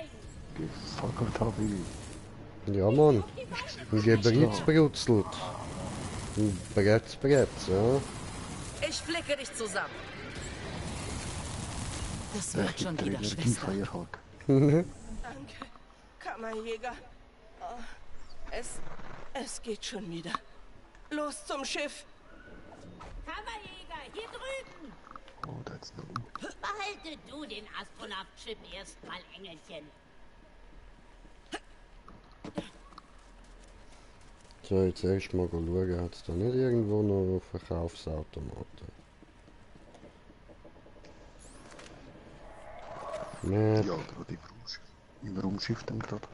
Gefuckert hab ich. Ja, Mann. Ein Gebrützbrutzelt. Ein Bretz, ja. Ich flicke dich zusammen. Das wird schon wieder, Schwester. Energiefeuerhack. Danke, Kammerjäger. Oh, es geht schon wieder. Los zum Schiff. Kammerjäger, hier drüben! Oh, that's no. Behalte du den Astronaut-Chip erstmal, Engelchen. So, jetzt erst mal schauen, hat es da nicht irgendwo noch Verkaufsautomaten? Nee. Ja, gerade im Raumschiff dann gerade.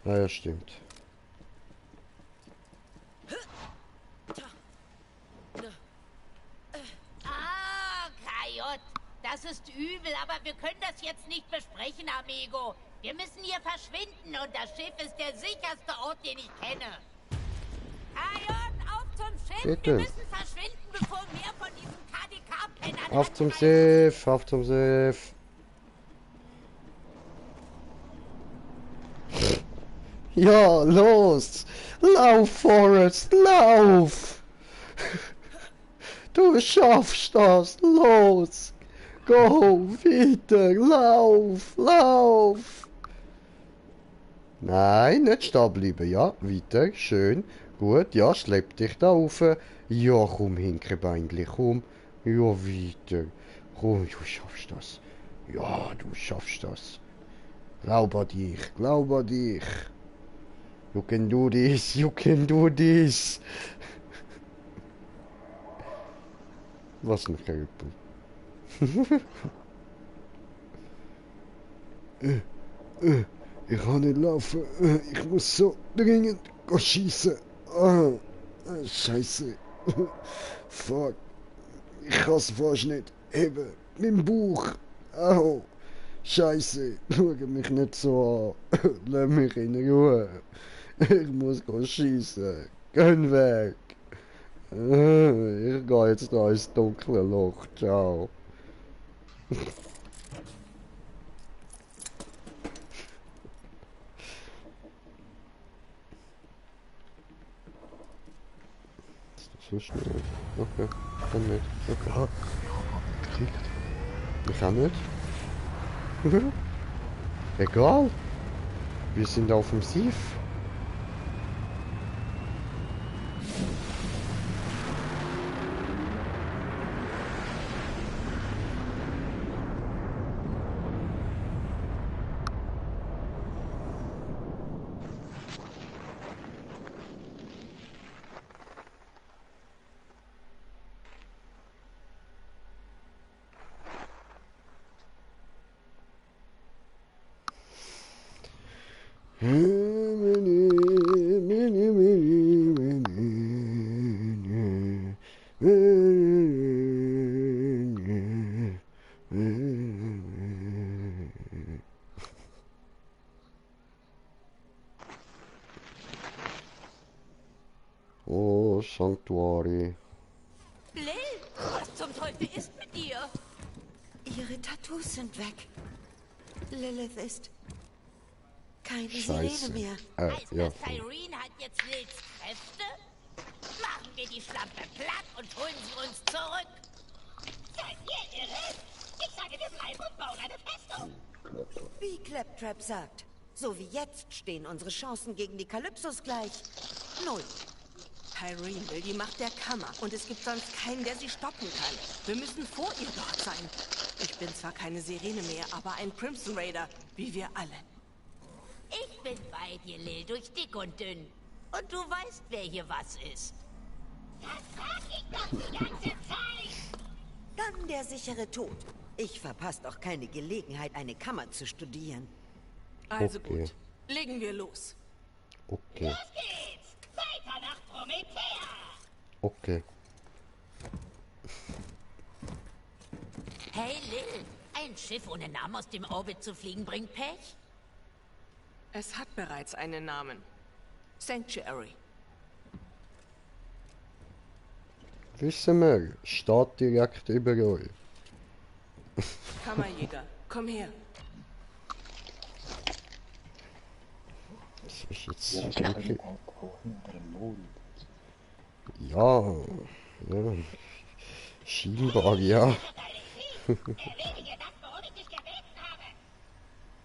Ah ja, stimmt. Ah, Kajot, das ist übel, aber wir können das jetzt nicht besprechen, Amigo. Wir müssen hier verschwinden und das Schiff ist der sicherste Ort, den ich kenne. Kajot, auf zum Schiff! Bitte. Wir müssen verschwinden, bevor mehr von diesen KDK-Pennern... Auf zum Schiff, auf zum Schiff. Ja, los! Lauf, Forrest, lauf! Du schaffst das, los! Go, weiter, lauf, lauf! Nein, nicht stehen bleiben, ja, weiter, schön, gut, ja, schlepp dich da rauf. Ja, komm, Hinkerbeinli, komm, ja, weiter, komm, du schaffst das. Ja, du schaffst das. Glaub an dich, glaub an dich. You can do this, you can do this. Was ein Kröpel. Ich kann nicht laufen. Ich muss so dringend schießen. Scheiße. Fuck. Ich kann es fast nicht heben. Mein Bauch. Au. Scheiße. Schau mich nicht so an. Lass mich in Ruhe. Ich muss schießen. Geh weg. Ich gehe jetzt da ins dunkle Loch. Ciao. So schnell. Okay. Kann nicht. Okay. Ich kann nicht. Egal. Wir sind offensiv. Oh, Sanctuary. Lil, was zum Teufel ist mit dir? Ihre Tattoos sind weg. Lilith ist keine Scheiße. Sirene mehr. Heißt Ja. das, Tyreen hat jetzt Lils Kräfte? Machen wir die Schlampe platt und holen sie uns zurück. Seid ihr irre? Ich sage, wir bleiben und bauen eine Festung. Wie Claptrap sagt. So wie jetzt stehen unsere Chancen gegen die Kalypsos gleich 0. Tyreen will die Macht der Kammer und es gibt sonst keinen, der sie stoppen kann. Wir müssen vor ihr dort sein. Ich bin zwar keine Sirene mehr, aber ein Crimson Raider, wie wir alle. Ich bin bei dir, Lil, durch dick und dünn. Und du weißt, wer hier was ist. Das sag ich doch die ganze Zeit. Dann der sichere Tod. Ich verpasse doch keine Gelegenheit, eine Kammer zu studieren. Also Okay. gut, legen wir los. Okay. Los geht's. Weiter nach Promethea. Okay. Hey, Lil, ein Schiff ohne Namen aus dem Orbit zu fliegen bringt Pech? Es hat bereits einen Namen. Sanctuary. Wissen wir, steht direkt über euch. Kammerjäger, komm her. Das ist jetzt Ja, ich wirklich... kann nicht auch hinter dem Mond. Ja. Scheinbar, ja.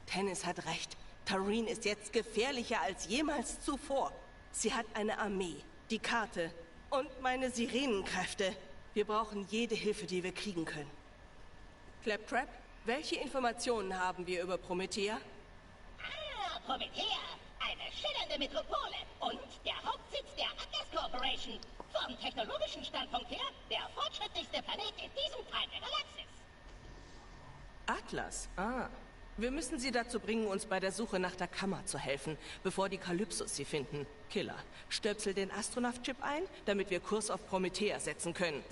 Tennis hat recht. Tyreen ist jetzt gefährlicher als jemals zuvor. Sie hat eine Armee, die Karte und meine Sirenenkräfte. Wir brauchen jede Hilfe, die wir kriegen können. Claptrap, welche Informationen haben wir über Promethea? Ah, Promethea. Eine schillernde Metropole und der Hauptsitz der technologischen Standpunkt her der fortschrittlichste Planet in diesem Teil der Galaxis. Atlas? Ah. Wir müssen sie dazu bringen, uns bei der Suche nach der Kammer zu helfen, bevor die Kalypsos sie finden. Killer, stöpsel den Astronaut-Chip ein, damit wir Kurs auf Promethea setzen können.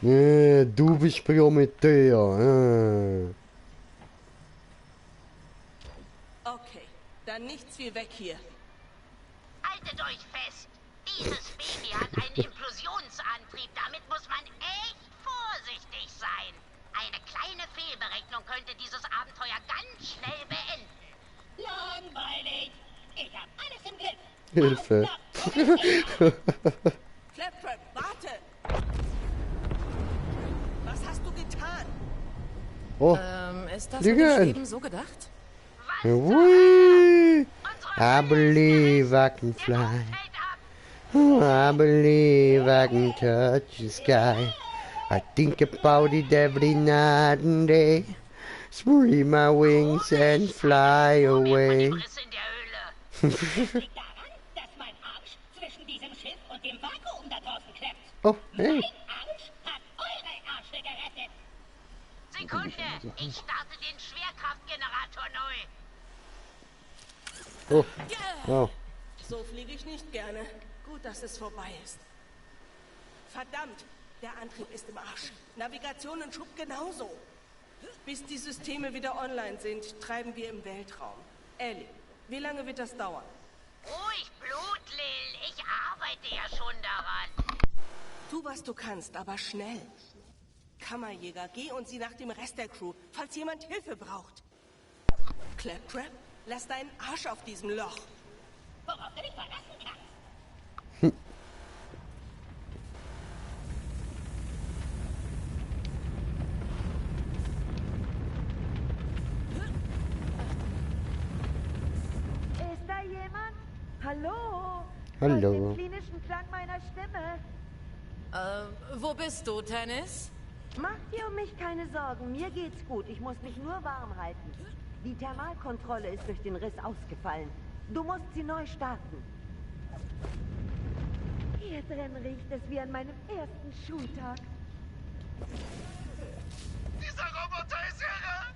Du bist Promethea. Okay, dann nichts wie weg hier. Haltet euch fest. Dieses Baby hat einen Implosionsantrieb. Damit muss man echt vorsichtig sein. Eine kleine Fehlberechnung könnte dieses Abenteuer ganz schnell beenden. Langweilig. Ich hab alles im Griff. Hilfe. Claptrap, warte! Was hast du getan? Oh, ist das mit dem Schweben so gedacht? Whee! I believe I can fly. I believe I can touch the sky. I think about it every night and day. Spread my wings and fly away. Liegt daran, dass mein Arsch zwischen diesem Schiff und dem Vakuum da draußen klemmt. Oh, hey. Mein Arsch hat eure Arsche gerettet. Sekunde, ich starte den Schwerkraftgenerator neu. Oh, oh. So fliege ich nicht gerne. Gut, dass es vorbei ist. Verdammt, der Antrieb ist im Arsch. Navigation und Schub genauso. Bis die Systeme wieder online sind, treiben wir im Weltraum. Ellie, wie lange wird das dauern? Ruhig Blut, Lil. Ich arbeite ja schon daran. Tu, was du kannst, aber schnell. Kammerjäger, geh und sieh nach dem Rest der Crew, falls jemand Hilfe braucht. Claptrap, lass deinen Arsch auf diesem Loch. Worauf du dich verlassen kannst. Ist da jemand? Hallo? Hallo. Den klinischen Klang meiner Stimme. Wo bist du, Tennis? Mach dir um mich keine Sorgen. Mir geht's gut. Ich muss mich nur warm halten. Die Thermalkontrolle ist durch den Riss ausgefallen. Du musst sie neu starten. Hier drin riecht es wie an meinem ersten Schultag. Dieser Roboter ist irre!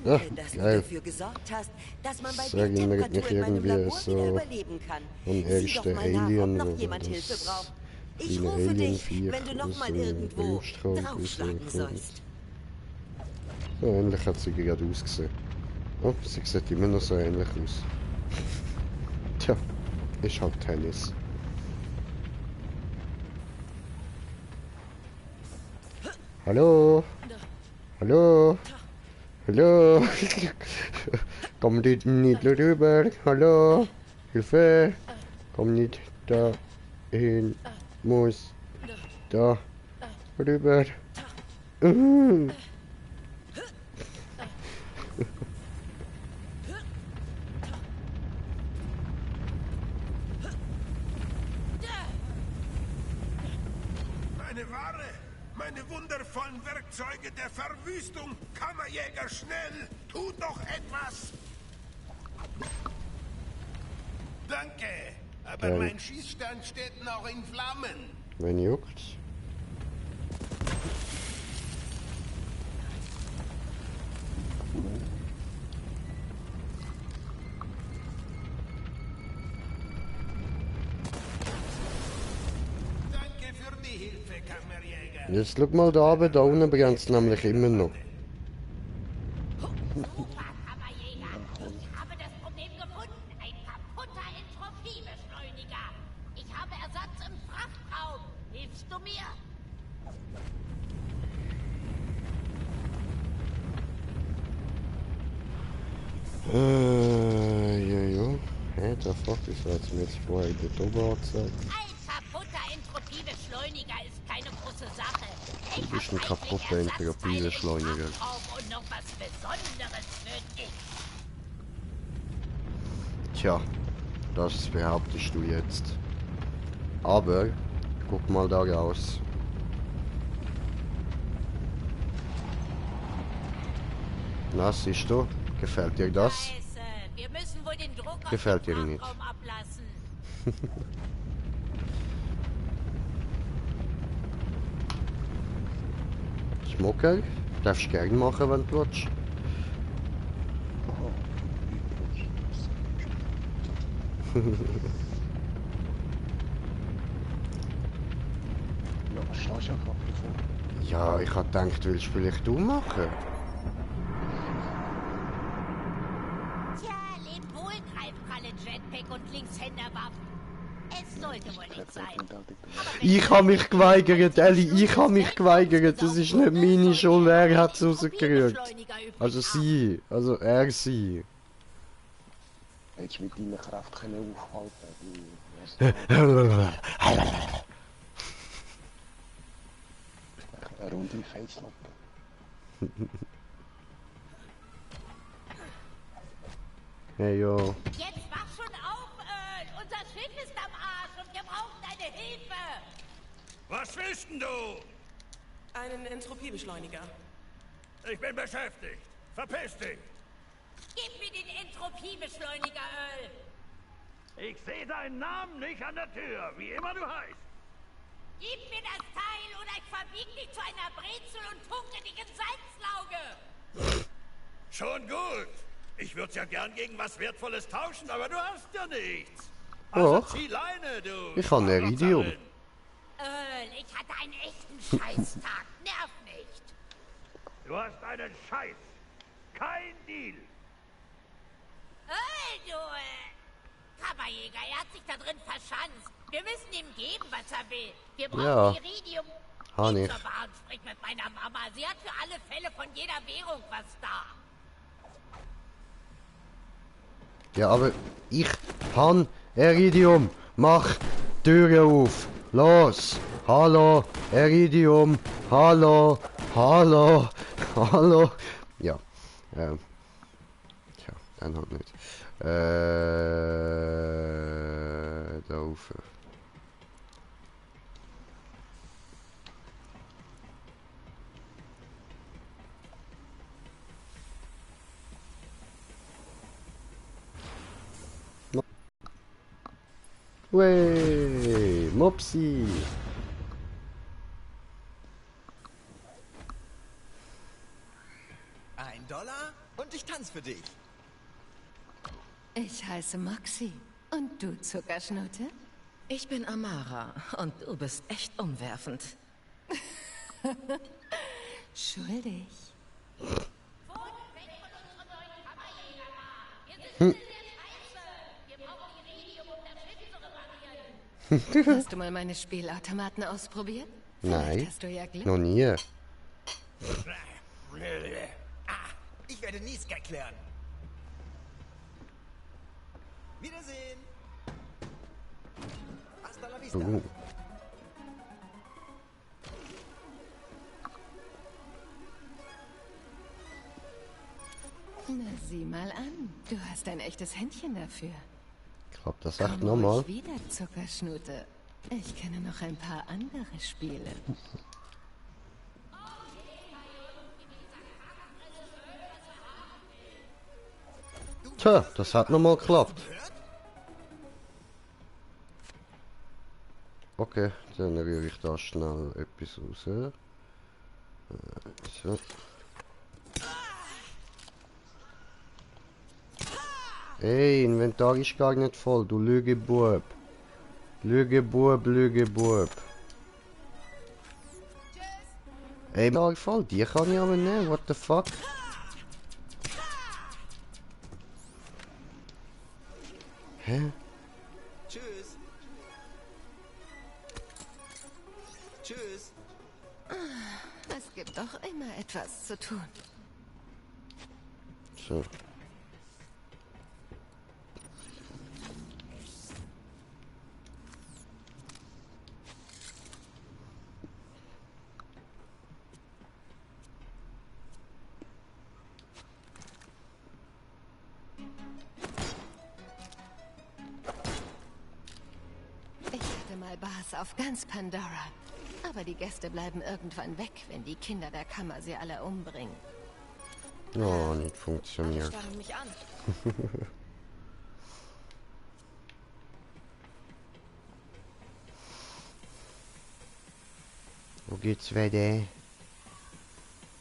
Danke, dass du dafür gesorgt hast, dass man bei der Temperatur in meinem Labor wieder überleben kann. Sieh doch mal nach, ob noch jemand Hilfe braucht. Ich rufe dich, wenn du noch mal irgendwo draufschlagen sollst. So ähnlich hat sie gerade ausgesehen. Oh, sie sieht immer noch so ähnlich aus. Tja, ist halt Tennis. Hallo? Hallo? Hallo? Komm nicht rüber. Hallo? Hilfe? Komm nicht da hin. Muss da rüber. Meine Ware! Meine wundervollen Werkzeuge der Verwüstung! Kammerjäger, schnell! Tut doch etwas! Danke! Aber mein Schießstand steht noch in Flammen! Wenn juckt. Danke für die Hilfe, Kammerjäger! Jetzt schau mal da oben, da unten brennt es nämlich immer noch. Super, Kammerjäger. Ich habe das Problem gefunden. Ein kaputter Entropiebeschleuniger. Ich habe Ersatz im Frachtraum. Hilfst du mir? Jojo. Hä, der fuck, das war jetzt mir jetzt vorher in der Tobe angezeigt. Ein kaputter Entropiebeschleuniger ist keine große Sache. Du bist ein kaputter Entropiebeschleuniger. Und noch was Besonderes für dich. Tja, das behauptest du jetzt. Aber, guck mal da raus. Na, siehst du? Gefällt dir das? Scheiße, Wir müssen wohl den Druck Gefällt dir nicht. ablassen. Schmucker, darfst du gerne machen, wenn du willst. Ja, was stehst du gerade davor? Ja, ich hab gedacht, willst du vielleicht du machen? Tja, leb wohl, Greifkralle, Jetpack und Linkshänderwaffen. Es sollte wohl nicht sein. Ich habe mich geweigert, Ellie, ich habe mich geweigert. Das ist nicht meine Schuld, er hat es rausgerührt. Also sie, also er sie. Hättest du mit deiner Kraft können aufhalten eine runde Facelampe. Hey, yo. Jetzt wach schon auf, Earl! Unser Schiff ist am Arsch und wir brauchen deine Hilfe! Was willst denn du? Einen Entropiebeschleuniger. Ich bin beschäftigt. Verpiss dich! Gib mir den Entropiebeschleuniger, Earl! Ich sehe deinen Namen nicht an der Tür, wie immer du heißt. Gib mir das Teil oder ich verbieg dich zu einer Brezel und tunke dich ins Salzlauge! Schon gut. Ich würde ja gern gegen was Wertvolles tauschen, aber du hast ja nichts. Doch. Also zieh Leine, du. Ich habe ein Iridium. Earl, ich hatte einen echten Scheißtag. Nerv nicht. Du hast einen Scheiß. Kein Deal. Earl, du... Kammerjäger, er hat sich da drin verschanzt. Wir müssen ihm geben, was er will. Wir brauchen Ja. Iridium. Ha Geh nicht. zur Bar und sprich mit meiner Mama. Sie hat für alle Fälle von jeder Währung was da. Ja, aber ich han Iridium. Mach Türe auf. Los. Hallo. Iridium. Hallo. Hallo. Hallo. Ja. Tja, dann halt nicht. Da rauf. Wey, Mopsi. $1 und ich tanze für dich. Ich heiße Moxie. Und du, Zuckerschnute? Ich bin Amara und du bist echt umwerfend. Schuldig. Hast du mal meine Spielautomaten ausprobiert? Nein, Vielleicht hast du ja Glück. noch nie. Ah, ich werde nie Skag klären. Wiedersehen. Hasta la vista. Na, sieh mal an. Du hast ein echtes Händchen dafür. Ich glaub, das sagt Komm nochmal. ruhig wieder, Zuckerschnute. Ich kenne noch ein paar andere Spiele. Tja, das hat nochmal geklappt. Okay, dann rühre ich da schnell etwas raus. So. Ey, Inventar ist gar nicht voll, du Lügebub. Lügebub, Lügebub. Ey, Inventar voll, die kann ich aber nehmen, what the fuck? Hä? Tschüss. Tschüss. Es gibt doch immer etwas zu tun. So. Ich hatte mal Bars auf ganz Pandora. Aber die Gäste bleiben irgendwann weg, wenn die Kinder der Kammer sie alle umbringen. Oh, nicht funktioniert. Starren mich an. Wo geht's weiter?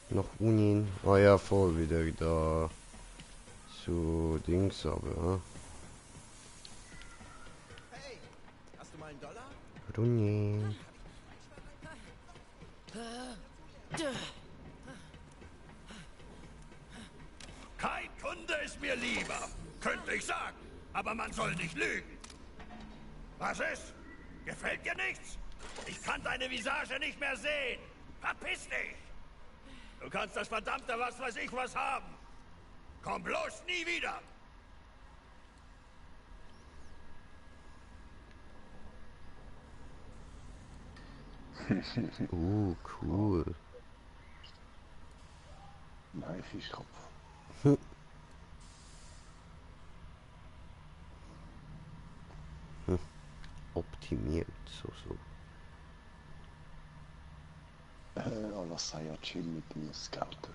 Nach unten. Ah ja, voll wieder da. So Dings aber. Hey, hast du mal einen Dollar? Runni. Kein Kunde ist mir lieber, könnte ich sagen. Aber man soll nicht lügen. Was ist? Gefällt dir nichts? Ich kann deine Visage nicht mehr sehen. Verpiss dich! Du kannst das verdammte was weiß ich was haben. Komm bloß nie wieder! Cool. Nein, Fischkopf. Optimiert, so. Lass Saiyajin mit dem Scouter.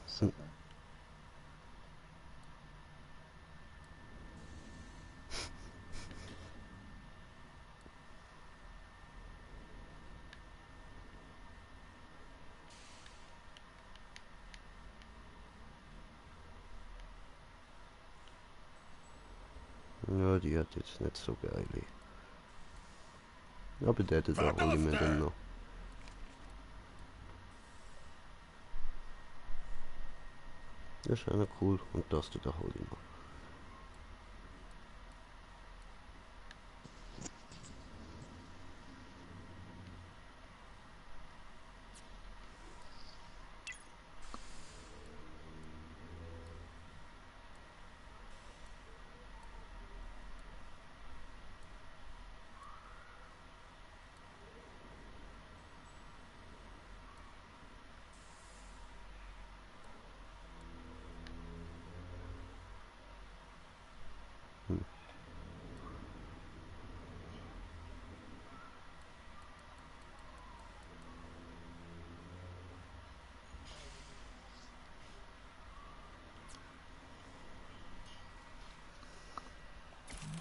So. Ja, die hat jetzt nicht so geil. Aber der hat auch alle mehr dann noch. Das ist einer cool und das tut auch alle noch.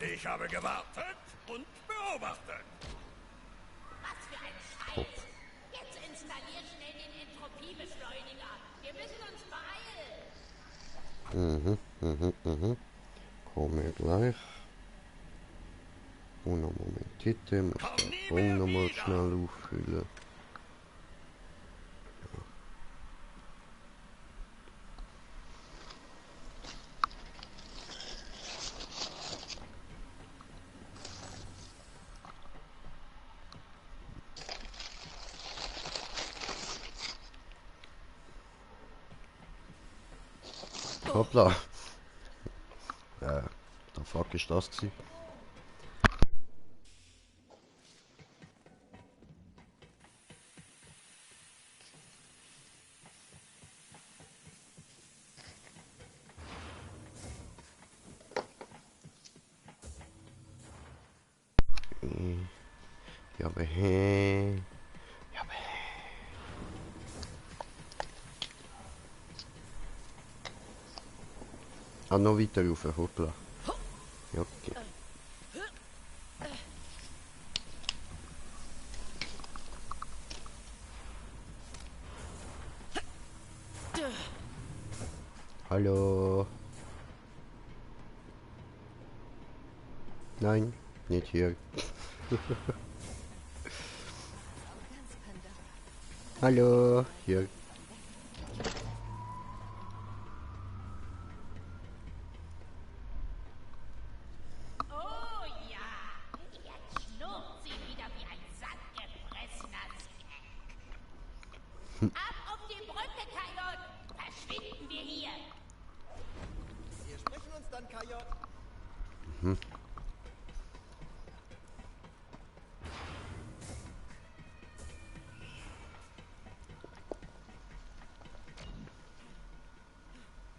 Ich habe gewartet und beobachtet. Was für ein Scheiß! Jetzt installier schnell den Entropiebeschleuniger. Wir müssen uns beeilen. Komme gleich. Uno Momentite, muss den Bogen nochmal schnell auffüllen. Hoppla. Der Fuck ist das gewesen? Ja, aber hey. Ja, aber hey. Ah, noch weiter rauf, hoppla. Ja, okay. Hallo. Nein, nicht hier. Hallo, hier. Oh ja, jetzt schnurrt sie wieder wie ein sattgefressener Skek. Ab auf die Brücke, Kajot! Verschwinden wir hier! Wir sprechen uns dann, Kajot.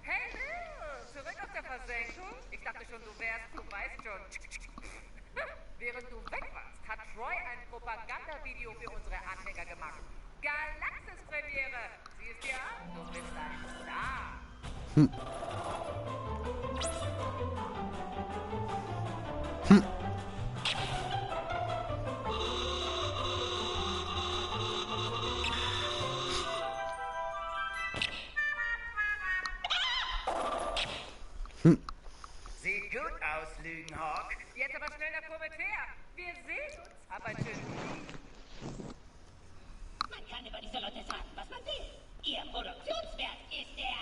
Hey du, zurück aus der Versenkung? Ich dachte schon, du weißt schon. Während du weg warst, hat Troy ein Propagandavideo für unsere Anhänger gemacht. Galaxis-Premiere! Siehst du ja, du bist ein Star. auslügen, Hawk. Jetzt aber schnell nach Promethea. Wir sehen uns. Hab einen schönen Tag. Man kann über diese Leute sagen, was man will. Ihr Produktionswert ist der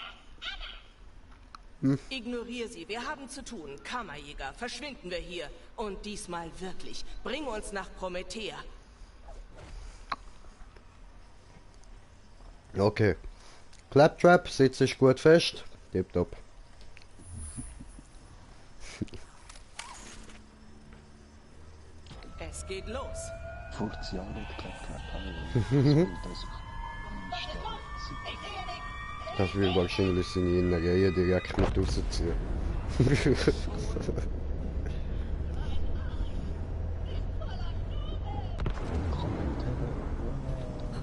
Hammer. Ignoriere sie, wir haben zu tun. Kammerjäger, verschwinden wir hier. Und diesmal wirklich. Bring uns nach Promethea. Okay. Claptrap, sitzt sich gut fest. Tipptopp. Es geht los. 50 Jahre nicht Claptrap. Das will wahrscheinlich seine Innereien direkt mit rausziehen.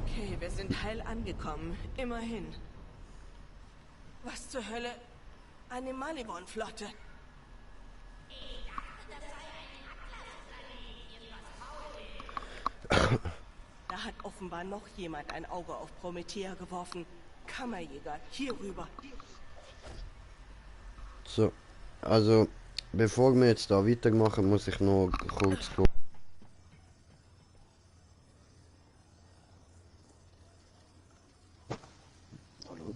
Okay, wir sind heil angekommen. Immerhin. Was zur Hölle? Eine Malibon-Flotte. Da hat offenbar noch jemand ein Auge auf Promethea geworfen. Kammerjäger, hier rüber. So, also bevor wir jetzt da weitermachen, muss ich noch kurz gucken. Hallo?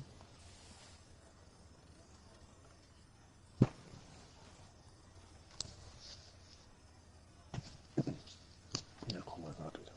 Ja, komm mal gerade wieder.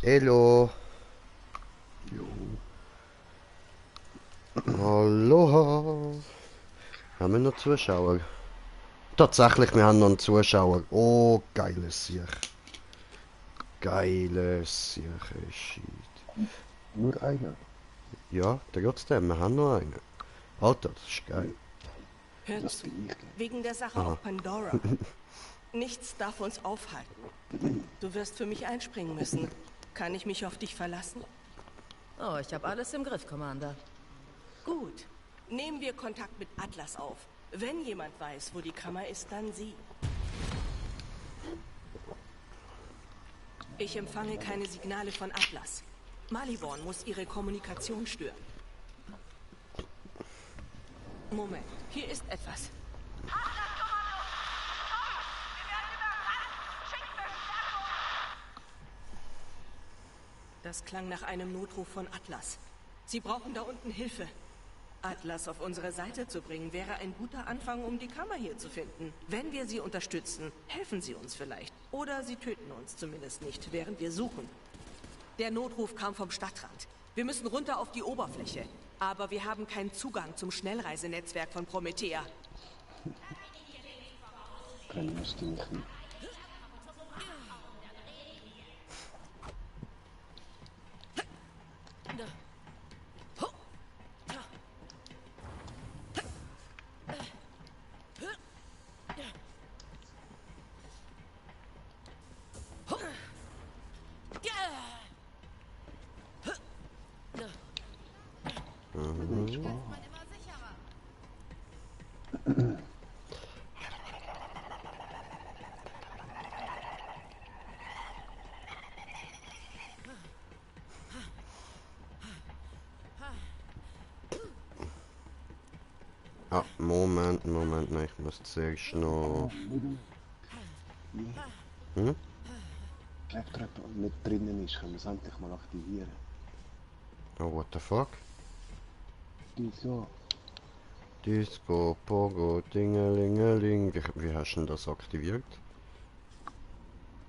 Hallo. Aloha. Haben wir noch Zuschauer? Tatsächlich, wir haben noch einen Zuschauer. Oh, geiles Sieg. Geiles Sieg, shit. Nur einer? Ja, trotzdem, wir haben noch einen. Alter, das ist geil. Hör zu, wegen der Sache auf Pandora. Nichts darf uns aufhalten. Du wirst für mich einspringen müssen. Kann ich mich auf dich verlassen? Oh, ich habe alles im Griff, Commander. Gut. Nehmen wir Kontakt mit Atlas auf. Wenn jemand weiß, wo die Kammer ist, dann sie. Ich empfange keine Signale von Atlas. Maliborn muss ihre Kommunikation stören. Moment, hier ist etwas. Das klang nach einem Notruf von Atlas. Sie brauchen da unten Hilfe. Atlas auf unsere Seite zu bringen, wäre ein guter Anfang, um die Kammer hier zu finden. Wenn wir sie unterstützen, helfen sie uns vielleicht. Oder sie töten uns zumindest nicht, während wir suchen. Der Notruf kam vom Stadtrand. Wir müssen runter auf die Oberfläche. Aber wir haben keinen Zugang zum Schnellreisenetzwerk von Promethea. Dann müsste ich nicht. Ah, Moment, nein, ich muss zuerst noch... Hm? Kleptrap nicht drinnen ist, können wir es endlich mal aktivieren. Oh, what the fuck? Disco. Disco, Pogo, Dingelingeling. Wie hast du denn das aktiviert?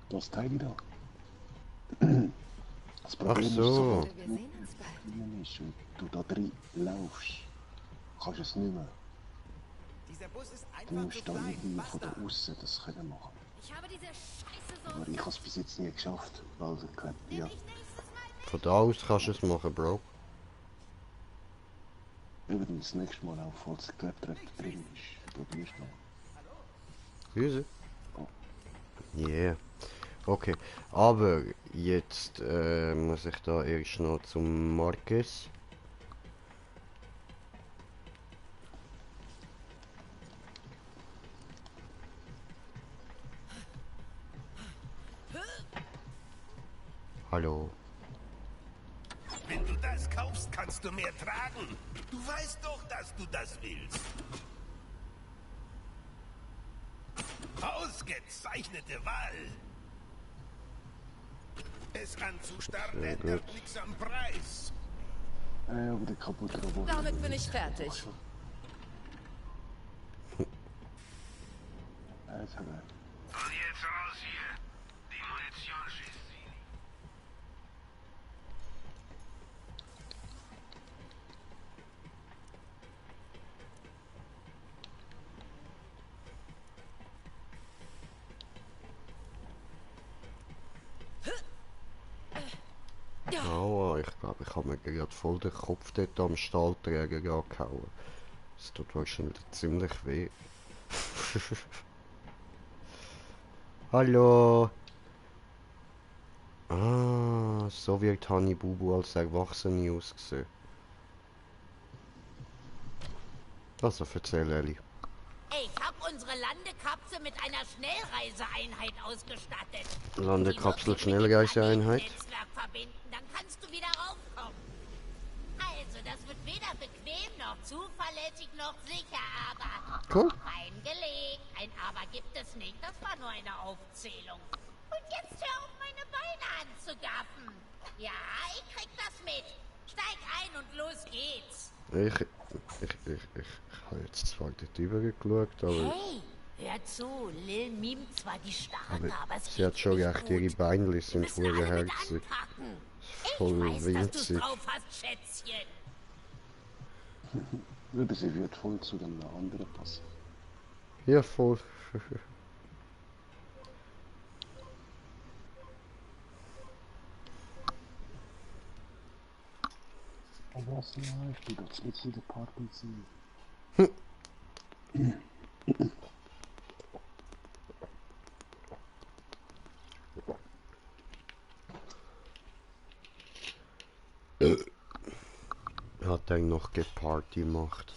Das Teil da. Das Problem ist, so. Ist, und du da drin laufst, kannst du es nicht mehr. Du musst da irgendwie von da außen das können machen. Aber ich habe es bis jetzt nie geschafft. Also geklappt, ja. Von da aus kannst du es machen, Bro. Übrigens das nächste Mal auch, falls der Kleptrap drin ist. Probierst du mal. Easy. Yeah. Okay, aber jetzt muss ich da erst noch zum Marquez. Hallo. Wenn du das kaufst, kannst du mehr tragen. Du weißt doch, dass du das willst. Ausgezeichnete Wahl. Es anzustarren ändert nichts am Preis. Aber der kaputte Roboter. Damit bin ich fertig. Also, und jetzt raus hier. Die Munition schießt sie. Aua, ich glaube, ich habe mir gerade voll den Kopf dort am Stahlträger angehauen. Das tut wahrscheinlich ziemlich weh. Hallo! Ah, so wird Honey Bubu als Erwachsene ausgesehen. Also, erzähl, Ellie. Ich hab unsere Landekapsel mit einer Schnellreiseeinheit ausgestattet. Landekapsel, Schnellreiseeinheit? Netzwerk verbinden, dann kannst du wieder raufkommen. Also, das wird weder bequem noch zuverlässig noch sicher, aber... Cool. Eingelegt. Ein Aber gibt es nicht, das war nur eine Aufzählung. Und jetzt hör auf, meine Beine anzugaffen. Ja, ich krieg das mit. Steig ein und los geht's. Ich habe jetzt zwar dort rüber geschaut, aber... Hey, Hör zu, Lil mimt zwar die Starke, aber sie hat schon recht, ihre Beinchen sind voll herzig. Voll winzig. Drauf hast, Schätzchen. Aber sie wird voll zu den anderen passen. Ja, voll. Oh, was nein, ich will doch nicht in der Party sein. Hat er noch geparty gemacht.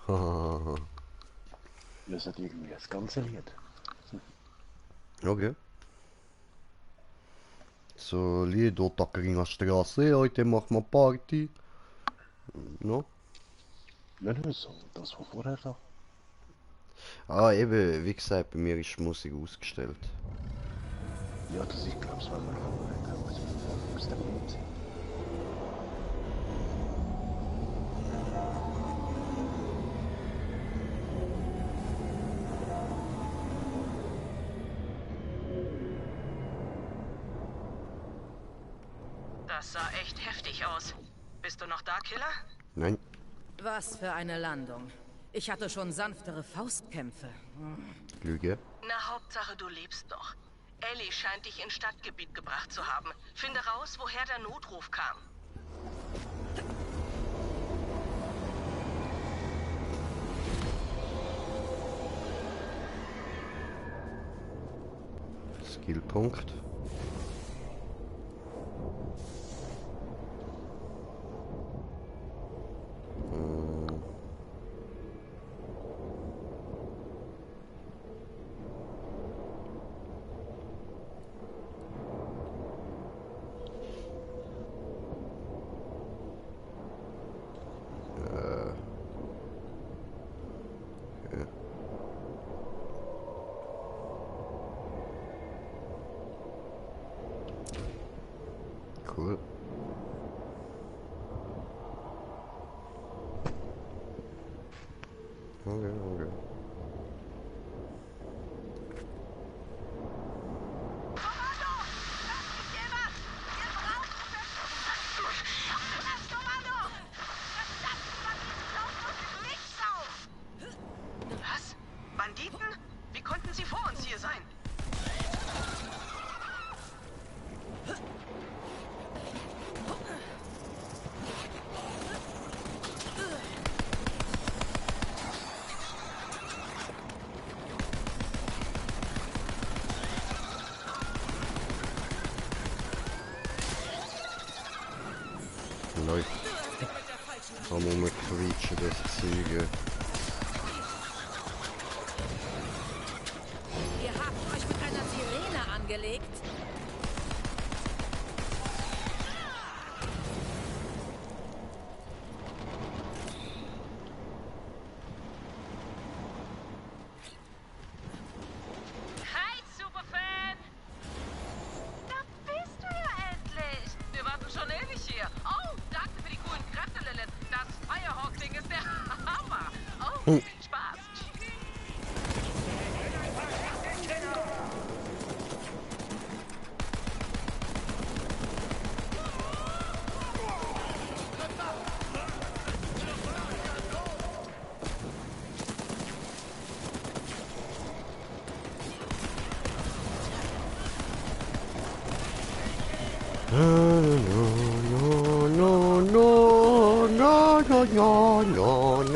Das hat irgendwie das ganze Lied. Okay. So, Lied dort an der Straße, heute machen wir Party. No? Nein, so, das war vorher da. Ah, eben, wie gesagt, bei mir ist die Musik ausgestellt. Ja, das ist, glaube ich, wenn wir aus dem Lied sind. Das sah echt heftig aus. Bist du noch da, Killer? Nein. Was für eine Landung. Ich hatte schon sanftere Faustkämpfe. Lüge. Na, Hauptsache, du lebst noch. Ellie scheint dich ins Stadtgebiet gebracht zu haben. Finde raus, woher der Notruf kam. Skillpunkt. Cool. Okay. Was? Banditen? Wie konnten sie vor uns hier sein? Läuft. Kann man mal quietschen, das Zeug. Ihr habt euch mit einer Sirene angelegt? Hi, Superfan! Da bist du ja endlich! Wir warten schon ewig hier. Oh, danke für die coolen Kräfte, Lilith. Das Firehawk-Ding ist der Hammer. Oh, viel Spaß.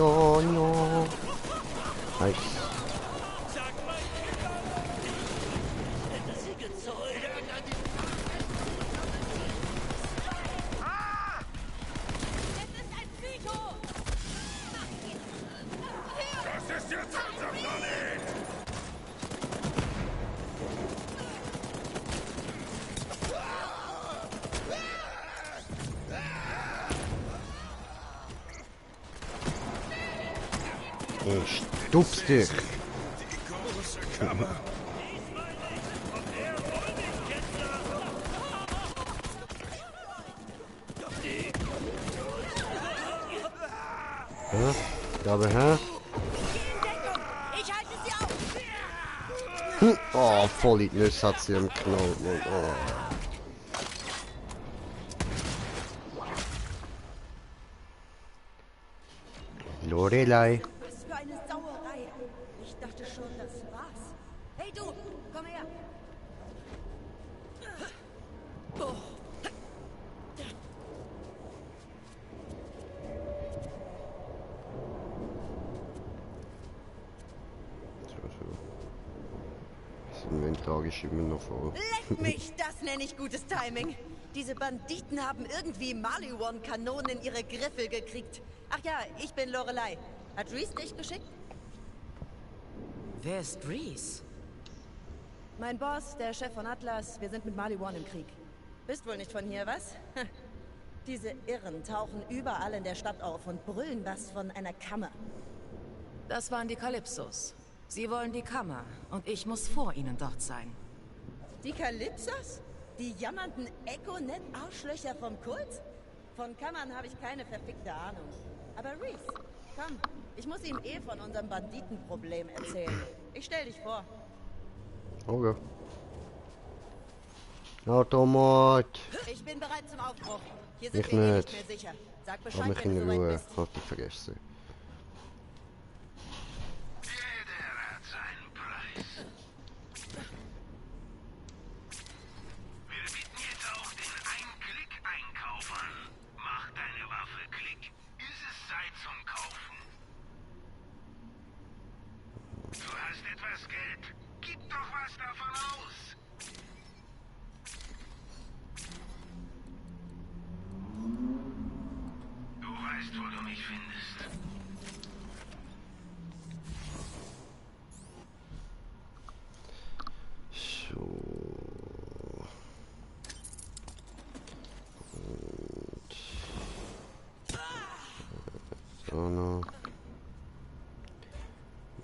No. Nice. Das ist jetzt unser Planet! Ich stupst dich. Die große Kammer. Ja, aber hä? Ich halte sie auf! Oh, voll in die Nüsse hat sie am Knall. Oh. Lorelei. Was für eine Sauerei. Ich dachte schon, das war's. Hey du, komm her. Oh. Das Inventar ist immer noch voll. Leck mich, das nenne ich gutes Timing. Diese Banditen haben irgendwie Maliwan-Kanonen in ihre Griffel gekriegt. Ach ja, ich bin Lorelei. Hat Reese dich geschickt? Wer ist Reese? Mein Boss, der Chef von Atlas. Wir sind mit Maliwan im Krieg. Bist wohl nicht von hier, was? Diese Irren tauchen überall in der Stadt auf und brüllen was von einer Kammer. Das waren die Kalypsos. Sie wollen die Kammer und ich muss vor ihnen dort sein. Die Kalypsos? Die jammernden Echo-Net-Arschlöcher vom Kult? Von Kammern habe ich keine verfickte Ahnung. Aber Reese, komm, ich muss ihm von unserem Banditenproblem erzählen. Ich stell dich vor. Okay. Automat. Ich bin bereit zum Aufbruch. Hier sind Ich wir nicht. nicht mehr sicher. Sag Hab Bescheid, mich wenn in du soweit Ruhe. bist. Hab ich vergessen.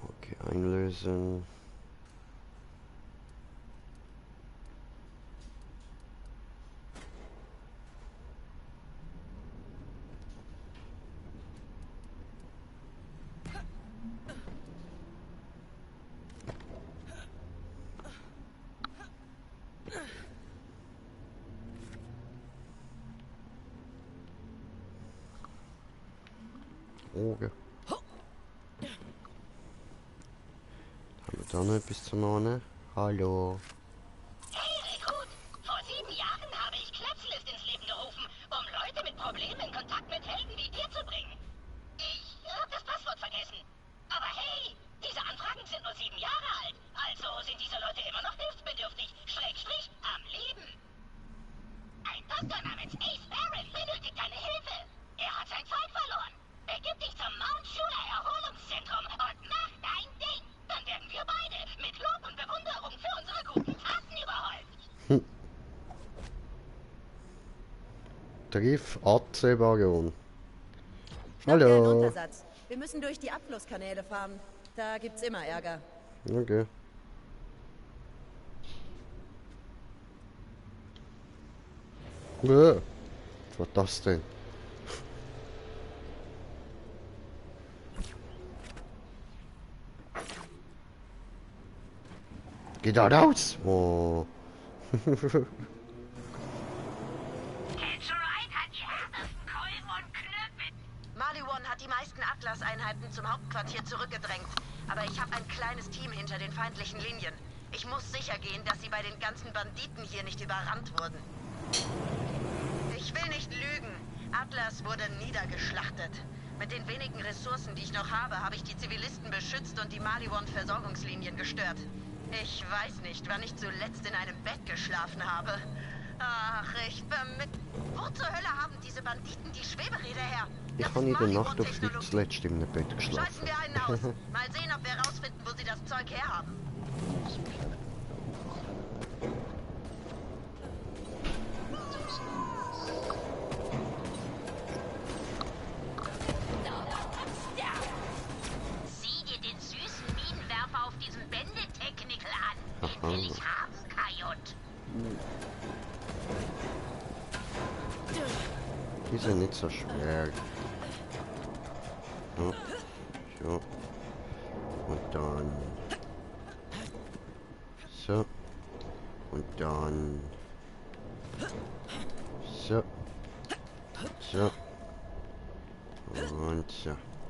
Okay, einlösen. Okay. Haben wir da noch etwas zu machen? Hallo. Hey, Rekrut! Vor 7 Jahren habe ich Klatschlist ins Leben gerufen, um Leute mit Problemen in Kontakt mit Helden wie dir zu bringen. Ich habe das Passwort vergessen. Aber hey, diese Anfragen sind nur 7 Jahre alt. Also sind diese Leute immer noch hilfsbedürftig, Schrägstrich am Leben. Ein Doktor namens Ace Baron benötigt deine Hilfe. Er hat sein Zeug verloren. Begib dich zum Mount Shula Erholungszentrum und mach dein Ding. Dann werden wir beide mit Lob und Bewunderung für unsere guten Taten überhäuft. Tarif AC-Baron. Schnapp dir einen Hallo. Untersatz. Wir müssen durch die Abflusskanäle fahren. Da gibt's immer Ärger. Okay. Was war das denn? Geh da raus! Oh. Maliwan hat die meisten Atlas-Einheiten zum Hauptquartier zurückgedrängt. Aber ich habe ein kleines Team hinter den feindlichen Linien. Ich muss sicher gehen, dass sie bei den ganzen Banditen hier nicht überrannt wurden. Ich will nicht lügen. Atlas wurde niedergeschlachtet. Mit den wenigen Ressourcen, die ich noch habe ich die Zivilisten beschützt und die Maliwan-Versorgungslinien gestört. Ich weiß nicht, wann ich zuletzt in einem Bett geschlafen habe. Ach, ich vermisse... Wo zur Hölle haben diese Banditen die Schweberäder her? Ich habe in der Nacht auf Flug zuletzt in einem Bett geschlafen. Scheißen wir einen aus. Mal sehen, ob wir rausfinden, wo sie das Zeug herhaben. Sieh dir den süßen Minenwerfer auf diesem Bändetechnical an. Den will ich haben, Kajot. Die sind nicht so schwer. So. So. Und dann So. Und dann... So. So. Und so.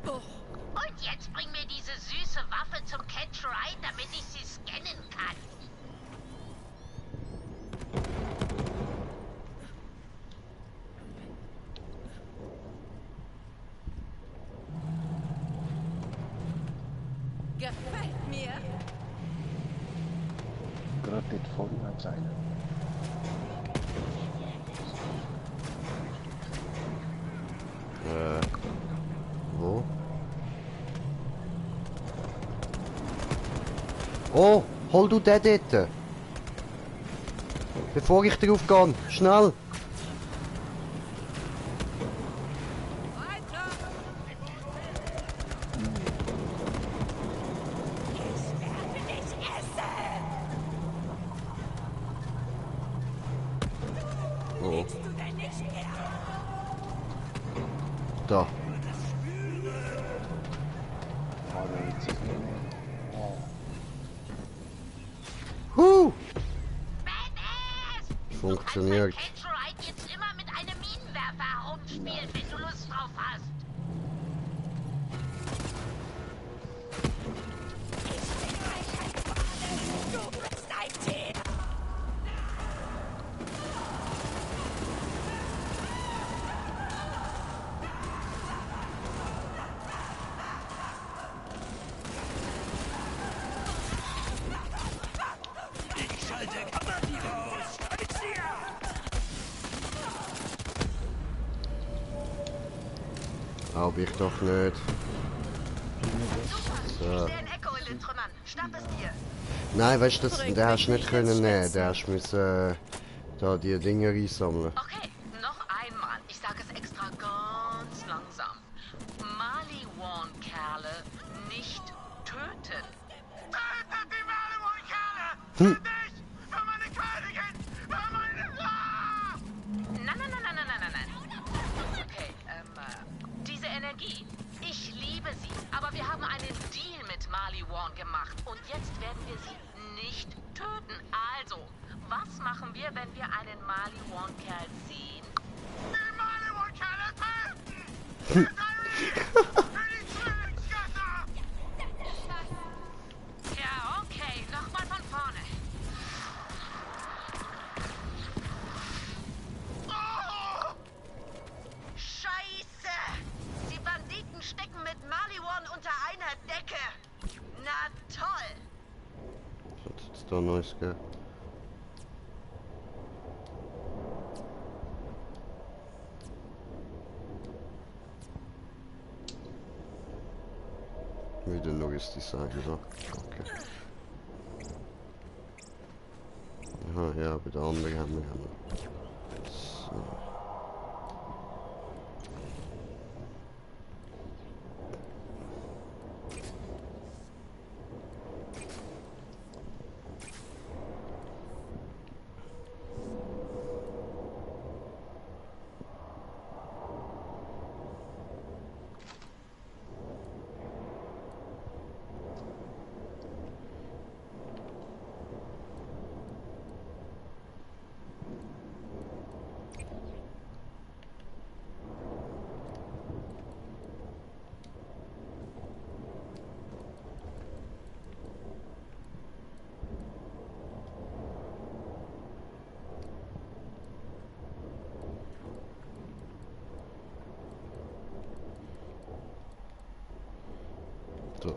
Und jetzt bring mir diese süße Waffe zum Catch Ride, damit ich sie scannen kann. Gefällt mir. Gerade dort vorne hat's einen. Wo? Oh, hol du den dort. Bevor ich drauf gehe. Schnell. Oh. Da. Funktioniert. Catch Ride jetzt immer mit einem Minenwerfer herumspielen, wenn du Lust drauf hast. Du bist ein Tier. Ich schalte Kommando aus. Aber ich doch nicht. So. Nein, weißt du, den hast du nicht können nehmen. Den hast du müssen da die Dinger einsammeln. Okay, noch einmal. Ich sage es extra ganz langsam. Maliwan-Kerle nicht töten. Tötet die Maliwan-Kerle! Hm. Für meine Königin! Für meine... Nein. Okay, diese Energie, ich liebe sie, aber wir haben einen Deal mit Maliwan gemacht und jetzt werden wir sie nicht töten. Also, was machen wir, wenn wir einen Maliwan-Kerl sehen? Die Maliwan-Kerle töten! Ja, okay, nochmal von vorne. Scheiße! Die Banditen stecken mit Maliwan unter einer Decke. Na toll! Was hat jetzt da Neues gegeben? Wieder neues Design, oder? Okay. Aha, ja, bei der anderen haben wir ja noch. So. So.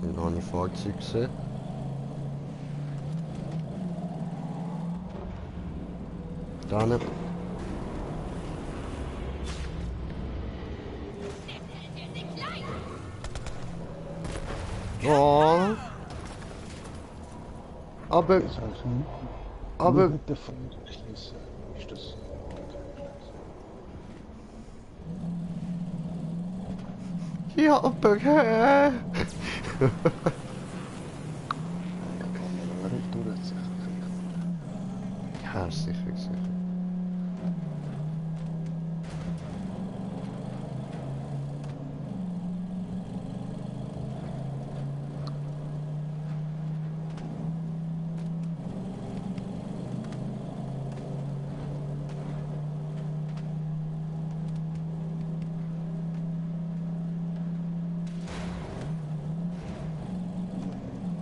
Und noch ein Fahrzeug gesehen. Da nicht. Oh. Aber... Aber... Mit der Front schließen. Ist das... Ja, aber... Da kann man nicht durchziehen. Ja, sicher, sicher.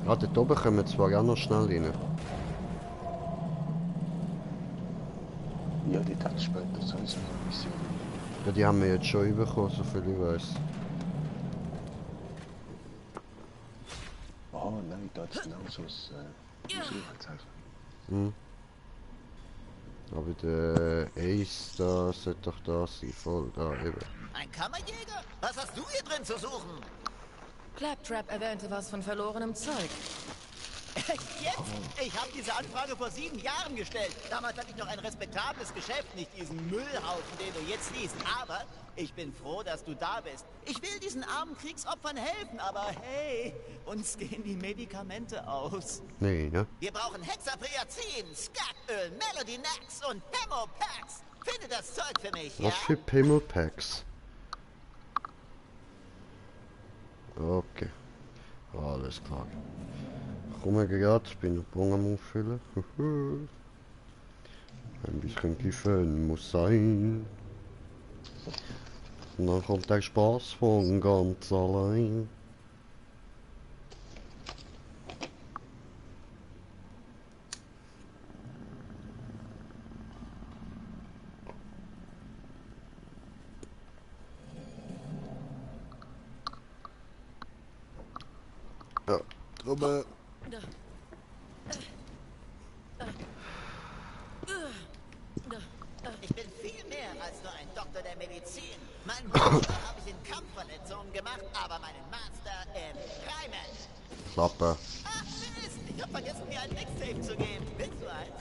Ah, dort oben kommen wir zwar auch noch schnell rein. Ja, die hat später sowieso eine Mission. Ja, die haben wir jetzt schon bekommen, so viel ich weiß. Oh nein, da hat es genau so ein Suchenzeichen. Hm. Aber der Ace, da sollte doch da sein, voll da eben. Ein Kammerjäger? Was hast du hier drin zu suchen? Claptrap erwähnte was von verlorenem Zeug. Jetzt? Ich habe diese Anfrage vor 7 Jahren gestellt. Damals hatte ich noch ein respektables Geschäft, nicht diesen Müllhaufen, den du jetzt siehst. Aber ich bin froh, dass du da bist. Ich will diesen armen Kriegsopfern helfen, aber hey, uns gehen die Medikamente aus. Nee, ne? Wir brauchen Hexapriazin, Skatöl, Melody Nax und Hemopacks. Finde das Zeug für mich, ja? Was für Pimmelpacks? Okay. Alles klar. Komme gerade, ich bin noch Bon am Auffüllen. Ein bisschen Kiffen muss sein. Und dann kommt der Spaß von ganz allein. Ja, aber Ich bin viel mehr als nur ein Doktor der Medizin. Meinen Bachelor habe ich in Kampfverletzungen gemacht, aber meinen Master im Reimen. Klappe. Ach Mist, ich habe vergessen, mir ein Mixtape zu geben. Willst du eins?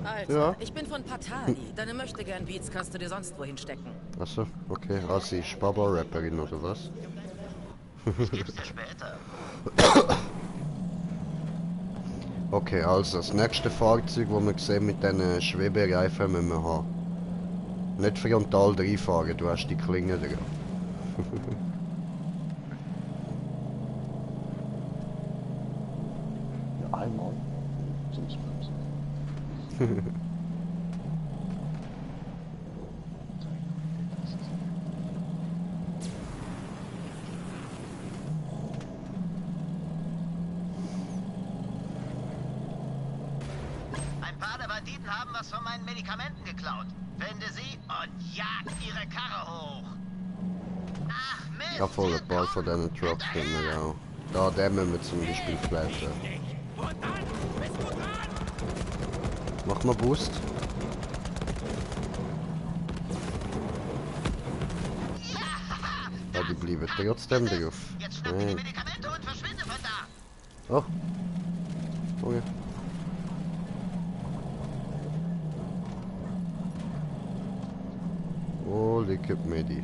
Alter, Ja. ich bin von Patali. Deine Möchtegern-Beats kannst du dir sonst wohin stecken. Achso, okay. Ah, sie ist Baba-Rapperin oder was? Ich geb's dir später. Okay, also das nächste Fahrzeug, das wir sehen mit diesen Schwebereifen, müssen wir haben. Nicht frontal reinfahren, du hast die Klinge dran. Ja, einmal. Sonst bremsen. Ein paar der Banditen haben was von meinen Medikamenten geklaut. Finde sie und jagt ihre Karre hoch. Ach Mist! Ich habe voll ein paar von diesen Trucks finden wir auch. Da dämmen wir zum Beispiel flatten. Mach mal Boost. Ja, die bleiben trotzdem drauf. Jetzt schnapp dir die Medikamente und verschwinde von da. Oh. Okay. Wo liegt Medi?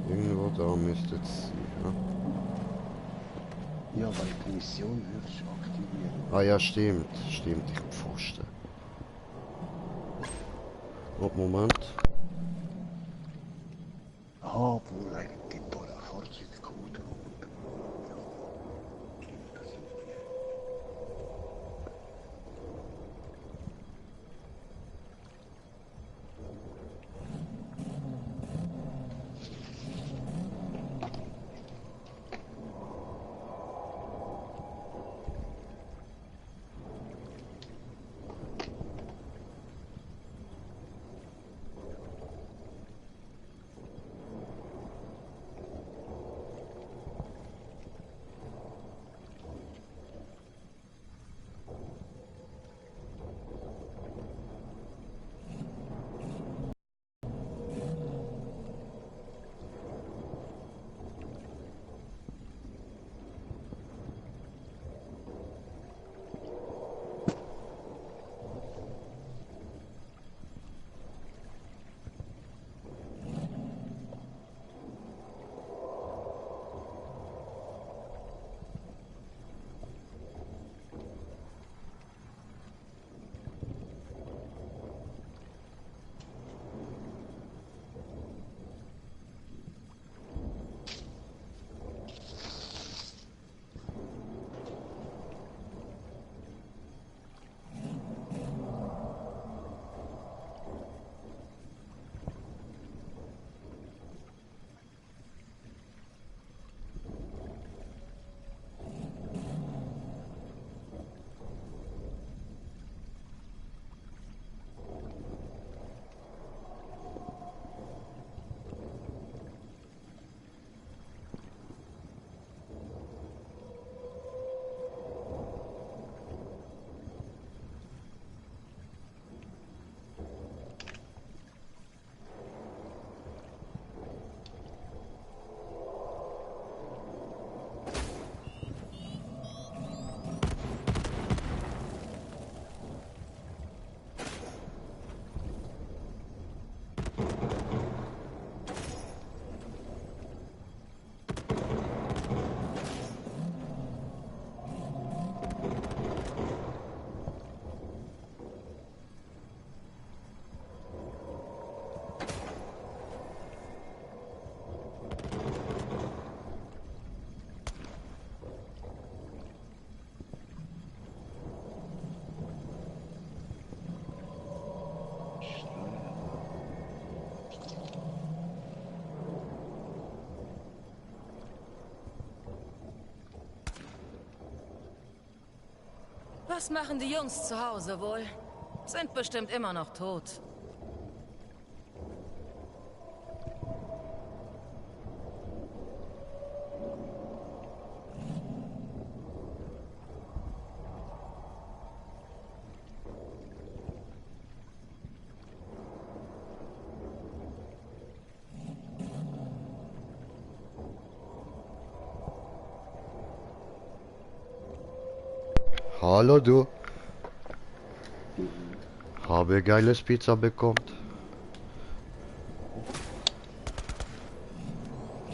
Irgendwo da müsste es sein. Ja, weil die Mission würdest du aktivieren. Ah ja, stimmt. Stimmt, ich hab Pfosten. Oh, Moment. Ah, wohl ein toller Fahrzeugcode. Was machen die Jungs zu Hause wohl? Sind bestimmt immer noch tot. Hallo du. Habe geiles Pizza bekommen.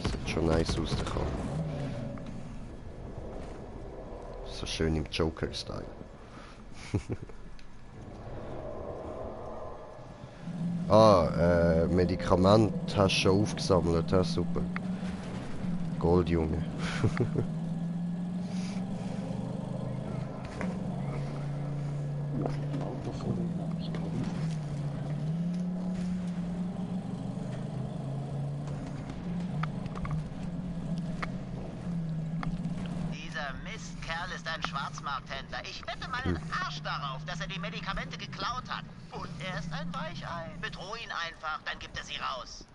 Sieht schon nice aus, der Kahn. So schön im Joker-Style. Medikament hast du schon aufgesammelt, ja, super. Gold, Junge. Dieser Mistkerl ist ein Schwarzmarkthändler. Ich wette meinen Arsch darauf, dass er die Medikamente geklaut hat. Und er ist ein Weichei. Bedroh ihn einfach, dann gibt er sie raus.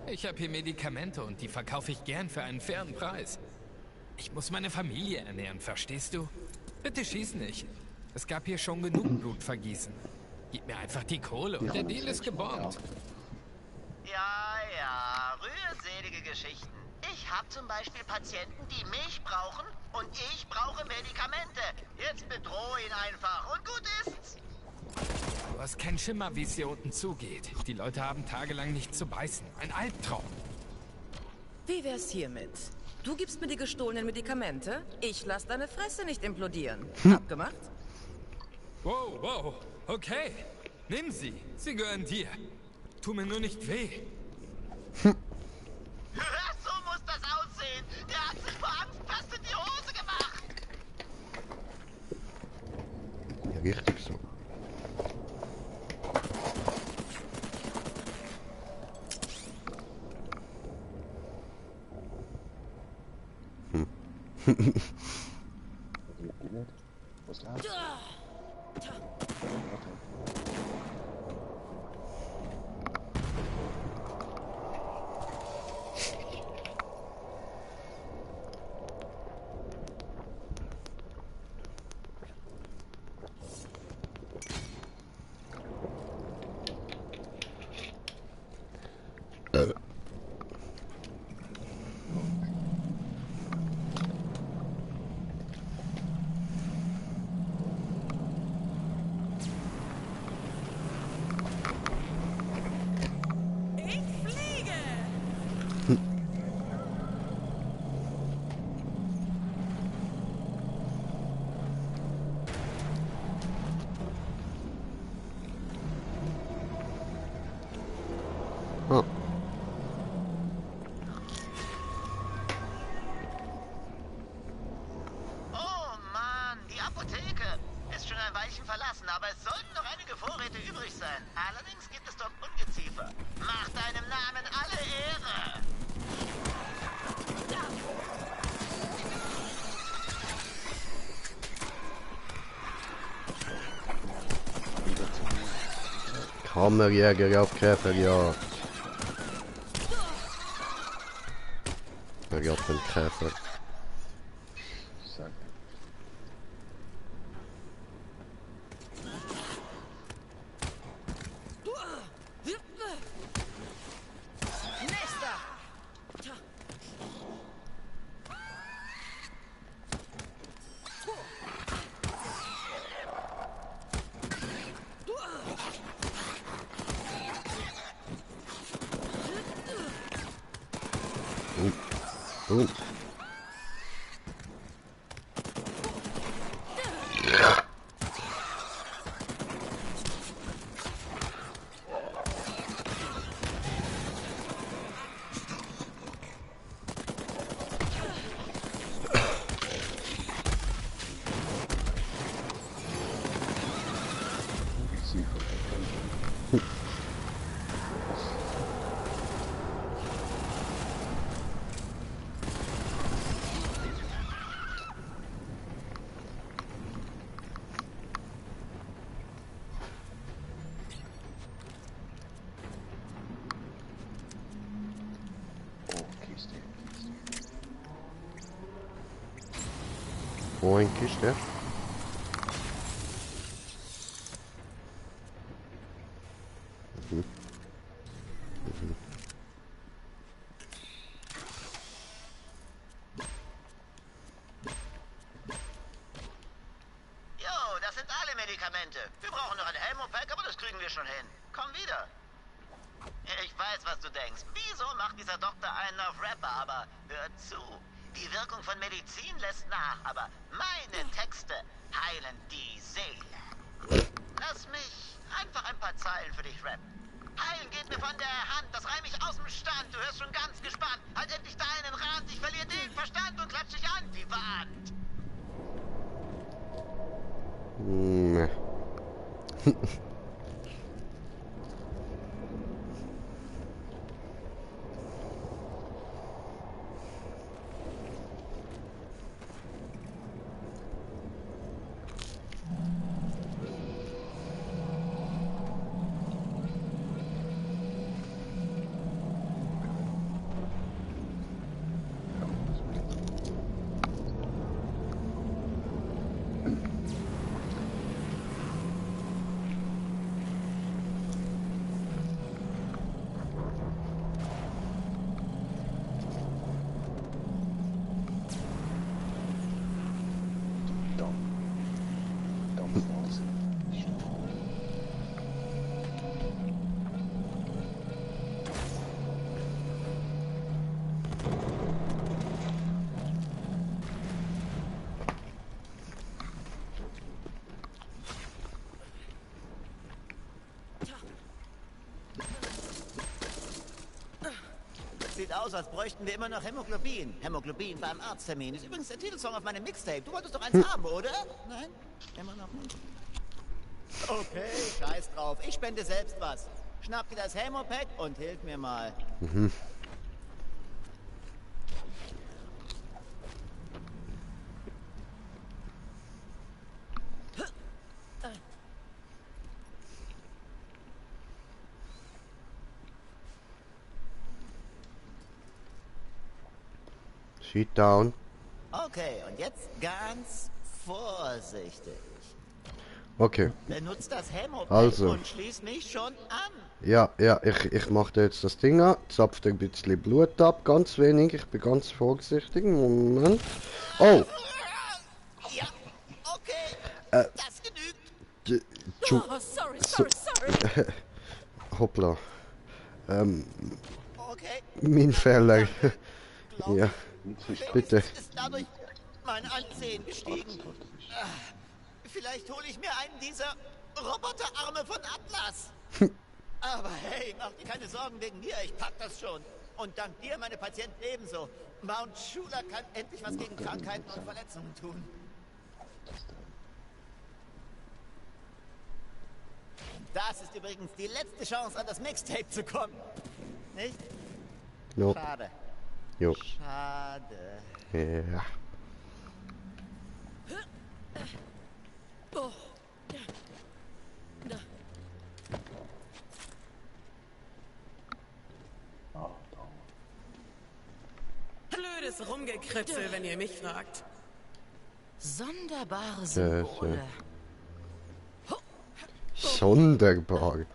Ich habe hier Medikamente und die verkaufe ich gern für einen fairen Preis. Ich muss meine Familie ernähren, verstehst du? Bitte schieß nicht. Es gab hier schon genug Blutvergießen. Gib mir einfach die Kohle und der Deal ist gebombt. Ja, rührselige Geschichten. Ich habe zum Beispiel Patienten, die mich brauchen und ich brauche Medikamente. Jetzt bedrohe ihn einfach und gut ist's. Du hast keinen Schimmer, wie es hier unten zugeht. Die Leute haben tagelang nichts zu beißen. Ein Albtraum. Wie wär's hiermit? Du gibst mir die gestohlenen Medikamente, ich lass deine Fresse nicht implodieren. Abgemacht? Wow, wow. Okay. Nimm sie. Sie gehören dir. Tu mir nur nicht weh. So muss das aussehen. Der hat sich vor Angst fast in die Hose gemacht. Ja, richtig so. Was läuft? Oh. Oh Mann, die Apotheke ist schon ein Weilchen verlassen, aber es sollten noch einige Vorräte übrig sein. Allerdings gibt es dort Ungeziefer. Mach deinem Namen alle Ehre. Kammerjäger auf Käferjagd. Wer jagt den Käfer? Oh. Wo eigentlich ist der? Mhm. Mhm. Jo, das sind alle Medikamente. Wir brauchen noch ein Helmopack, aber das kriegen wir schon hin. Komm wieder. Ich weiß, was du denkst. Wieso macht dieser Doktor einen auf Rapper? Aber hör zu. Die Wirkung von Medizin lässt nach, aber meine Texte heilen die Seele. Lass mich einfach ein paar Zeilen für dich rappen. Heilen geht mir von der Hand, das reim ich aus dem Stand. Du hörst schon ganz gespannt. Halt endlich deinen Rand, ich verliere den Verstand und klatsch dich an die Wand. Nee. Sieht aus, als bräuchten wir immer noch Hämoglobin. Hämoglobin beim Arzttermin. Ist übrigens der Titelsong auf meinem Mixtape. Du wolltest doch eins haben, oder? Nein? Immer noch nicht? Okay, scheiß drauf. Ich spende selbst was. Schnapp dir das Hämopack und hilf mir mal. Mhm. Sheet down. Okay, und jetzt ganz vorsichtig. Okay. Benutzt das Hämopack Also. und schließ mich schon an. Ja, ich mache da jetzt das Ding an, zapft ein bisschen Blut ab, ganz wenig, ich bin ganz vorsichtig, Moment. Oh! Ja, okay, das genügt. Oh, sorry. Hoppla. Okay. Mein Fehler. Ja, bitte. Ist dadurch mein Ansehen gestiegen. Vielleicht hole ich mir einen dieser Roboterarme von Atlas. Aber hey, mach dir keine Sorgen wegen mir, ich pack das schon. Und dank dir meine Patienten ebenso. Mount Schuler kann endlich was gegen Krankheiten und Verletzungen tun. Das ist übrigens die letzte Chance, an das Mixtape zu kommen. Nicht? No. Schade. Jo. Schade. Ja. Blödes Rumgekritzel, wenn ihr mich fragt. Sonderbare Symbole. Sonderbar.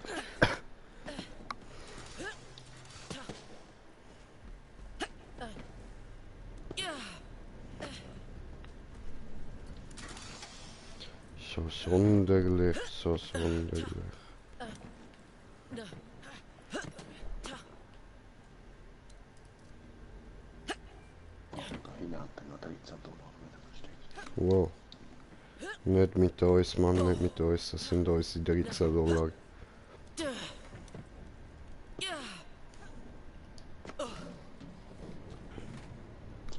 So sonderlich, so sonderlich. Wow. Nicht mit uns, Mann, nicht mit uns. Das sind unsere 13 $.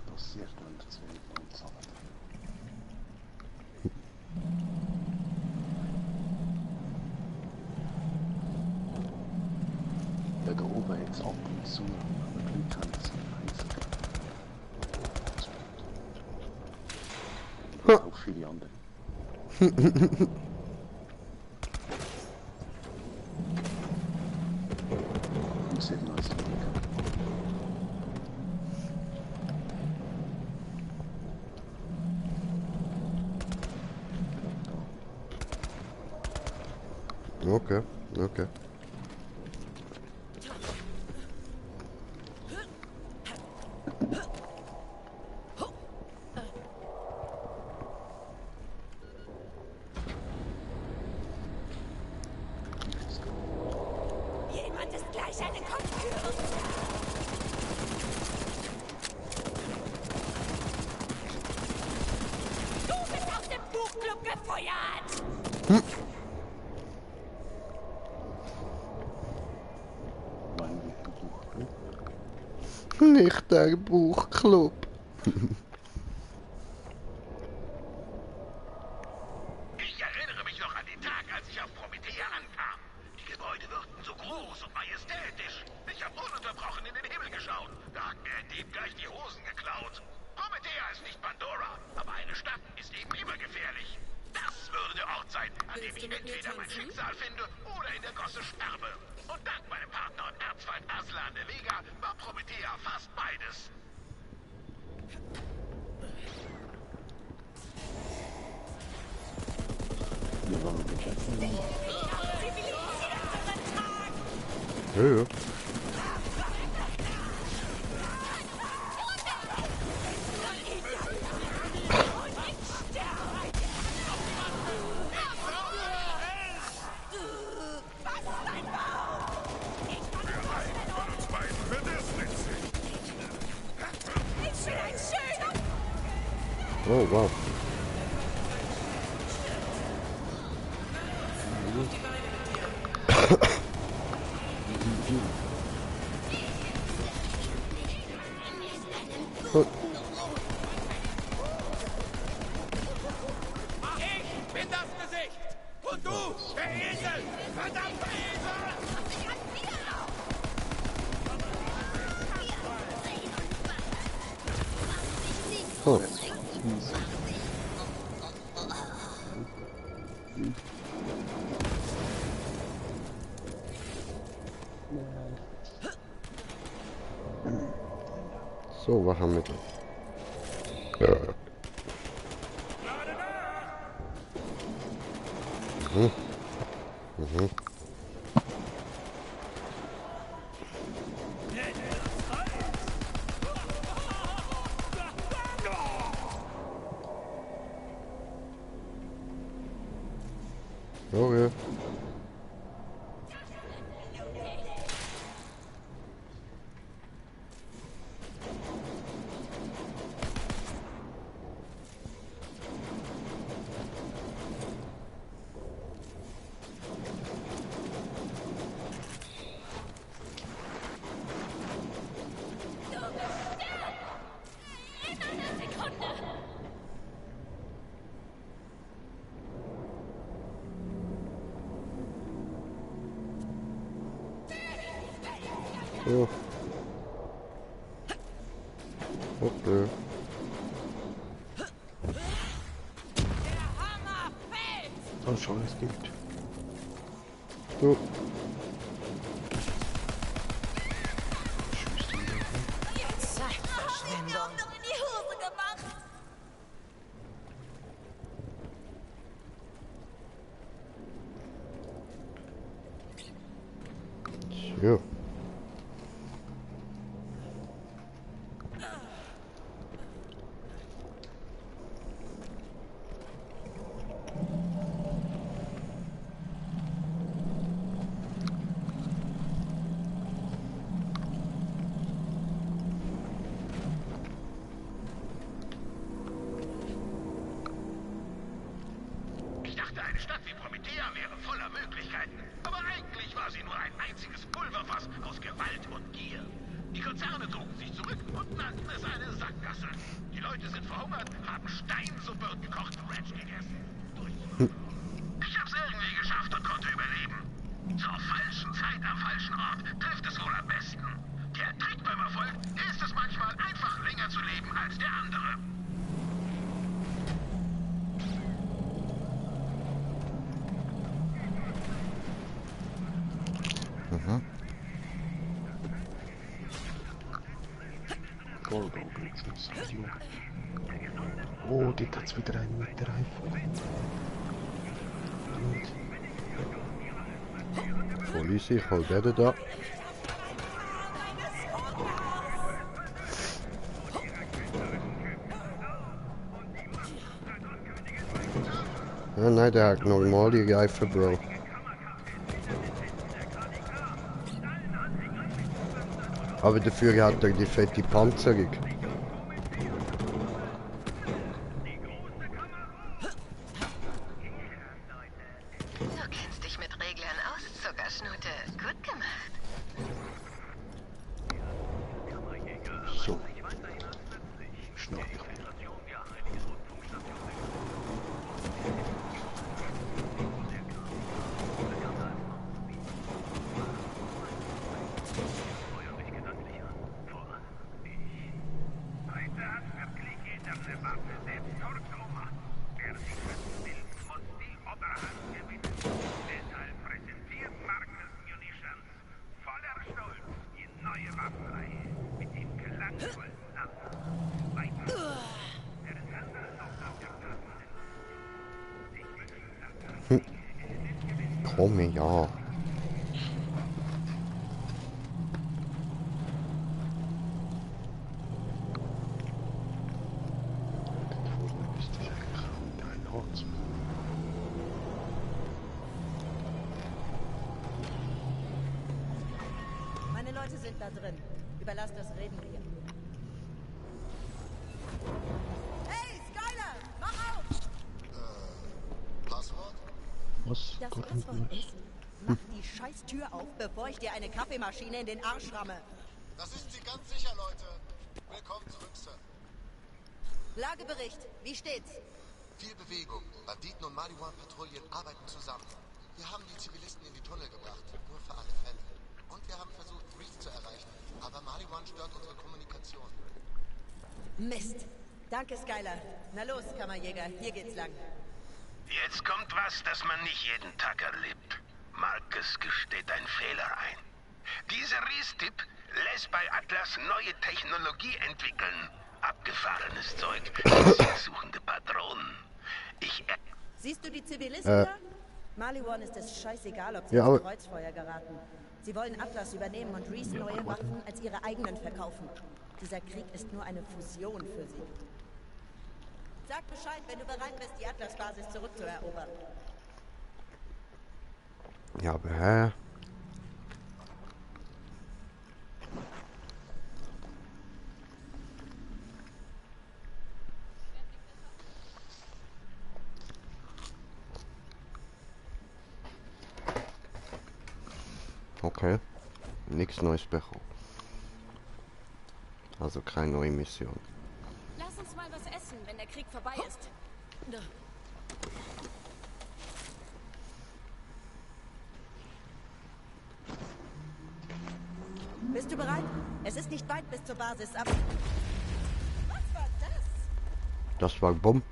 Passiert, wenn das wenig zahlt. Ja, da oben jetzt ab und zu, aber die Leute haben das nicht. Auch viele andere. Und sehr nice Leute. Okay, okay. Jemand ist gleich eine Kopftür. Du bist aus dem Buchclub gefeuert! Nicht der Buchclub. Ich erinnere mich noch an den Tag, als ich auf Promethea ankam. Die Gebäude wirkten so groß und majestätisch. Ich habe ununterbrochen in den Himmel geschaut. Da hat mir ein Dieb gleich die Hosen geklaut. Promethea ist nicht Pandora, aber eine Stadt ist eben immer gefährlich. Das würde der Ort sein, an dem ich entweder mein Schicksal finde oder in der Gosse sterbe. Und dank meinem Partner und Erzfeind Aslan der Vega war Promethea fast beides. Ja. Oh, wow. Oh. Ich bin das Gesicht! Und du, der Esel! Verdammter Esel! Oh. So, was haben wir da? Mhm. Mhm. Okay. So. Okay. Oh, schon, es gibt. So. Zeitverschwendung. Noch in die Hose gemacht. Ja. Ich dachte, eine Stadt wie Promethea wäre voller Möglichkeiten. Aber eigentlich war sie nur ein einziges Pulverfass aus Gewalt und Gier. Die Konzerne zogen sich zurück und nannten es eine Sackgasse. Die Leute sind verhungert, haben Steinsuppe und gekochten Ranch gegessen. Ich hab's irgendwie geschafft und konnte überleben. Zur falschen Zeit am falschen Ort trifft es wohl am besten. Der Trick beim Erfolg ist es manchmal einfach länger zu leben als der andere. Mhm. Oh, dort hat es wieder einen mit der Reifen. easy, ich hol den da. Ja, nein, der hat normale Reifen, Bro. Aber dafür hat er die fette Panzerung. Du kennst dich mit Reglern aus, Zuckerschnute. Gut gemacht. So. Schnapp ich. Komm, ja. Meine Leute sind da drin. Überlass das Reden mir. Hey, Skylar! Mach auf! Passwort? Was? Das Passwort ist, mach die scheiß Tür auf, bevor ich dir eine Kaffeemaschine in den Arsch ramme. Das ist sie ganz sicher, Leute. Willkommen zurück, Sir. Lagebericht, wie steht's? Viel Bewegung. Banditen und Maliwan-Patrouillen arbeiten zusammen. Wir haben die Zivilisten in die Tunnel gebracht, nur für alle Fälle. Und wir haben versucht, Reese zu erreichen, aber Maliwan stört unsere Kommunikation. Mist. Danke, Skylar. Na los, Kammerjäger, hier geht's lang. Jetzt kommt was, das man nicht jeden Tag erlebt. Marcus gesteht einen Fehler ein. Dieser Reese-Tipp lässt bei Atlas neue Technologie entwickeln. Abgefahrenes Zeug, suchende Patronen. Siehst du die Zivilisten da? Maliwan ist es scheißegal, ob sie ins Kreuzfeuer geraten. Sie wollen Atlas übernehmen und Reese neue Waffen als ihre eigenen verkaufen. Dieser Krieg ist nur eine Fusion für sie. Sag Bescheid, wenn du bereit bist, die Atlas-Basis zurückzuerobern. Ja, aber hä? Okay, nichts Neues bekommen. Also keine neue Mission. Lass uns mal was essen, wenn der Krieg vorbei ist. Bist du bereit? Es ist nicht weit bis zur Basis, aber... Was war das? Das war Bumm.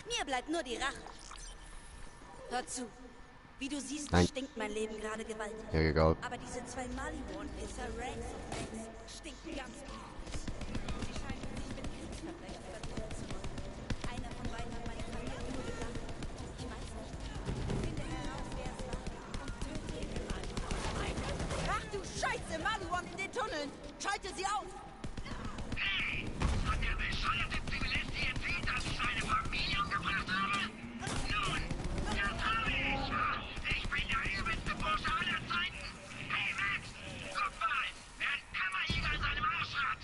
Mir bleibt nur die Rache. Hör zu. Wie du siehst, stinkt mein Leben gerade gewaltig. Ja, egal. Aber diese zwei Maliwan-Pisser, Rex und Max, stinken ganz gut. Sie scheinen sich mit Kriegsverbrechen verbunden zu machen. Einer von beiden hat meine Familie umgebracht. Ich weiß nicht. Finde heraus, wer es war und töte ihn. Ach du Scheiße, Maliwan in den Tunneln! Schalte sie aus! Hey! Und der bescheuerte Zivilist hier erzählt, dass ich seine Familie umgebracht habe? Nun, das habe ich! Ich bin der übelste Bursche aller Zeiten! Hey Max! Guck mal! Wer ein Kammerjäger in seinem Arsch hat!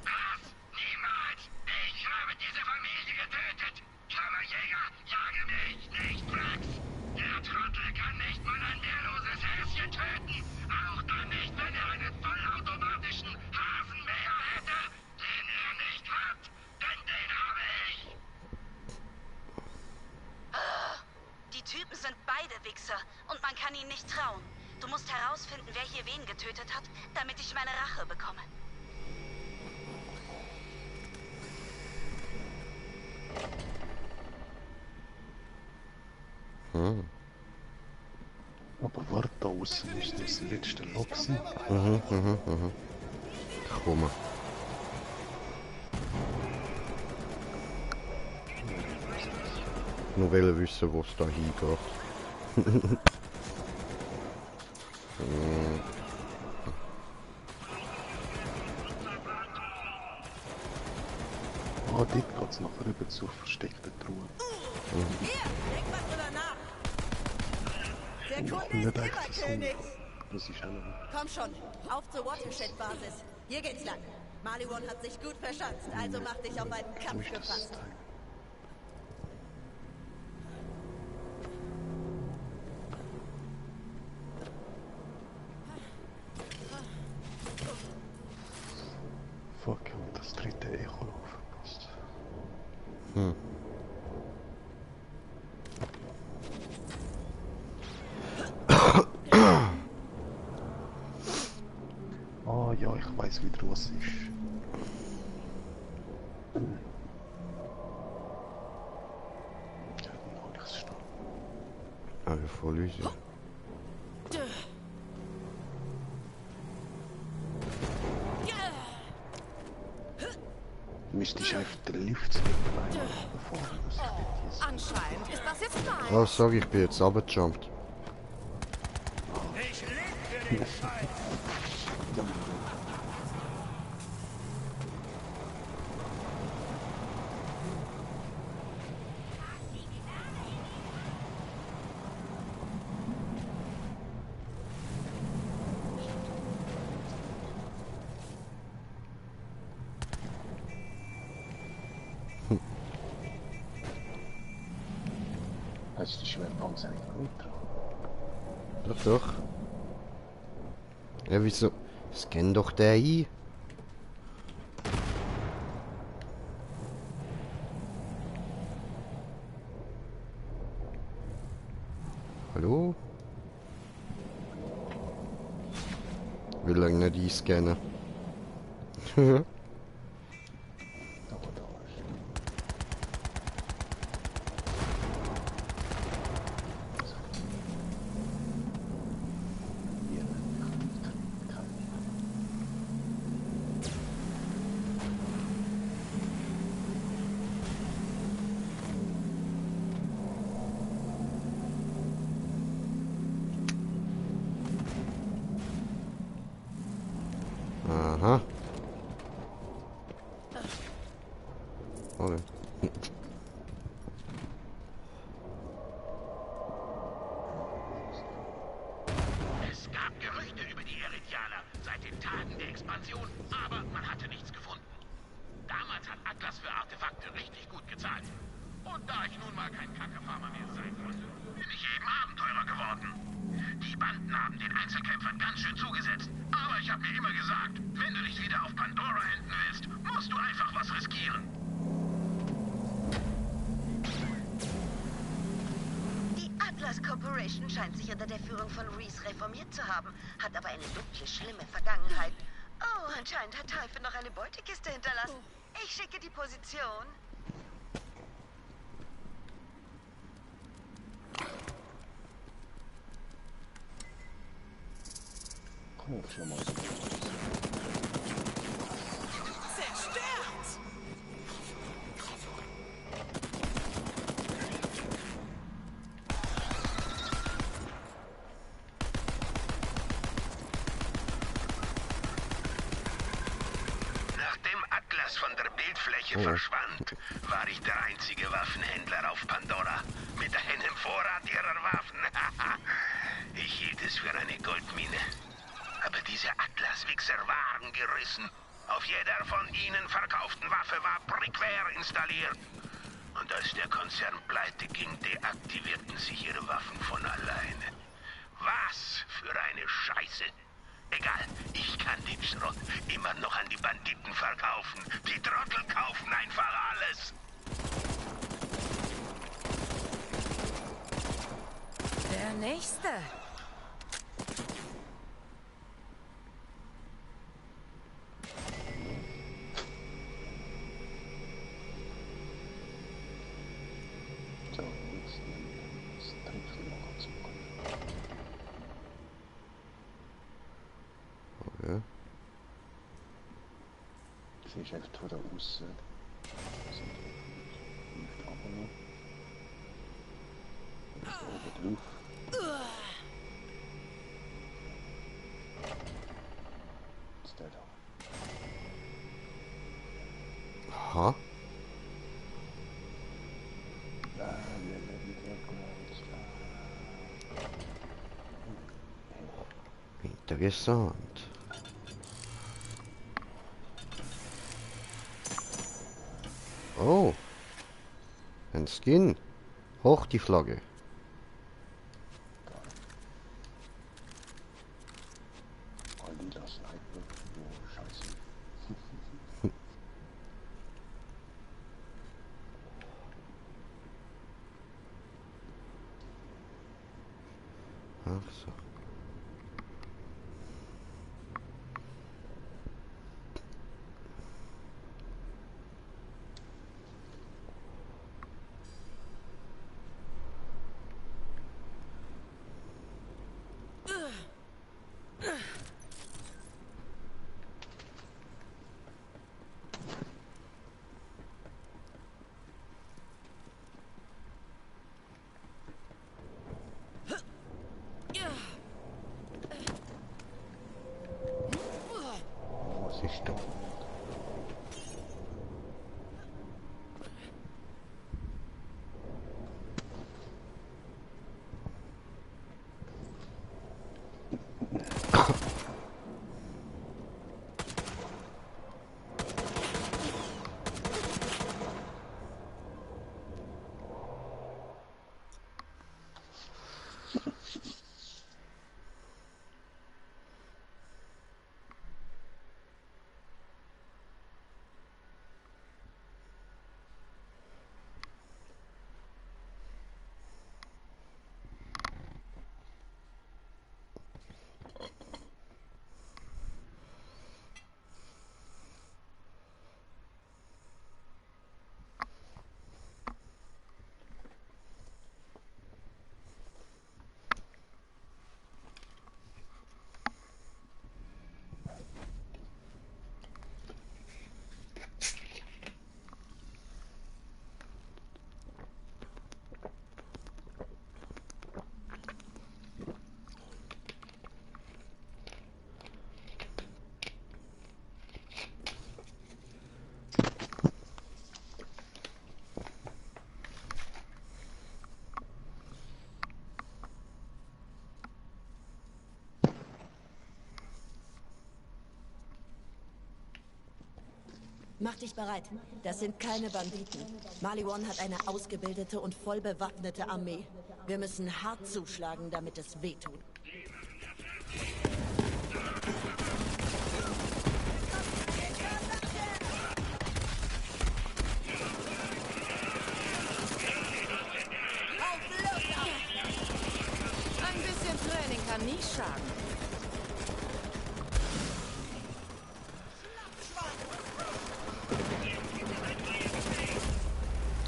Was? Niemals! Ich habe diese Familie getötet! Kammerjäger, jage mich, nicht Max! Der Trottel kann nicht mal ein wehrloses Häschen töten! Auch dann nicht, wenn er einen vollautomatischen Hasenmäher hätte, den er nicht hat! Denn den habe ich! Die Typen sind beide Wichser und man kann ihnen nicht trauen. Du musst herausfinden, wer hier wen getötet hat, damit ich meine Rache bekomme. Aber warte, da außen ist das letzte Loxen. Komm. Nur will wissen, wo es da hingeht. Ah, dort geht es nachher rüber zur versteckten Truhe. Hier, denk mal drüber nach. Der Kunde ist immer König. Das ist auch noch. Komm schon, auf zur Watershed-Basis. Hier geht's lang. Maliwan hat sich gut verschanzt, also mach dich auf einen Kampf gefasst. Fuck, ich habe das dritte Echo noch verpasst. Ah ja, ich weiß wieder, was es ist. Ja, dann hol ich es schnell. Aber voll easy. Müsstest du einfach den Lift mitnehmen, bevor du das jetzt. Anscheinend ist das jetzt meins. Oh, sorry, ich bin jetzt runtergejumpt. Ich lebe für den Scheiß. Hast du die Schwertpanzer nicht gut dran? Doch, doch. Ja, wieso? Scan doch der ein. Hallo? Will lange nicht einscannen. Aha. Okay. Es gab Gerüchte über die Eridianer seit den Tagen der Expansion, aber man hatte nichts gefunden. Damals hat Atlas für Artefakte richtig gut gezahlt. Und da ich nun mal kein Kackefarmer mehr sein konnte, bin ich eben Abenteurer geworden. Die Banden haben den Einzelkämpfern ganz schön zugesetzt. Aber ich habe mir immer gesagt, wenn du dich wieder auf Pandora enden willst, musst du einfach was riskieren. Die Atlas Corporation scheint sich unter der Führung von Reese reformiert zu haben, hat aber eine dunkle, schlimme Vergangenheit. Oh, anscheinend hat Typhon noch eine Beutekiste hinterlassen. Ich schicke die Position. Komm schon mal. Zerstört! Nachdem Atlas von der Bildfläche verschwand, war ich der einzige Waffenhändler auf Pandora. Mit einem Vorrat ihrer Waffen. Ich hielt es für eine Goldmine. Aber diese Atlas-Wichser waren gerissen. Auf jeder von ihnen verkauften Waffe war Brickware installiert. Und als der Konzern pleite ging, deaktivierten sich ihre Waffen von alleine. Was für eine Scheiße. Egal, ich kann den Schrott immer noch an die Banditen verkaufen. Die Trottel kaufen einfach alles. Der Nächste. Okay. Sie ist einfach von da außen. Aha. Interessant. Oh. Ein Skin. Hoch die Flagge. Ach so. Mach dich bereit. Das sind keine Banditen. Maliwan hat eine ausgebildete und voll bewaffnete Armee. Wir müssen hart zuschlagen, damit es wehtut. Ein bisschen Training kann nie schaden.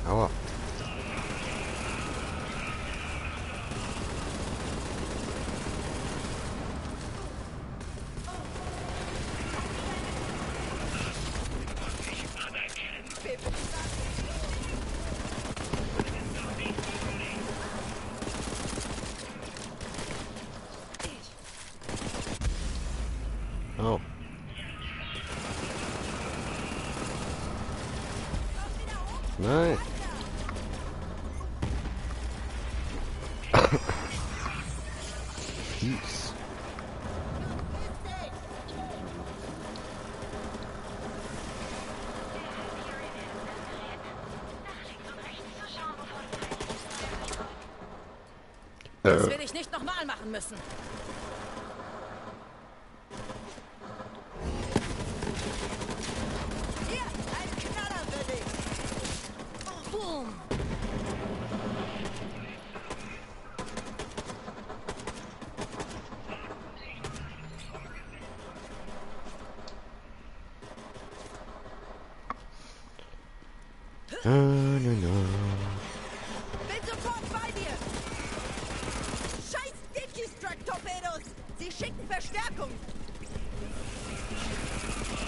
Aua. Oh. Nein. Fies. Das will ich nicht nochmal machen müssen. Hier, ein Knaller für dich. Boom. Bin sofort bei dir. Scheiß Digistruct-Torpedos. Sie schicken Verstärkung.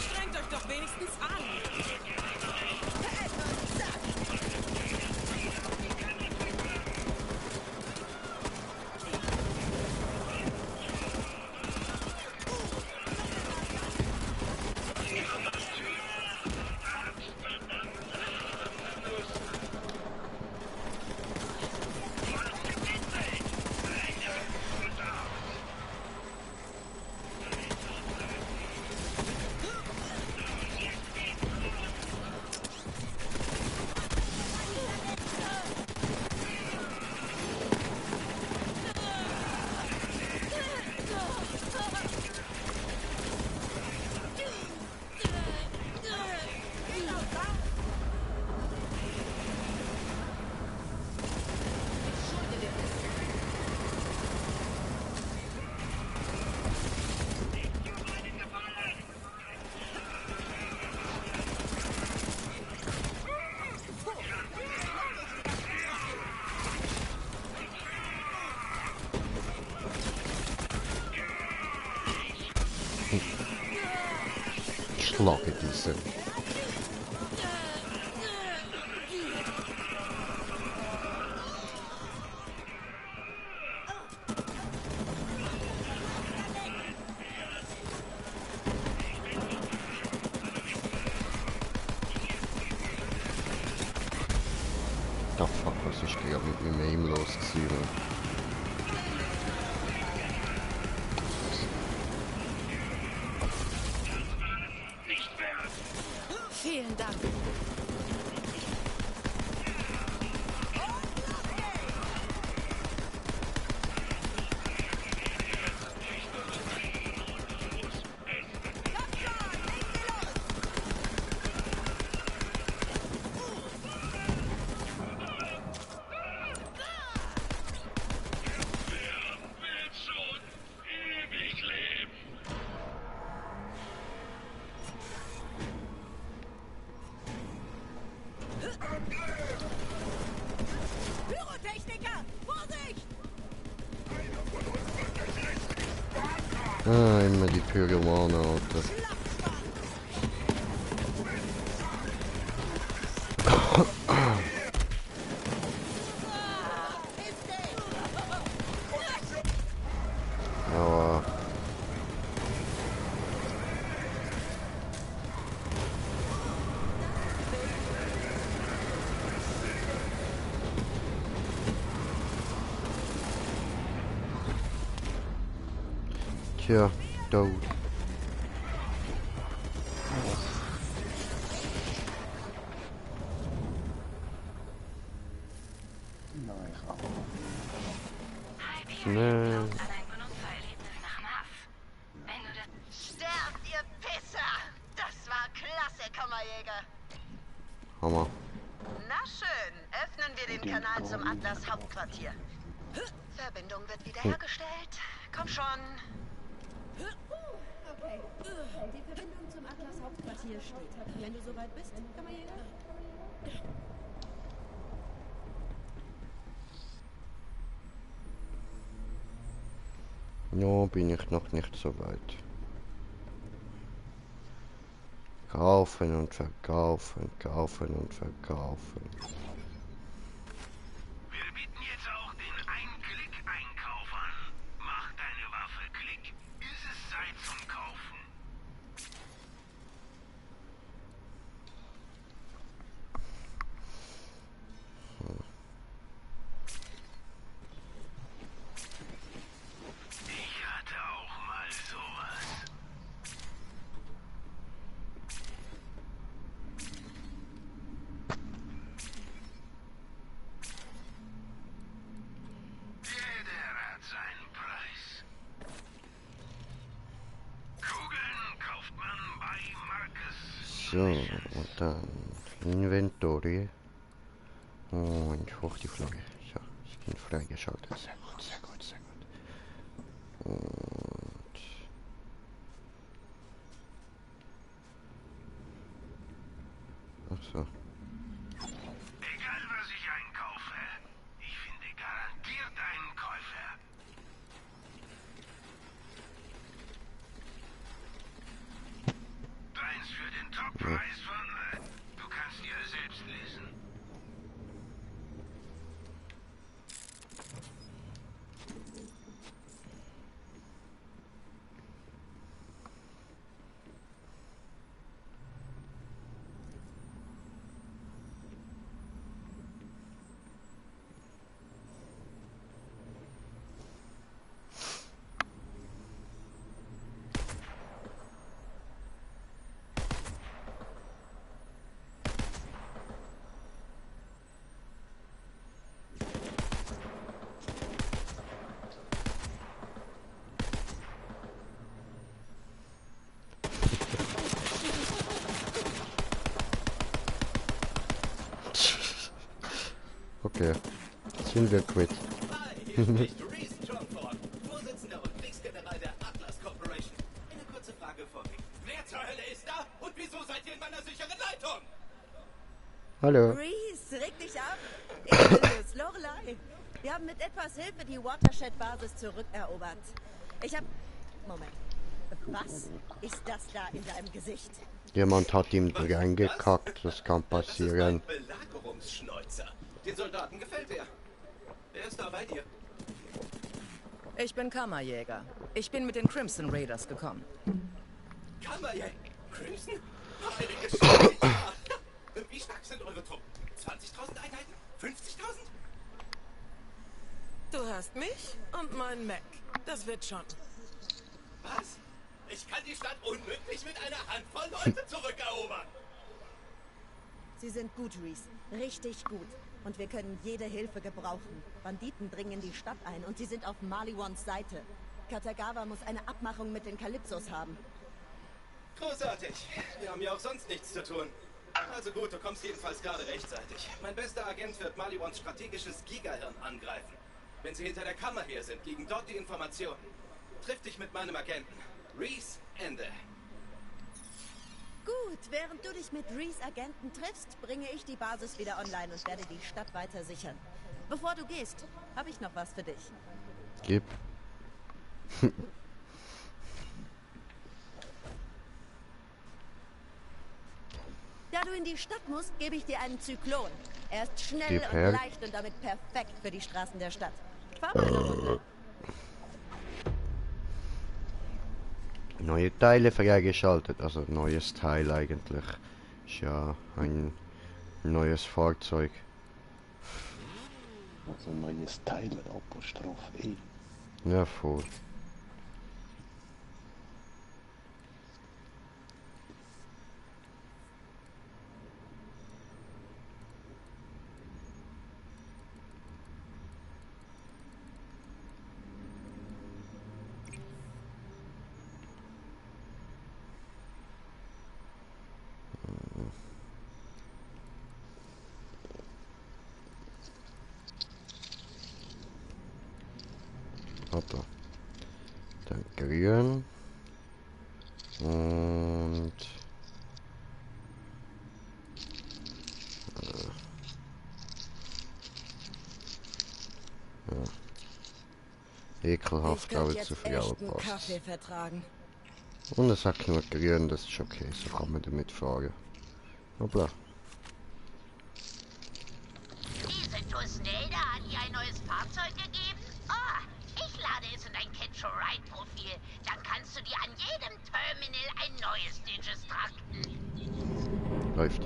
Strengt euch doch wenigstens an. Flagge diese. Da fuck, was ist gerade mit ihm los gewesen? Vielen Dank. Pyrotechniker! Vorsicht! Ah, immer die Pyromanen, Alter. Ja. Tja, dood. Nee. Sterbt, ihr Pisser! Das war klasse, Kammerjäger. Hammer. Na schön, öffnen wir den Kanal zum Atlas-Hauptquartier. Verbindung wird wiederhergestellt. Komm schon. Okay. Die Verbindung zum Atlas-Hauptquartier steht. Wenn du soweit bist, Kammerjäger. No, bin ich noch nicht so weit. Kaufen und verkaufen, kaufen und verkaufen. Wir bieten jetzt auch den Ein-Klick-Einkauf an. Mach deine Waffe Klick. Ist es Zeit zum Kaufen? Ich hatte auch mal sowas. Jeder hat seinen Preis. Kugeln kauft man bei Marcus. So, und dann Inventory. Und hoch die Flagge. So, Skin freigeschaltet. Sehr gut, sehr gut, sehr gut. Und... Ach so. Egal was ich einkaufe, ich finde garantiert einen Käufer. Deins für den Toppreis von... Du kannst dir selbst lesen. Okay, sind wir quitt. Reese Johnford, Vorsitzender und Kriegsgeneral der Atlas Corporation. Eine kurze Frage vorweg. Wer zur Hölle ist da und wieso seid ihr in meiner sicheren Leitung? Hallo. Reese, reg dich ab. Ich bin es, Lorelei. Wir haben mit etwas Hilfe die Watershed-Basis zurückerobert. Ich hab... Moment. Was ist das da in deinem Gesicht? Jemand hat ihm reingekackt, das kann passieren. Das ist ein Belagerungsschneuzer. Den Soldaten gefällt er. Wer ist da bei dir? Ich bin Kammerjäger. Ich bin mit den Crimson Raiders gekommen. Kammerjäger? Crimson? Heilige Scheiße! Wie stark sind eure Truppen? 20.000 Einheiten? 50.000? Du hast mich und meinen Mac. Das wird schon. Was? Ich kann die Stadt unmöglich mit einer Handvoll Leute zurückerobern. Sie sind gut, Reese. Richtig gut. Und wir können jede Hilfe gebrauchen. Banditen dringen in die Stadt ein und sie sind auf Maliwans Seite. Katagawa muss eine Abmachung mit den Kalypsos haben. Großartig. Wir haben ja auch sonst nichts zu tun. Also gut, du kommst jedenfalls gerade rechtzeitig. Mein bester Agent wird Maliwans strategisches Gigahirn angreifen. Wenn sie hinter der Kammer hier sind, liegen dort die Informationen. Triff dich mit meinem Agenten. Reese, Ende. Gut, während du dich mit Reese Agenten triffst, bringe ich die Basis wieder online und werde die Stadt weiter sichern. Bevor du gehst, habe ich noch was für dich. Gib. Da du in die Stadt musst, gebe ich dir einen Zyklon. Er ist schnell Gib und her. leicht und damit perfekt für die Straßen der Stadt. Fahr mal eine Runde. Neue Teile freigeschaltet, also neues Teil eigentlich. Ist ja ein neues Fahrzeug. Also neues Teil, Apostroph E. Ja, voll. Hoppla. Dann grün. Und... ja. Ekelhaft, aber zu viel passt. Kaffee vertragen. Und es hat nur grün, das ist okay, so kann man damit fahren. Hoppla. Diese Tusnelda hat ihr ein neues Fahrzeug gegeben? Oh, ich lade es in dein Catch-a-Ride-Profil. Dann kannst du dir an jedem Terminal ein neues Digis trakten. Läuft.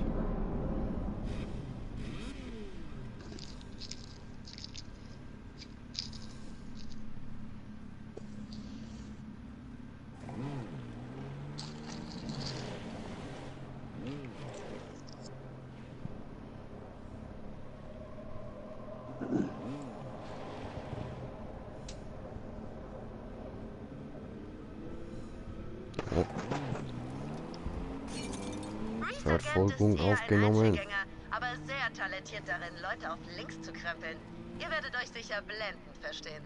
Verfolgung aufgenommen. Aber sehr talentiert darin, Leute auf links zu krempeln. Ihr werdet euch sicher blendend verstehen.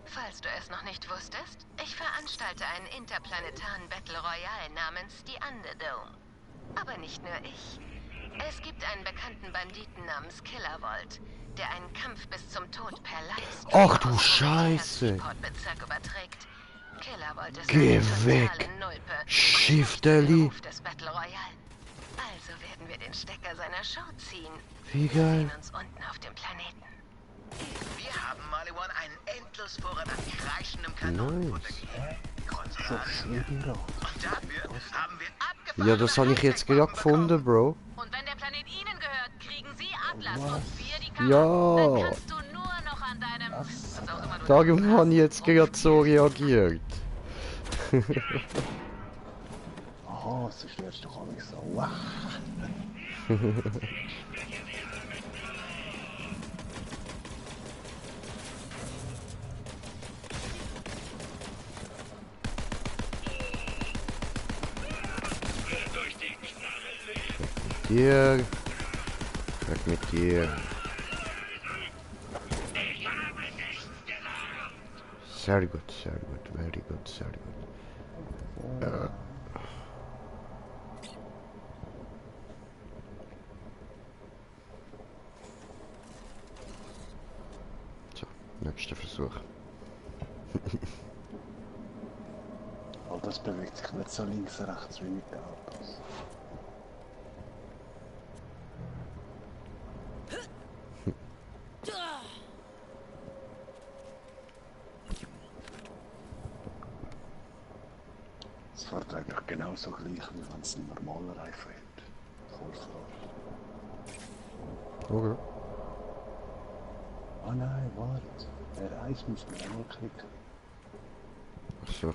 Falls du es noch nicht wusstest, ich veranstalte einen interplanetaren Battle Royale namens The Underdome. Aber nicht nur ich. Es gibt einen bekannten Banditen namens Killervolt, der einen Kampf bis zum Tod per Livestream Ach du Scheiße! Bezirk überträgt. Killervolt ist Geh eine weg! totale Nulpe Shifterli! des Battle Royale. Also werden wir den Stecker seiner Show ziehen. Wie Wir geil! sehen uns unten auf dem Planeten. Wir haben Maliwan einen Endlosvorrat an kreischendem Kanonenfutter gegeben. Und dafür haben wir abgefahren. Ja, das habe ich jetzt gerade gefunden, Bro. Und wenn der Planet Ihnen gehört, kriegen Sie Atlas und wir die Kammer. Ja! Dann kannst du nur noch an deinem... Was auch immer du Darum habe ich jetzt gerade so reagiert. Aha, so stellst du doch auch nicht so. Wow. dir. Weg mit dir. Sehr gut, sehr gut, very good, sehr gut. So, nächster Versuch. Aber das bewegt sich nicht so links, rechts wie mit den Autos. Es fährt eigentlich genauso gleich, wie wenn es ein normaler Reifen hat. Okay. Oh nein, warte. R1 muss man einmal klicken. Ach so.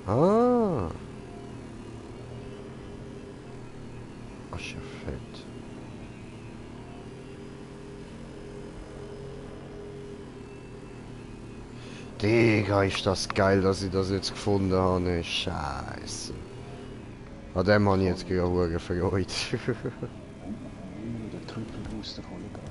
Ah. Ach ja, fett. Digga, ist das geil, dass ich das jetzt gefunden habe. Scheiße. An dem habe ich jetzt gerade Freude. Der Trüppelbooster kann ich gerade.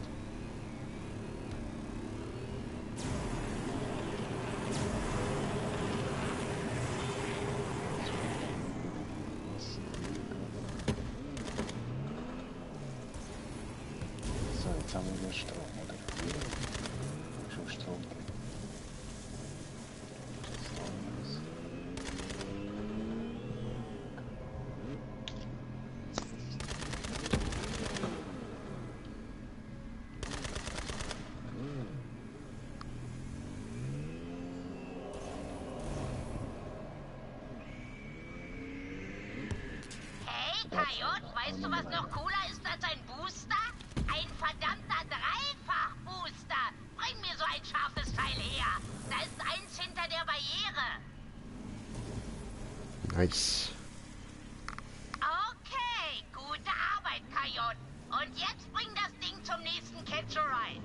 So, jetzt haben wir wieder Strom, oder? Schon Strom. Coyote, weißt du, was noch cooler ist als ein Booster? Ein verdammter Dreifach-Booster! Bring mir so ein scharfes Teil her! Da ist eins hinter der Barriere! Nice. Okay, gute Arbeit, Coyote. Und jetzt bring das Ding zum nächsten Catch-A-Ride.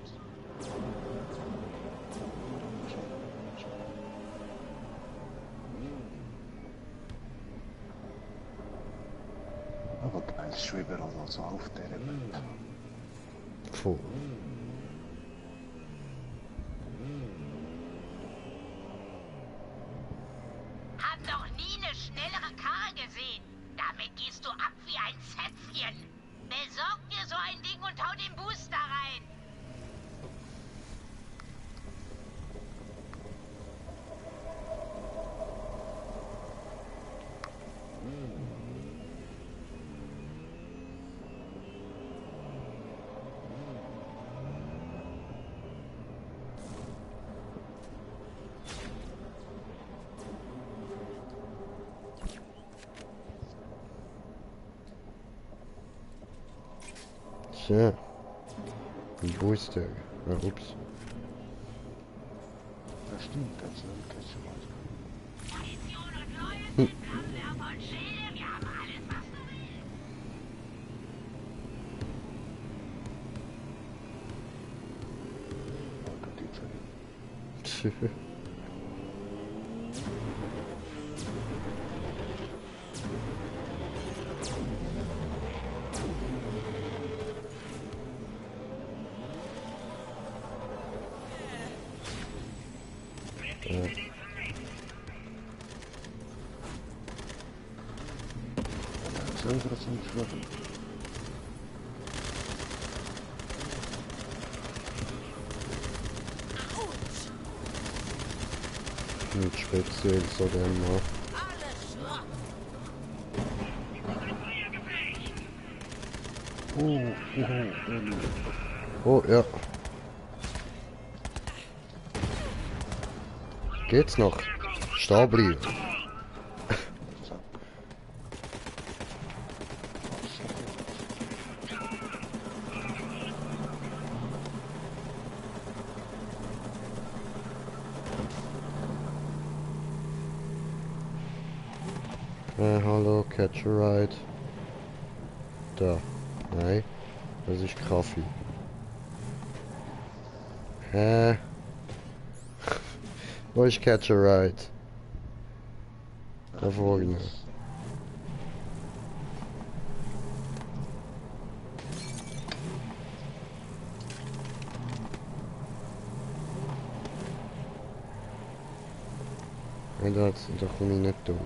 Aber geil, ist schon überall noch so auf der Welt. Puh. Hab noch nie eine schnellere Karre gesehen. Damit gehst du ab wie ein Zäpfchen. Besorg dir so ein Ding und hau den Booster rein. So. Ein Booster. Ah, ups. Das stimmt, das ist ein Catch-A-Ride. Nicht speziell so gerne mal. Oh, ja. Geht's noch? Stehen bleiben. Hallo, Catch-A-Ride. Da. Nein. Das ist Kaffee. Hä? Wo ist Catch a Ride? Da vorne. Ja, da komme ich nicht durch.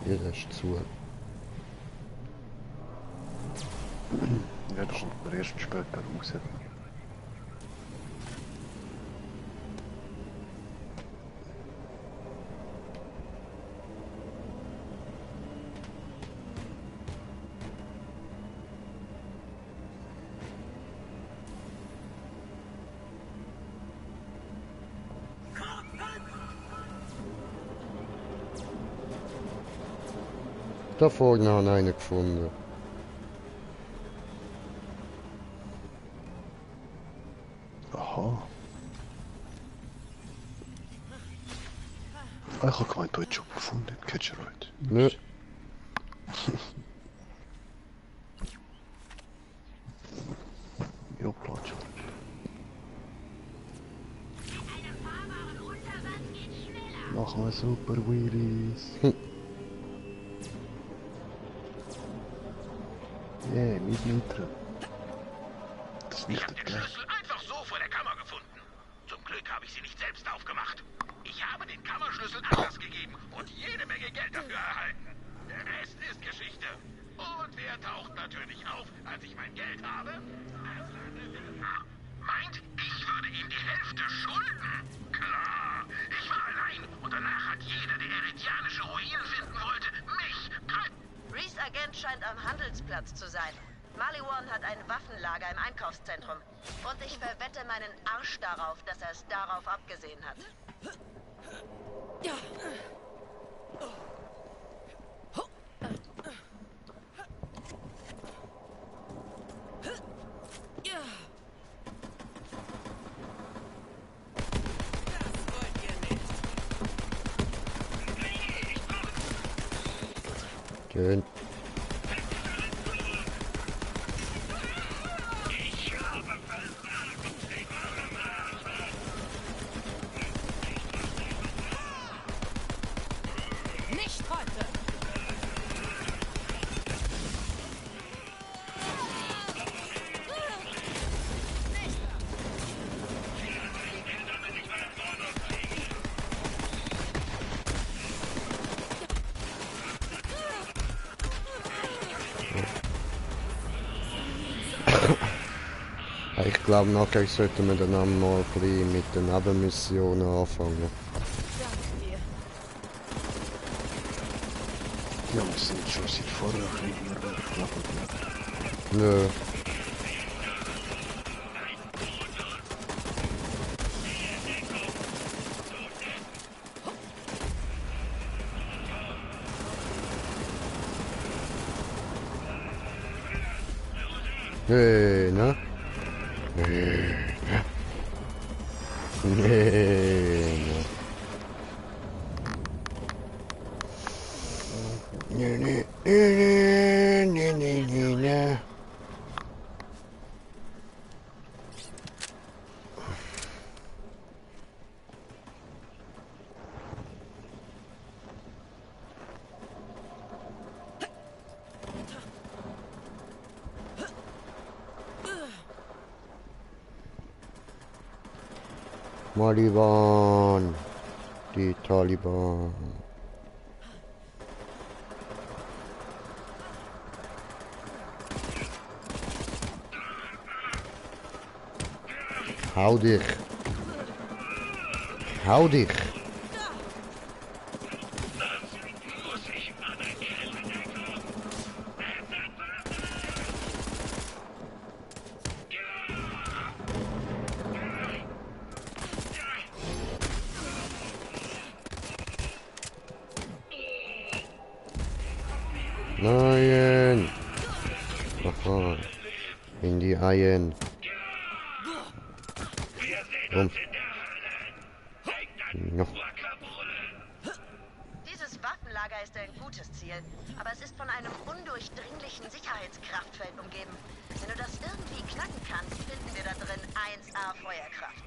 Hier ist zu. Ja, da kommt man erst später raus. Da vorne haben wir einen gefunden. Aha. Ich habe gemeint, du hättest schon gefunden, Catch a Ride. Nö. Ja, Platz. Machen wir super Wheelies. Yeah, mit Nitro. Das Ich habe den Schlüssel einfach so vor der Kammer gefunden. Zum Glück habe ich sie nicht selbst aufgemacht. Ich habe den Kammerschlüssel anders gegeben und jede Menge Geld dafür erhalten. Der Rest ist Geschichte. Und wer taucht natürlich auf, als ich mein Geld habe? Meint, ich würde ihm die Hälfte schulden? Klar. Ich war allein und danach hat jeder, der eretianische Ruinen finden wollte, mich Reese Agent scheint am Handelsplatz zu sein. Maliwan hat ein Waffenlager im Einkaufszentrum. Und ich verwette meinen Arsch darauf, dass er es darauf abgesehen hat. Ja. Schön. Nicht heute! Ich glaube, nachher sollten wir dann auch mal ein bisschen mit den Nebenmissionen anfangen. Ja, wir sind schon seit vorher ein bisschen überlaufen. Nö. Hey, ne? Nee, ne? Nee, ne? Nee, nee, nee, nee, nee, nee, nee. Taliban, die Taliban. Hou dich. Hou dich. Nein! Aha. In die Eien. Komm. Ja. Dieses Waffenlager ist ein gutes Ziel, aber es ist von einem undurchdringlichen Sicherheitskraftfeld umgeben. Wenn du das irgendwie knacken kannst, finden wir da drin 1A Feuerkraft.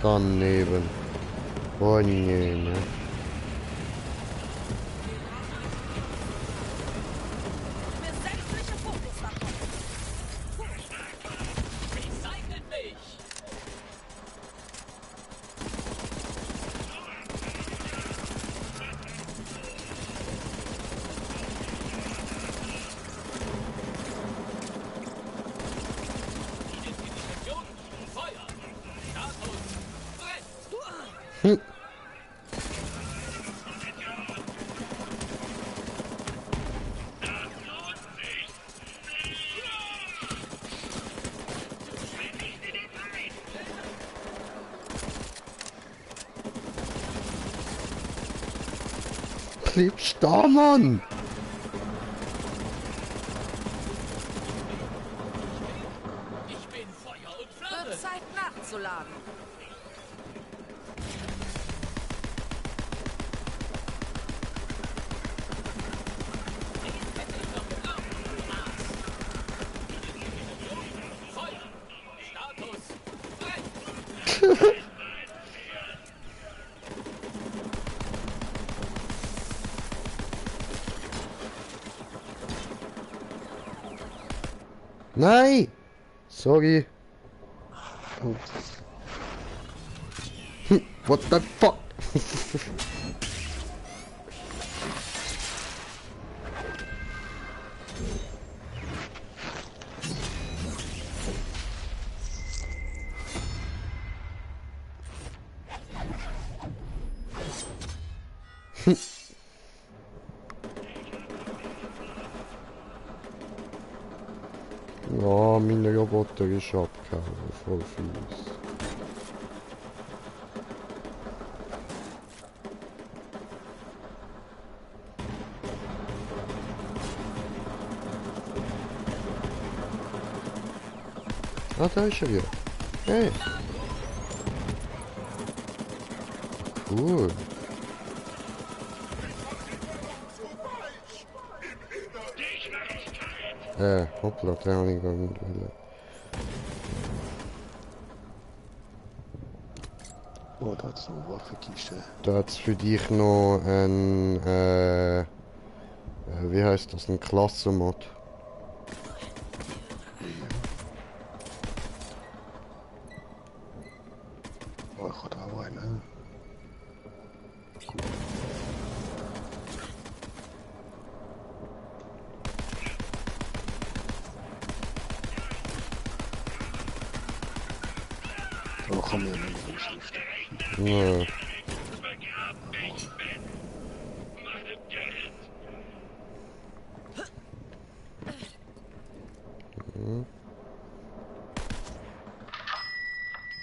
Daneben. Oh nee, ne? Bleib da, Mann! Ich bin Feuer und Flamme. Wird Zeit nachzuladen. Nein! Sorry. What the fuck? Ja, meine Roboter ist abgehauen, voll fies. Ah, da ist er wieder. Hey. Cool. Hoppla, der habe ich gar nicht wollen. Oh, da hat's noch eine Waffenkiste. Da hat's für dich noch ein, wie heißt das, ein Klassenmod. Oh, ich habe auch einen. Da kann man ja nicht verstehen. Ja.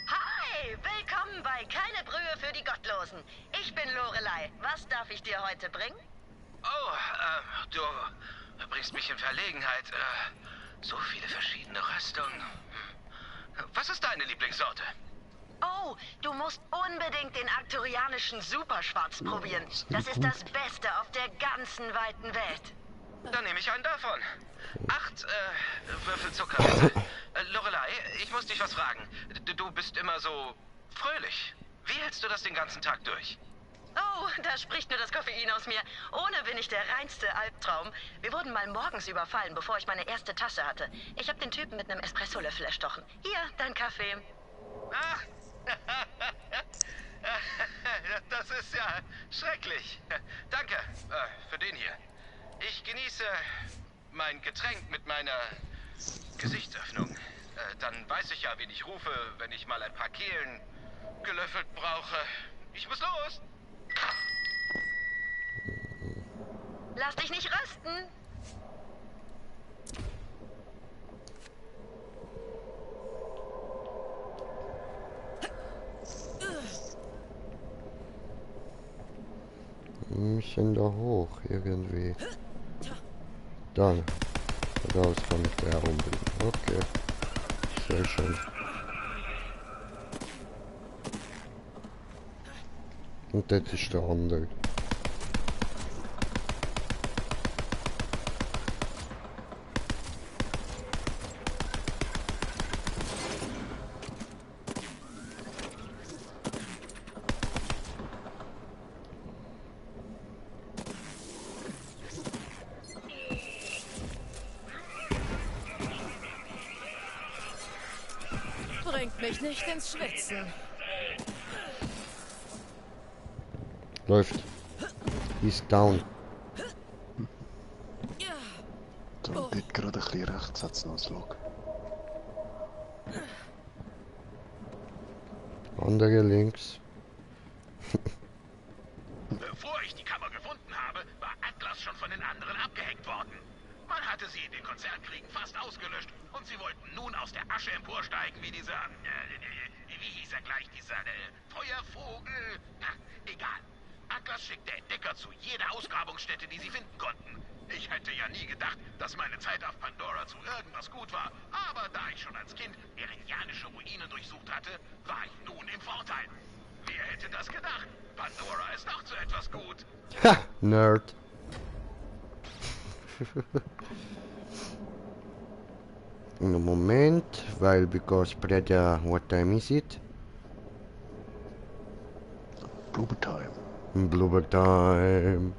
Hi, willkommen bei Keine Brühe für die Gottlosen. Ich bin Lorelei. Was darf ich dir heute bringen? Oh, du bringst mich in Verlegenheit. So viele verschiedene Röstungen. Was ist deine Lieblingssorte? Oh, du musst unbedingt den arkturianischen Superschwarz probieren. Das ist das Beste auf der ganzen weiten Welt. Dann nehme ich einen davon. 8 Würfel Zucker, bitte. Lorelei, ich muss dich was fragen. Du bist immer so fröhlich. Wie hältst du das den ganzen Tag durch? Oh, da spricht nur das Koffein aus mir. Ohne bin ich der reinste Albtraum. Wir wurden mal morgens überfallen, bevor ich meine erste Tasse hatte. Ich habe den Typen mit einem Espressolöffel erstochen. Hier, dein Kaffee. Ach, das ist ja schrecklich. Danke für den hier. Ich genieße mein Getränk mit meiner Gesichtsöffnung. Dann weiß ich ja, wen ich rufe, wenn ich mal ein paar Kehlen gelöffelt brauche. Ich muss los. Lass dich nicht rösten. Wir müssen da hoch, irgendwie. Da. Daraus kann ich da herumbiegen. Okay. Sehr schön. Und das ist der andere. Bringt mich nicht ins Schwitzen. Läuft. Ist down. Da dort gerade ein bisschen rechts hat es noch ein Log. Andere links. Bevor ich die Kammer gefunden habe, war Atlas schon von den anderen abgehängt worden. Man hatte sie in den Konzernkriegen fast ausgelöscht und sie wollten nun aus der Asche emporsteigen wie dieser, wie hieß er gleich, dieser Feuervogel? Na, egal. Atlas schickte Entdecker zu jeder Ausgrabungsstätte, die sie finden konnten. Ich hätte ja nie gedacht, dass meine Zeit auf Pandora zu irgendwas gut war. Aber da ich schon als Kind meridianische Ruinen durchsucht hatte, war ich nun im Vorteil. Wer hätte das gedacht? Pandora ist auch zu etwas gut. Ha! Nerd. In a moment, weil because brother, what time is it? Bloober time. Bloober time.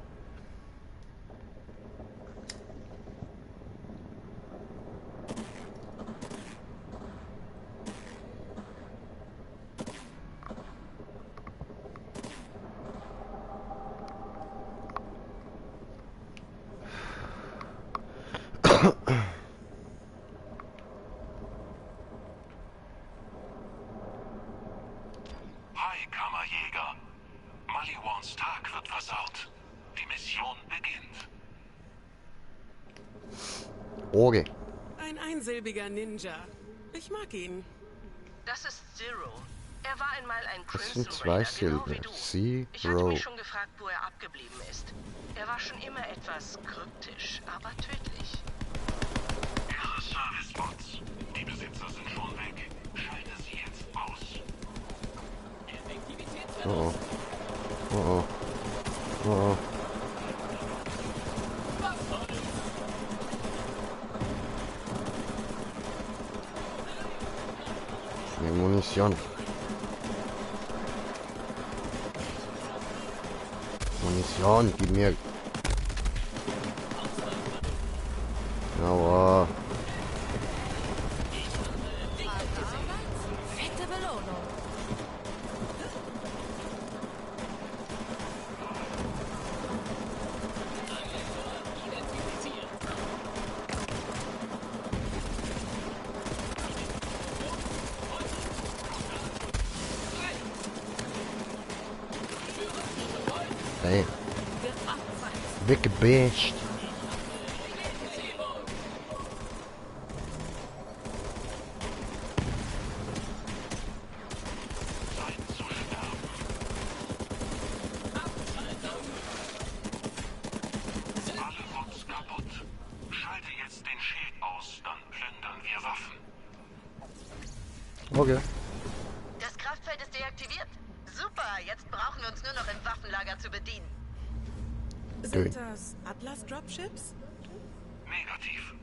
Hi, Kammerjäger. Maliwans Tag wird versaut. Die Mission beginnt. Okay. Ein einsilbiger Ninja. Ich mag ihn. Das ist Zero. Er war einmal ein Das sind Crimson zwei Raider, genau wie Silber. du. Ich hatte Zero. mich schon gefragt, wo er abgeblieben ist. Er war schon immer etwas kryptisch, aber tödlich. Ihre Service-Bots. Die Besitzer sind schon weg. Schalte sie jetzt aus. Oh oh. Oh oh. Oh oh. Die Munition. Munition, gib mir. Aua. Fette Belohnung. Hey. Weggebasht. Alle Bots kaputt. Schalte jetzt den Schild aus, dann plündern wir Waffen. Okay. Das Kraftfeld ist deaktiviert? Super, jetzt brauchen wir uns nur noch im Waffenlager zu bedienen. Sind das Atlas-Dropships? Negativ.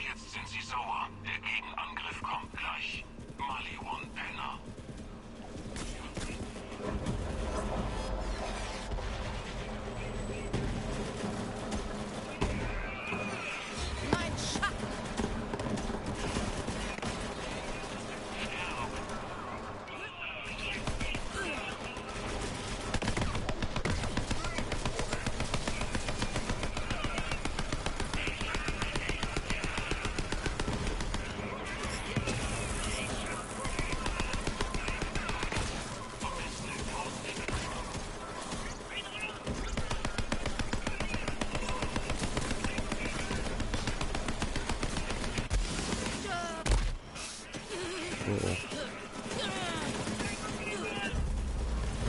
Jetzt sind sie sauer. Der Gegenangriff kommt gleich. Maliwan Penner. Mein Schatten.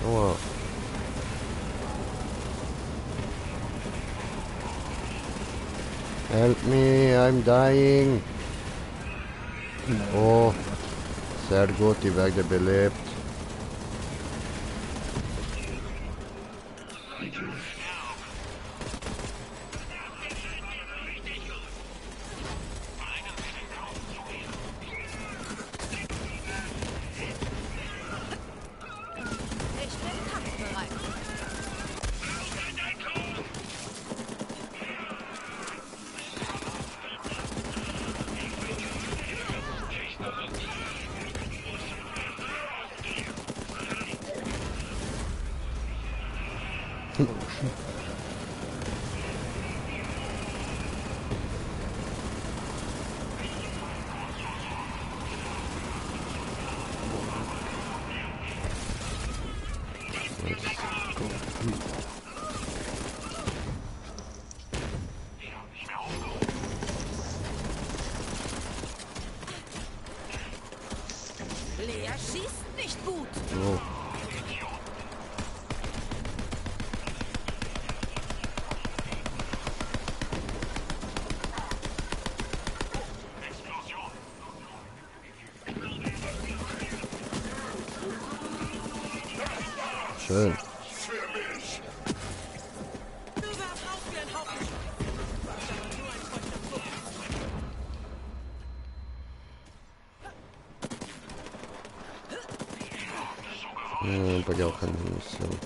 Aua. Help me, I'm dying. Oh, sehr gut, ich werde belebt. Lea schießt nicht gut. Oh. Schön. Bei dir auch keine Munition.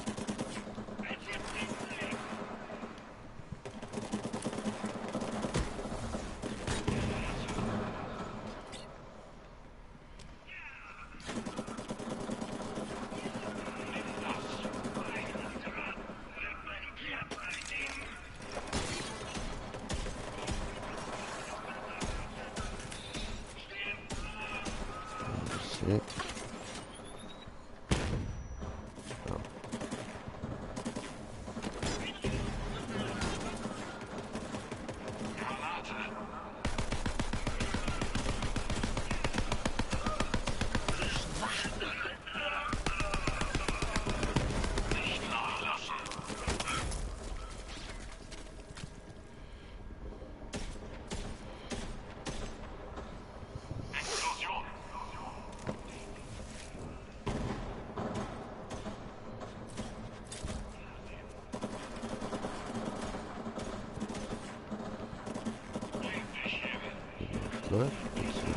So.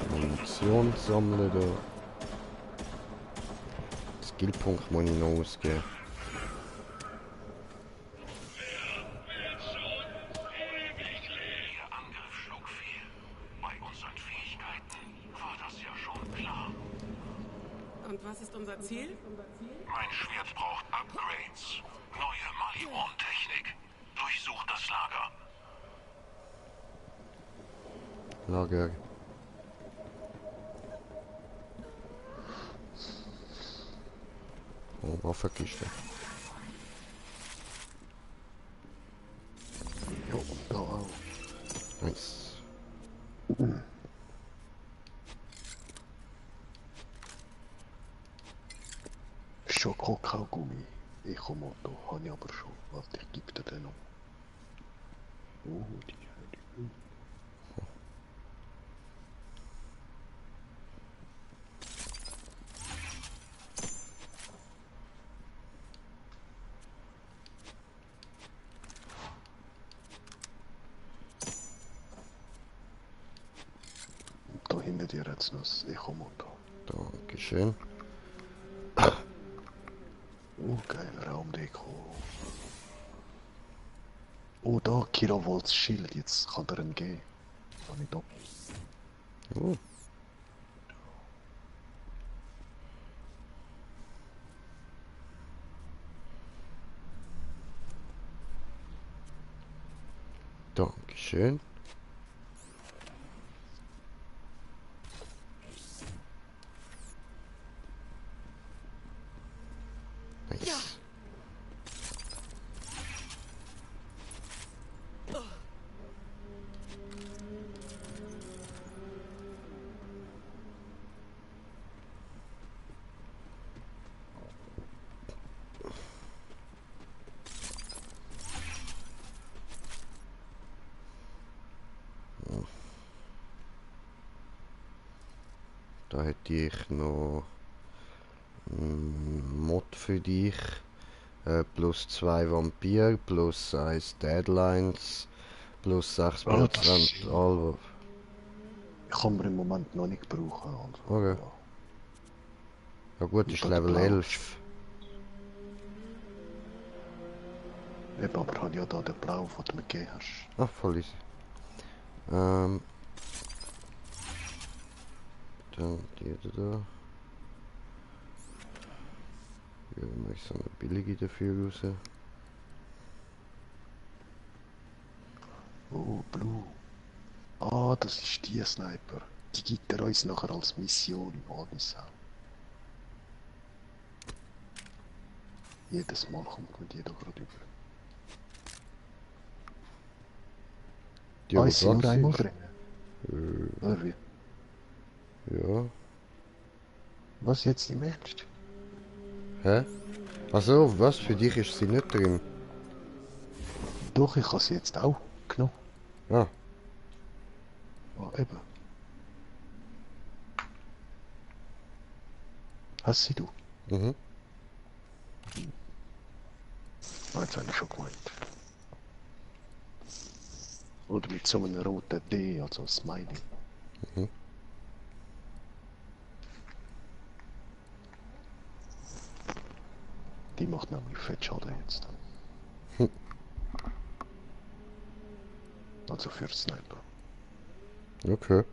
Munition sammeln da. Skillpunkt muss ich noch ausgeben. Und was ist unser Ziel? Mein Schwert braucht Upgrades. Neue Maliwan-Technik. Durchsucht das Lager. Lager. Oh, Waffenkiste. Jo, da auch. Nice. Schokokaugummi. Echomoto habe ich aber schon. Warte, ich gebe dir den noch. Oh, die Heilige. Da hinter dir jetzt noch das Echomoto. Dankeschön. Oh, geil, Raumdeko. Oh, da, Kilovolts Schild, jetzt kann er ihn geben. Kann ich doppelt. Oh. Dankeschön. Nice. Ja. Da hätte ich noch einen Mod für dich. Plus 2 Vampir, plus 1 Deadlines, plus 6% Alva. Kann man im Moment noch nicht brauchen. Also. Okay. Ja gut, ist Level 11. Eben, aber habe ja da den Blau, den du mir gegeben hast. Ach, voll easy. Dann die da. Ja, mache ich so eine billige dafür raus. Oh, Blue. Ah, das ist die Sniper. Die gibt er uns nachher als Mission im Adisau. Jedes Mal kommt mit jeder gerade über. Die ist sie nur einmal drin? Oder wie? Ja. Was jetzt im Ernst? Hä? Also, was? Für dich ist sie nicht drin? Doch, ich habe sie jetzt auch genommen. Ah. Ah, eben. Hast sie du? Mhm. Jetzt habe ich schon gemeint. Oder mit so einem roten D, also Smiley. Mhm. Die macht nämlich Fettschaden jetzt. Hm. Also für Sniper. Okay.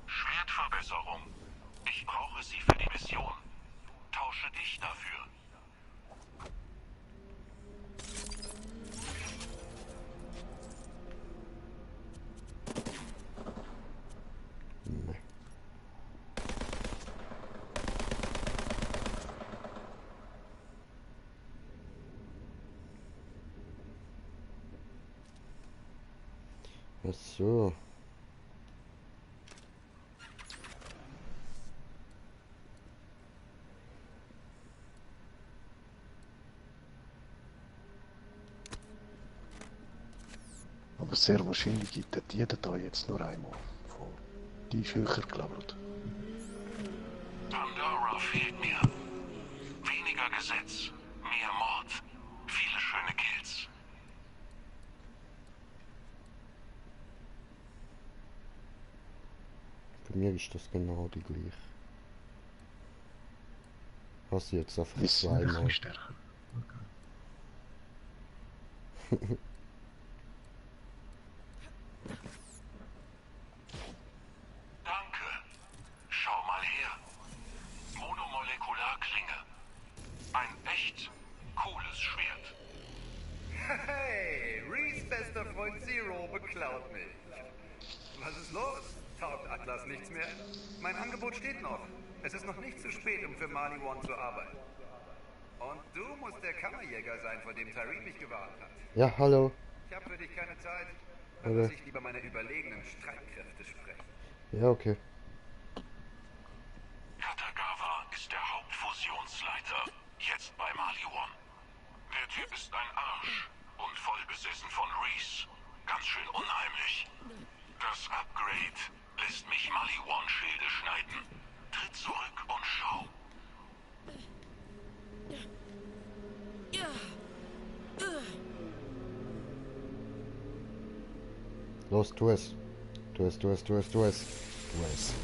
Schwertverbesserung. Ich brauche sie für die Mission. Tausche dich dafür. Ach so. Aber sehr wahrscheinlich gibt der jeder da jetzt nur einmal vor. Die ist höher gelevelt. Pandora fehlt mir. Weniger Gesetz, mehr Mord, viele schöne Kills. Bei mir ist das genau die gleiche. Hast du jetzt einfach zweimal. Stärker. Okay. Danke. Schau mal her. Monomolekularklinge. Ein echt cooles Schwert. Hey, Reese bester Freund Zero beklaut mich. Was ist los? Taugt Atlas nichts mehr? Mein Angebot steht noch. Es ist noch nicht zu spät, um für Mali One zu arbeiten. Und du musst der Kammerjäger sein, vor dem Tyreen mich gewarnt hat. Ja, hallo. Ich habe für dich keine Zeit. Okay. Lass ich lieber meine überlegenen Streitkräfte sprechen. Ja, okay. Katagawa ist der Hauptfusionsleiter, jetzt bei Mali One. Der Typ ist ein Arsch und voll besessen von Reese. Ganz schön unheimlich. Das Upgrade lässt mich Mali One Schilde schneiden. Tritt zurück und schau. Los, tu es. Tu es, tu es, tu es, tu es. Tu es.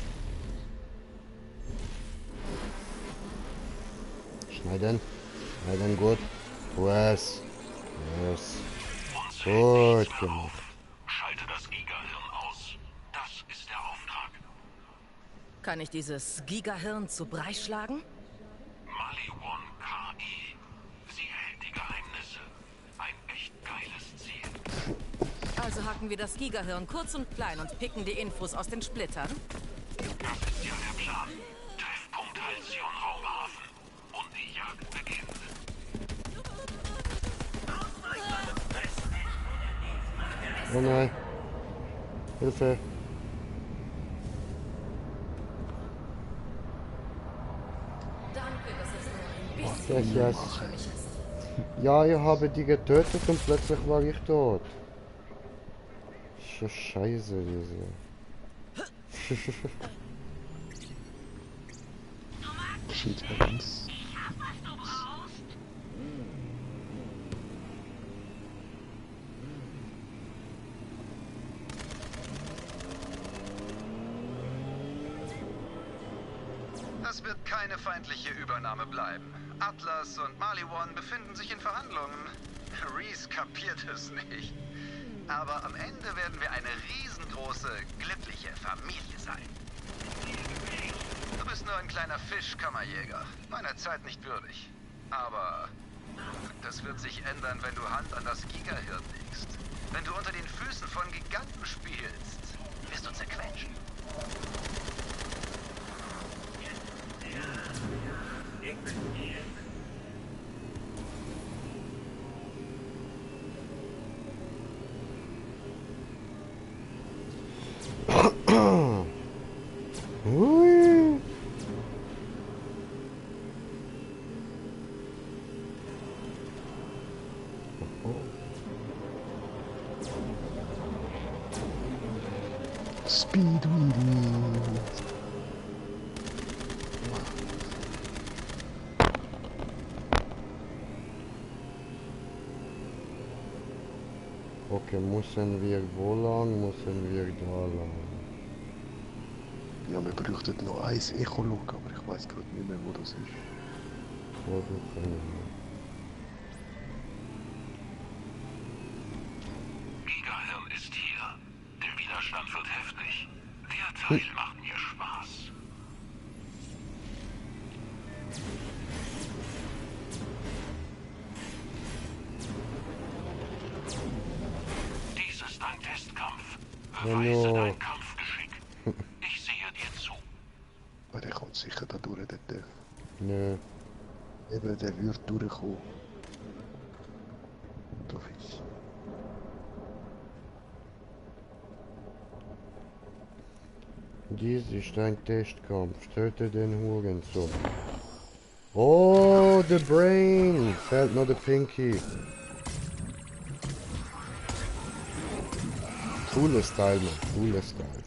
Schneiden. Schneiden gut. Tu es. Yes. Gut gemacht. Schalte das Gigahirn aus. Das ist der Auftrag. Kann ich dieses Gigahirn zu Brei schlagen? Mali One KI. Sie hält die Geheimnisse. Ein echt geiles Ziel. zerschlagen wir das Gigahirn kurz und klein und picken die Infos aus den Splittern? Das ist ja der Plan. Treffpunkt Halcyon Raumhafen. Und die Jagd beginnt. Oh nein. Hilfe. Ach, yes. Ja, ich habe die getötet und plötzlich war ich tot. So scheiße, diese. Shit happens. Das wird keine feindliche Übernahme bleiben. Atlas und Maliwan befinden sich in Verhandlungen. Reese kapiert es nicht. Aber am Ende werden wir eine riesengroße, glückliche Familie sein. Du bist nur ein kleiner Fischkammerjäger, meiner Zeit nicht würdig. Aber das wird sich ändern, wenn du Hand an das Gigahirn legst. Wenn du unter den Füßen von Giganten spielst, wirst du zerquetschen. Hui. Speed reading. Okay, müssen wir wo lang? Müssen wir da lang? Ja, wir bräuchten noch ein Echolog, aber ich weiß gerade nicht mehr, wo das ist. Wo du kannst. Gigahirn ist hier. Der Widerstand wird heftig. Der Teil macht mir Spaß. Dies ist ein Testkampf. Beweise dein Kampfgeschick. Ich sehe dir zu. Aber der kommt sicher da durch, der Dev. Nö. Eben, der wird durchkommen. Doch ist. Dies ist ein Testkampf. Töte den Hurensohn. Oh, the brain! Fehlt noch der Pinky. Cooler Style, man. Cooler Style.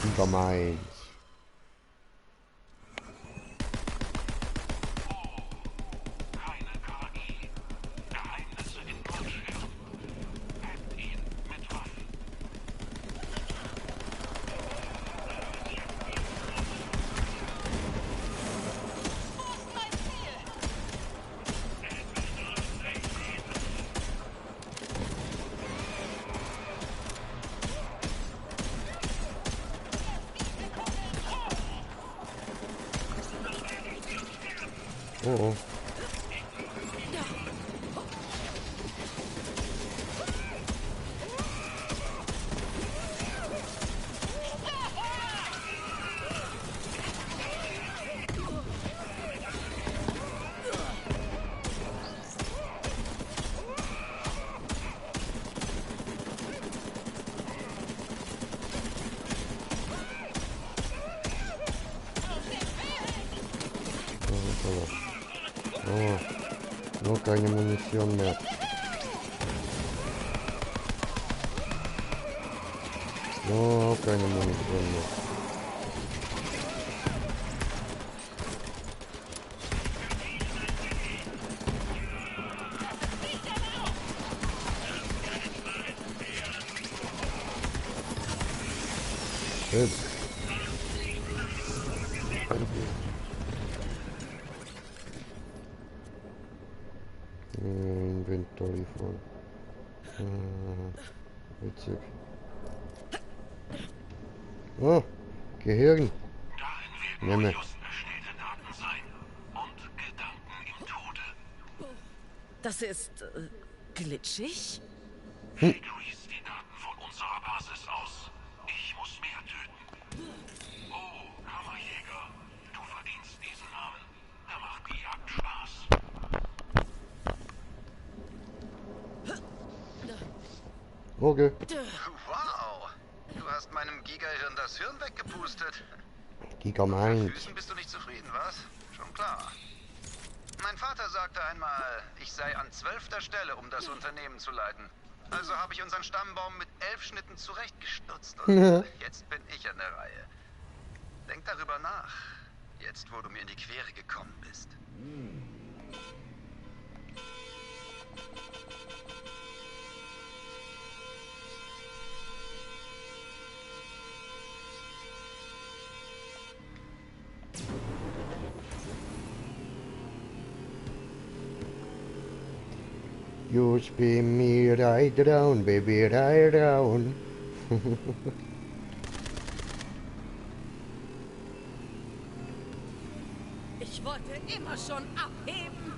Über meins. Oh oh. Oh, noch keine Munition mehr. Oh, keine Munition mehr. Good. Inventory voll. Witzig. Oh, Gehirn. Nehme. Das ist glitschig? Hm. Morgen. Wow, du hast meinem Gigahirn das Hirn weggepustet. Gigamind. Füßen bist du nicht zufrieden, was? Schon klar. Mein Vater sagte einmal, ich sei an 12. Stelle, um das Unternehmen zu leiten. Also habe ich unseren Stammbaum mit 11 Schnitten zurechtgestutzt und jetzt bin ich an der Reihe. Denk darüber nach, jetzt wo du mir in die Quere gekommen bist. You spin me right round, baby, right round. Ich wollte immer schon abheben.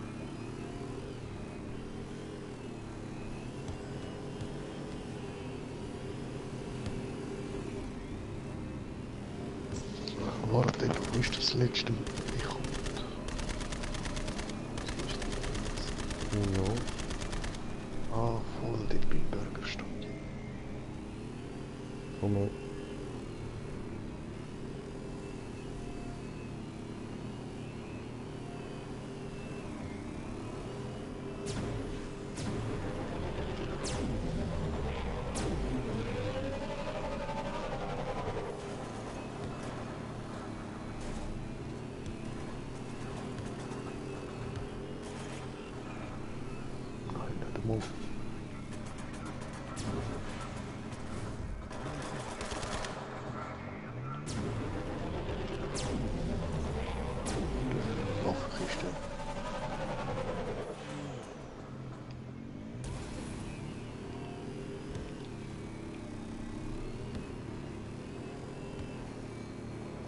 Warte, wo ist das letzte Mal? Ja. Ah, voll die Burgerstadt. Komm mal.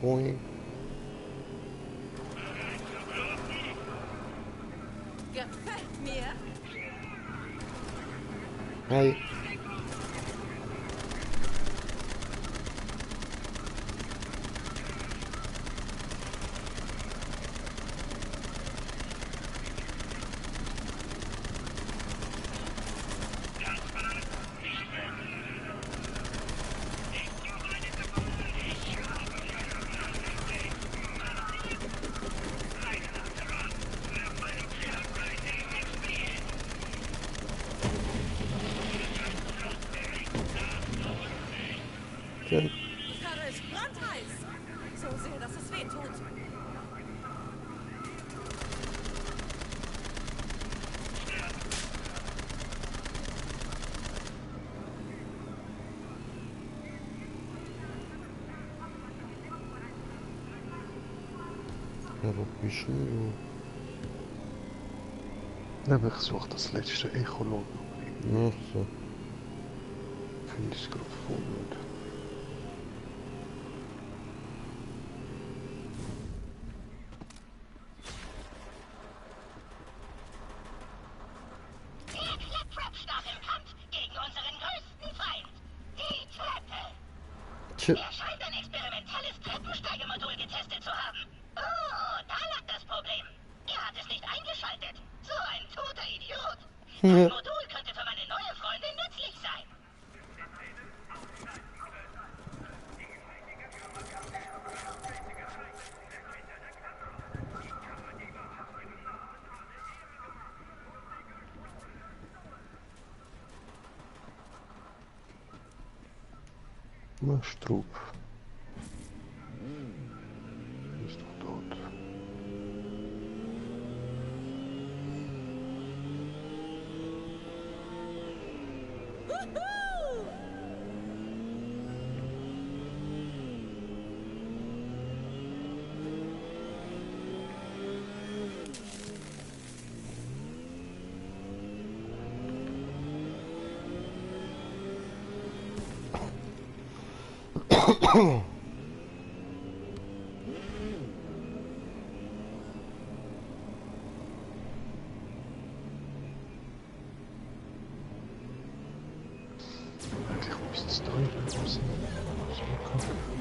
Oi. Gefällt mir. Hey. Die Karre ist brandheiß. So sehr, dass es weh tut. Ja, wo bist du? Aber ich suche das letzte Echolog. Ja, so. Finde ich es gerade voll nicht. Er scheint ein experimentelles Treppensteigemodul getestet zu haben. Oh, da lag das Problem. Er hat es nicht eingeschaltet. So ein toter Idiot. Das Modul könnte für meine neue Freundin nützlich sein. Machtrup. Ist doch tot. Eigentlich müsste es da irgendwo sein. Muss mal gucken.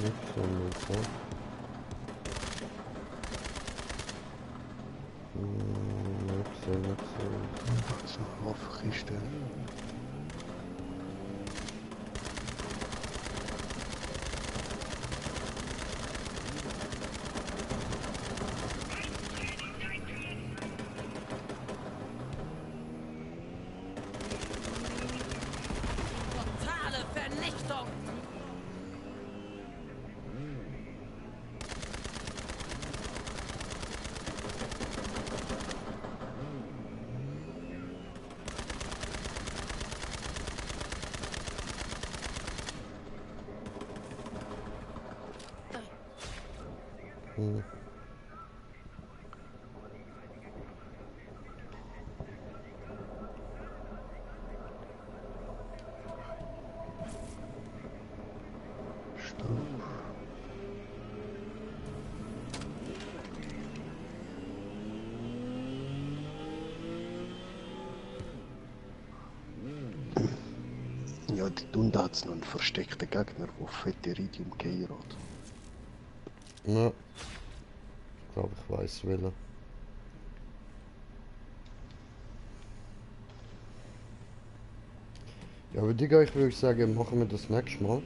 So aufrichten. Totale Vernichtung! Ja, die tun da jetzt noch einen versteckten Gegner, der fette Iridium gehen hat. Ja. Ich glaube, ich weiß welcher. Ja, aber Digga, ich würde sagen, machen wir das nächste Mal.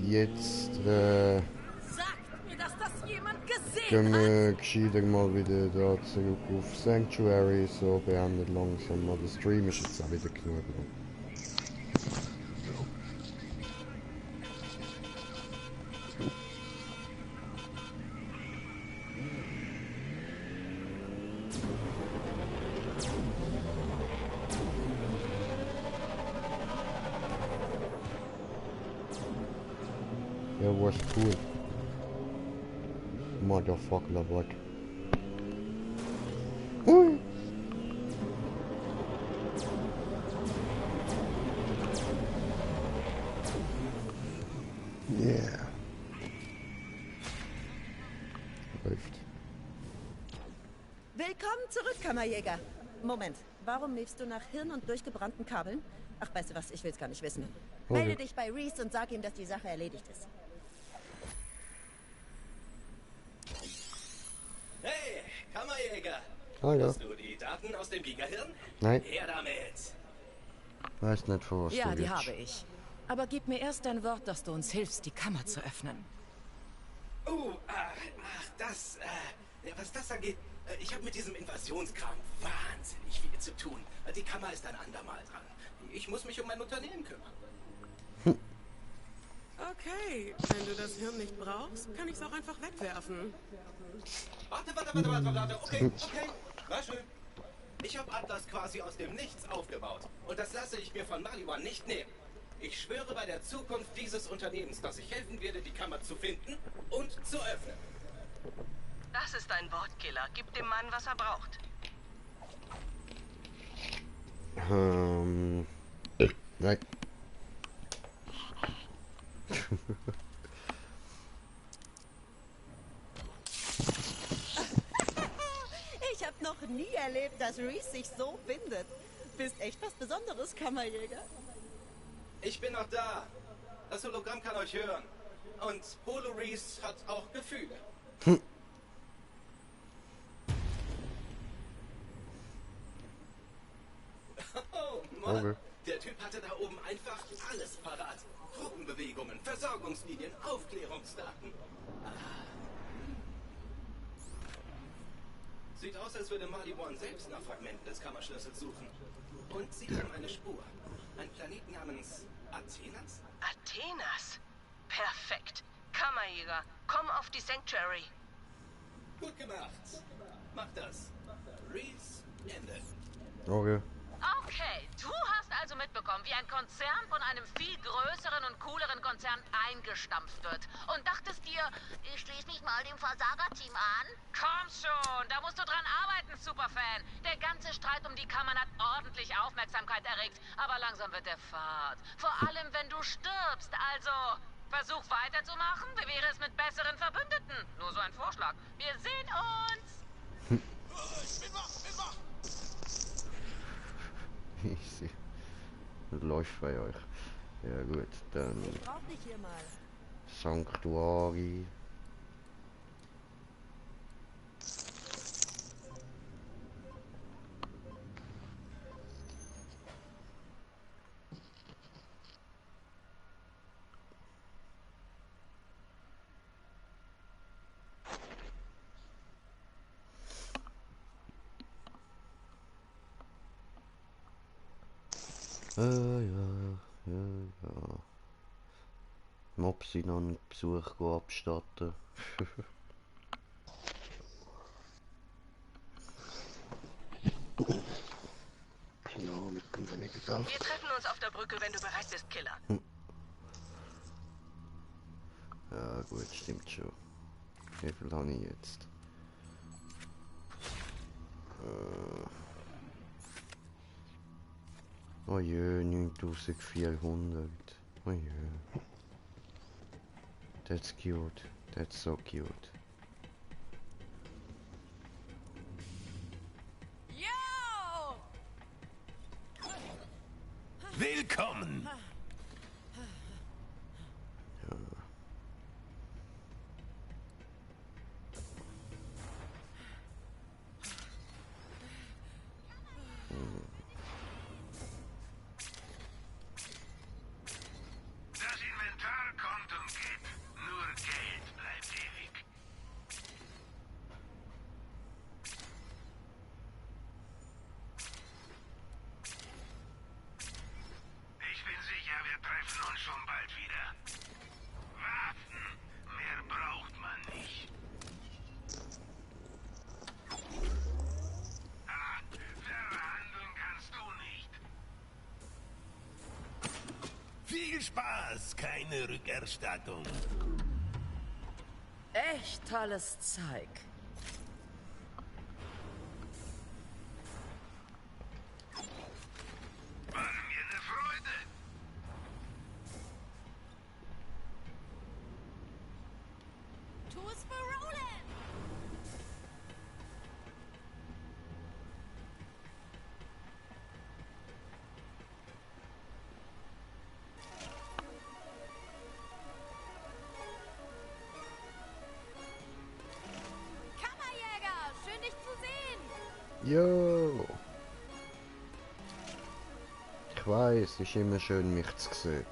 Jetzt Sagt mir, dass das jemand gesehen gehen wir gescheiter mal wieder da zurück auf Sanctuary, so beendet langsam. Aber der Stream ist jetzt auch wieder genug. Ja, was cool. Motherfucker, what? Hui! Yeah. Läuft. Willkommen zurück, Kammerjäger. Moment, warum liefst du nach Hirn und durchgebrannten Kabeln? Ach, weißt du was, ich will's gar nicht wissen. Okay. Melde dich bei Reese und sag ihm, dass die Sache erledigt ist. Hey, Kammerjäger! Hallo. Hast du die Daten aus dem Gigahirn? Nein. Her damit! Weiß nicht, für was Ja, du die willst. habe ich. Aber gib mir erst dein Wort, dass du uns hilfst, die Kammer zu öffnen. Was das angeht, ich habe mit diesem Invasionskram wahnsinnig viel zu tun. Die Kammer ist ein andermal dran. Ich muss mich um mein Unternehmen kümmern. Okay, wenn du das Hirn nicht brauchst, kann ich es auch einfach wegwerfen. Warte. Okay. War schön. Ich habe Atlas quasi aus dem Nichts aufgebaut. Und das lasse ich mir von Maliwan nicht nehmen. Ich schwöre bei der Zukunft dieses Unternehmens, dass ich helfen werde, die Kammer zu finden und zu öffnen. Das ist ein Wortkiller. Gib dem Mann, was er braucht. Nein. Ich habe noch nie erlebt, dass Reese sich so findet. Bist echt was Besonderes, Kammerjäger. Ich bin noch da. Das Hologramm kann euch hören. Und Holo Reese hat auch Gefühle. Oh Mann, Okay. der Typ hatte da oben einfach alles parat. Gruppenbewegungen, Versorgungslinien, Aufklärungsdaten. Sieht aus, als würde Maliwan selbst nach Fragmenten des Kammerschlüssels suchen. Und sie haben eine Spur. Ein Planet namens Athenas? Athenas? Perfekt. Kammerjäger, komm auf die Sanctuary. Gut gemacht. Mach das. Reese, Ende. Okay. Okay, du hast also mitbekommen, wie ein Konzern von einem viel größeren und cooleren Konzern eingestampft wird. Und dachtest dir, ich schließe mich mal dem Versagerteam an? Komm schon, da musst du dran arbeiten, Superfan. Der ganze Streit um die Kammern hat ordentlich Aufmerksamkeit erregt. Aber langsam wird der Fahrt. Vor allem, wenn du stirbst. Also, versuch weiterzumachen. Wie wäre es mit besseren Verbündeten? Nur so ein Vorschlag. Wir sehen uns. Ich bin wach. Easy. Läuft bei euch. Ja gut, dann Ich brauch dich hier mal. Sanctuary. Ja. Mopsi noch einen Besuch abstatten. Genau, mit dem weniger Geld. Wir treffen uns auf der Brücke, wenn du bereit bist, Killer. Ja gut, stimmt schon. Wie viel habe ich jetzt? Oh je, 9400. Oh je. That's cute. That's so cute. Yo! Willkommen! Das Inventar kommt und geht. Nur Geld bleibt ewig. Ich bin sicher, wir treffen uns schon bald wieder. Waffen, mehr braucht man nicht. Ah, verhandeln kannst du nicht. Viel Spaß, keine Rückerstattung. Echt tolles Zeug. War mir eine Freude. Tu es für Roland! Kammerjäger, schön dich zu sehen! Jo! Ich weiß, es ist immer schön mich zu sehen.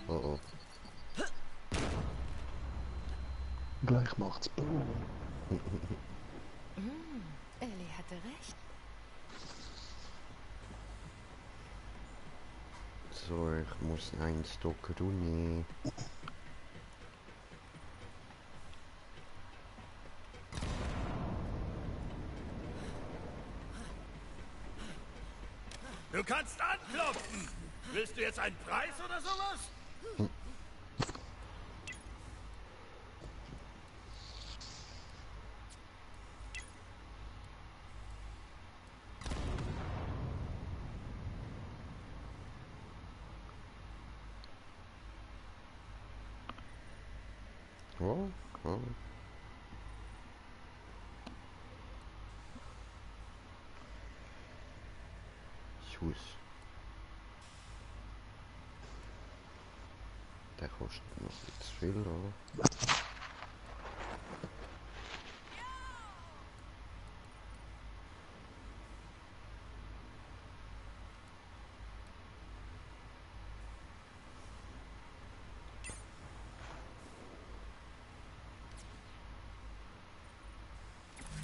Oh oh. Gleich macht's Boom. Ellie hatte recht. So, ich muss eins drücken, du nie. Du kannst anklopfen. Willst du jetzt einen Preis oder sowas? Oh, oh. Schuss. Der kostet noch zu viel, oder?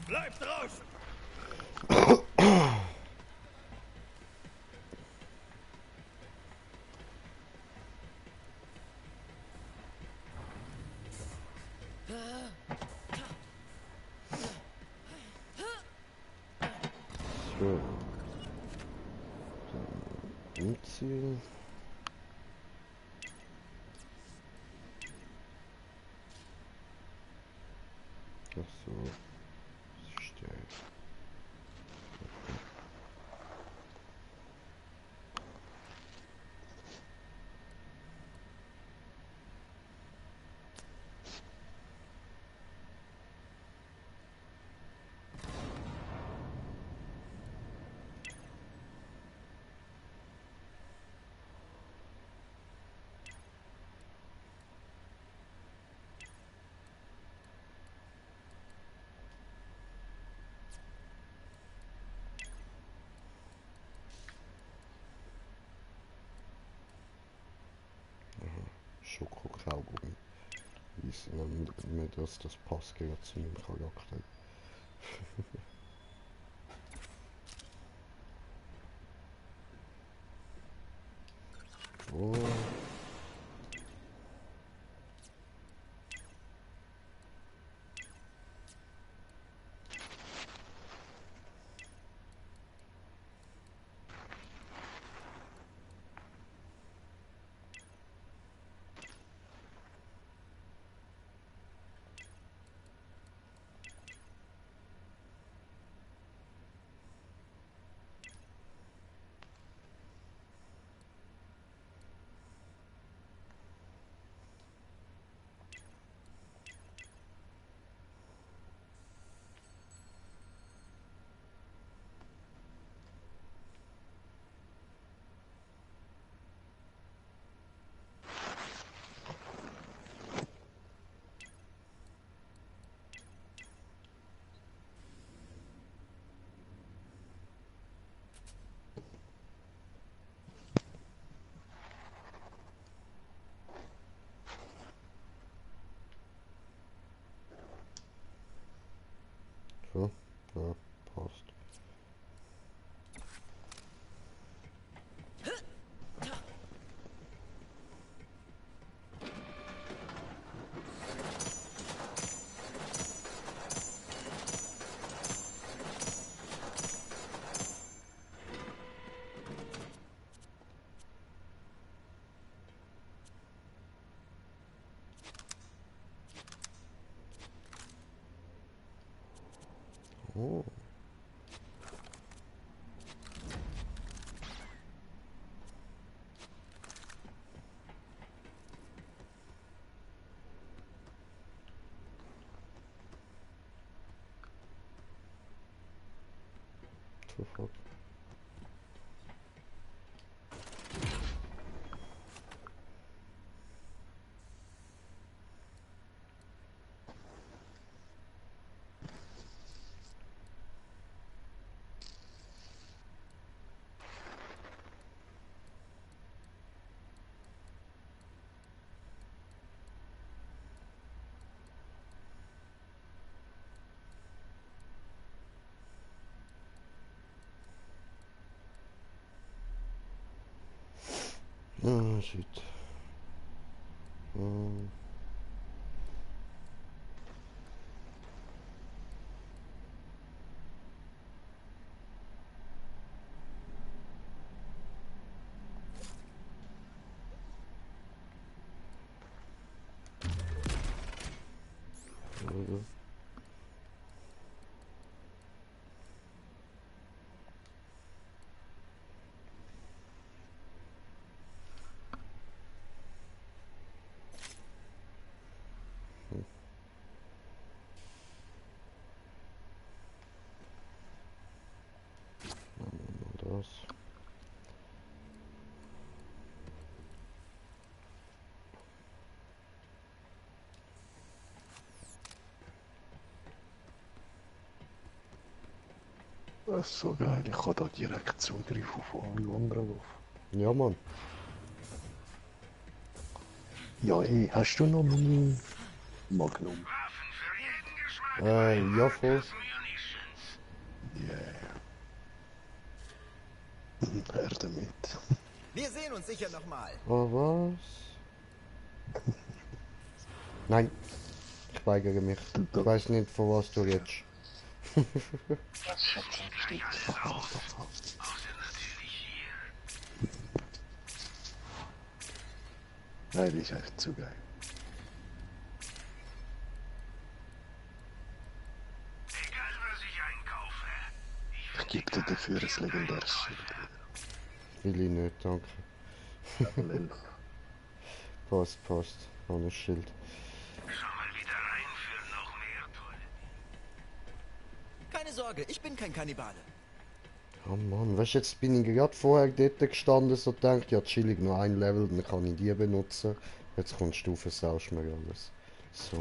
Bleib draußen! Endziel. Ach so. Das ist der. Schokokaugummi. Wissen wir, dass das passt zu meinem Charakter. Oh. So, ja, passt. Oh. Sofort. Ah, shit. Das. Das ist so geil, ich habe da direkt Zugriff auf alle anderen drauf. Ja, Mann. Ja, ey, hast du noch meine Magnum? Ja, voll. Yeah. Her damit. Wir sehen uns sicher nochmal. Oh, was? Nein. Ich weigere mich. Ich weiß nicht, von was du redest. Nein, die ist echt zu geil. Egal was ich einkaufe. Ich gebe dir dafür ein legendäres Schild. Will ich nicht, danke. Level 11. Passt, passt. Noch ein Schild. Schau mal wieder rein für noch mehr Toll. Keine Sorge, ich bin kein Kannibale. Oh Mann, weißt du, jetzt bin ich gerade vorher dort gestanden, so denkt, ja chillig, noch ein Level, dann kann ich die benutzen. Jetzt kommst du, versaust mir alles. So.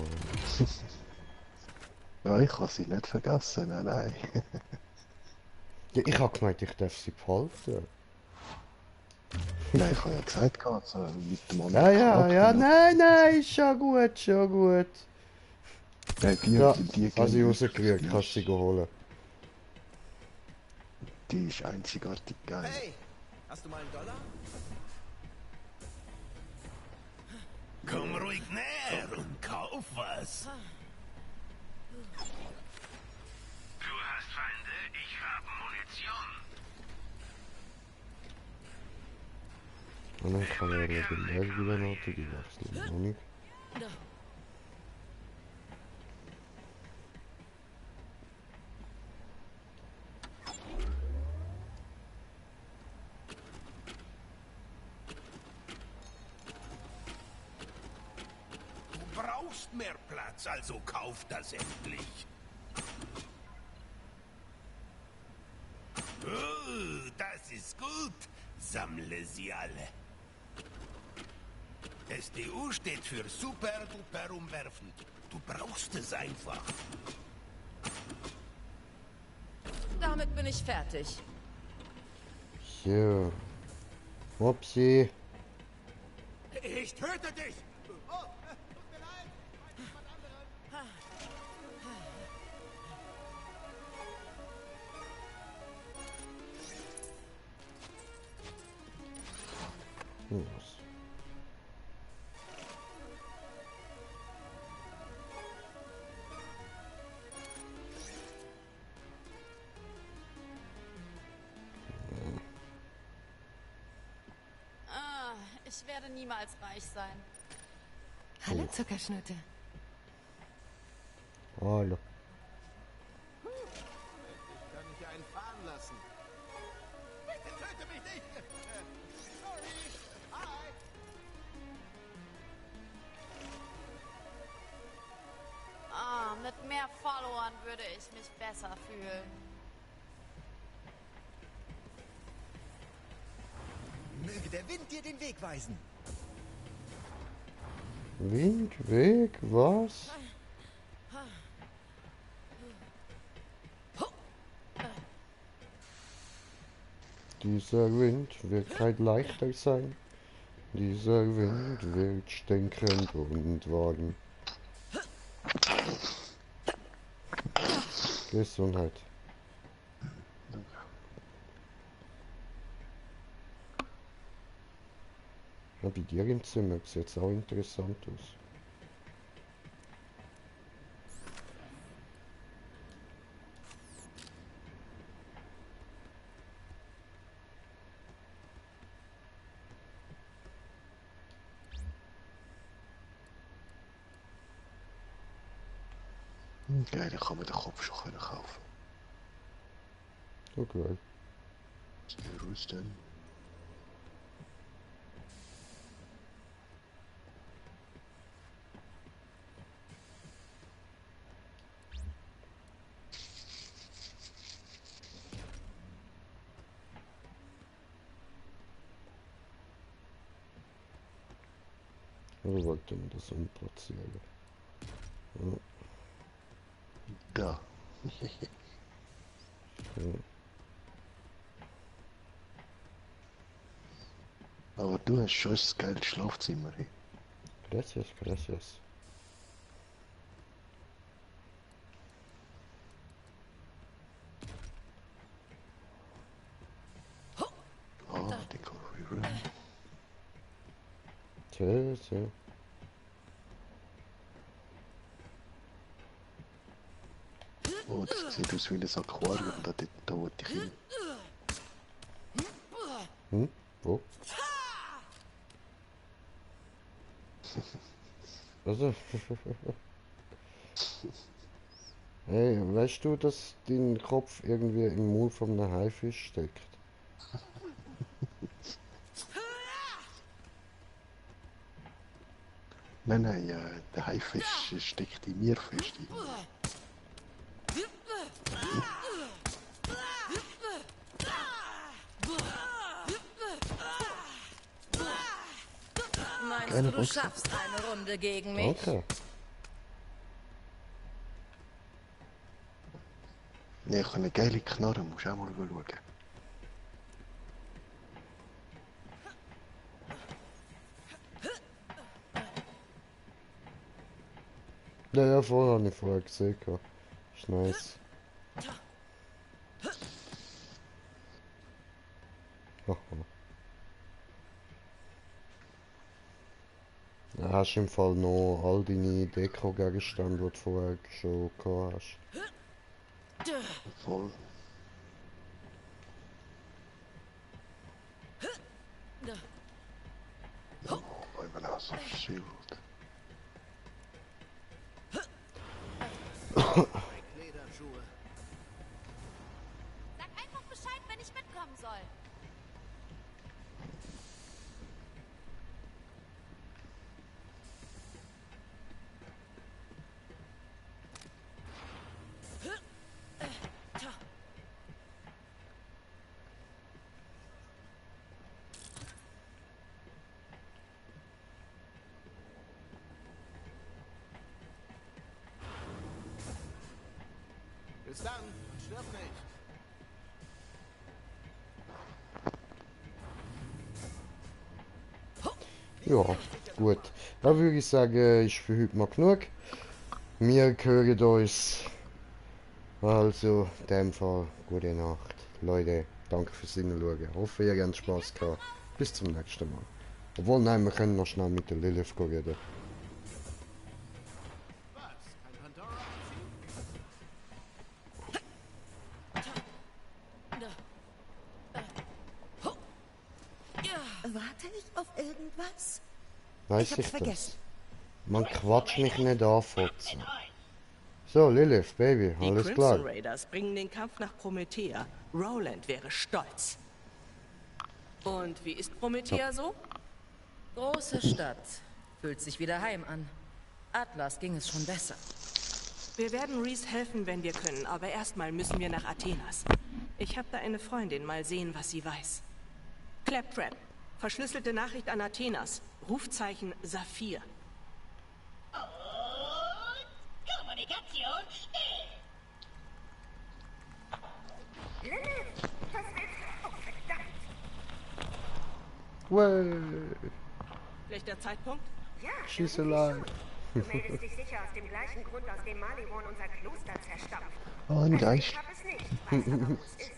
Ja, ich kann sie nicht vergessen, nein, nein. Ja, ich hab gemeint, ich darf sie behalten. Nein, ich habe ja gesagt, also mit dem Ja, ja, ja, nein, nein, schon gut, schon gut. Nein, Ja, die hast du rausgekriegt, kannst du sie holen. Die ist einzigartig geil. Hey, hast du mal einen Dollar? Komm ruhig näher und kauf was. Du hast Feinde, ich habe Munition. Und dann kann er legendär wieder noch, die wechseln noch nicht. Du brauchst mehr Platz, also kauf das endlich. Oh, das ist gut. Sammle sie alle. SDU steht für super duper umwerfend. Du brauchst es einfach. Damit bin ich fertig. So. Upsi. Ich töte dich! Oh, tut mir leid. Ich weiß jemand anderen. Was? Ich werde niemals reich sein. Hallo, Zuckerschnute. Hallo. Ich kann mich einen fahren lassen. Bitte töte mich nicht! Sorry! Hi! Mit mehr Followern würde ich mich besser fühlen. Möge der Wind dir den Weg weisen. Wind, Weg, was? Dieser Wind wird kein leichter sein. Dieser Wind wird stinkend und warm. Gesundheit. Ja, bei dir im Zimmer sieht es auch interessant aus. Geil, ich kann mir den Kopf schon kaufen. Okay. Sehr rüsten. Oder wollte man das umplatzieren? Ja. Da. Ja. Aber du hast schon ein geiles Schlafzimmer. Hey. Gracias, gracias. Ah, Decory Room. Tja, tja. Oh, das sieht aus wie ein Aquarium, da wollte ich hin. Hm? Wo? Also. Hey, weißt du, dass dein Kopf irgendwie im Mund von einem Haifisch steckt? Nein, der Haifisch steckt in mir fest. Meinst du schaffst eine Runde gegen mich? Okay. Nee, ich habe eine geile Knarre, musst auch mal schauen. Ja, vorher habe ich vorher gesehen. Ist nice. Aha. Ja, hast du im Fall noch all deine Deko-Gegenstände, die du vorher schon gehabt hast? Voll. Oh, mein Hass auf Schild. Sag einfach Bescheid, wenn ich mitkommen soll. Bis dann, stirb nicht. Ja, gut. Dann würde ich sagen, ist für heute mal genug. Wir hören uns. Also, in dem Fall, gute Nacht. Leute, danke fürs Hinschauen. Hoffe, ihr habt Spaß gehabt. Bis zum nächsten Mal. Obwohl, nein, wir können noch schnell mit der Lilith reden. Warte ich auf irgendwas? Weiß ich ich vergessen. das? Man quatscht mich nicht an, Fotzen. So, Lilith, Baby, Die alles Crimson klar. Raiders bringen den Kampf nach Promethea. Roland wäre stolz. Und wie ist Promethea so? Große Stadt. Fühlt sich wieder heim an. Atlas ging es schon besser. Wir werden Reese helfen, wenn wir können, aber erstmal müssen wir nach Athenas. Ich habe da eine Freundin, mal sehen, was sie weiß. Claptrap. Verschlüsselte Nachricht an Athenas. Rufzeichen Saphir. Kommunikation still. Lilith, was willst du? Oh, verdammt. Way. Schlechter Zeitpunkt? Ja, She's alive. du meldest dich sicher aus dem gleichen Grund, aus dem Maliwan unser Kloster zerstampft. Oh, ein Geist. Ich hab es nicht, weiß aber, wo es ist.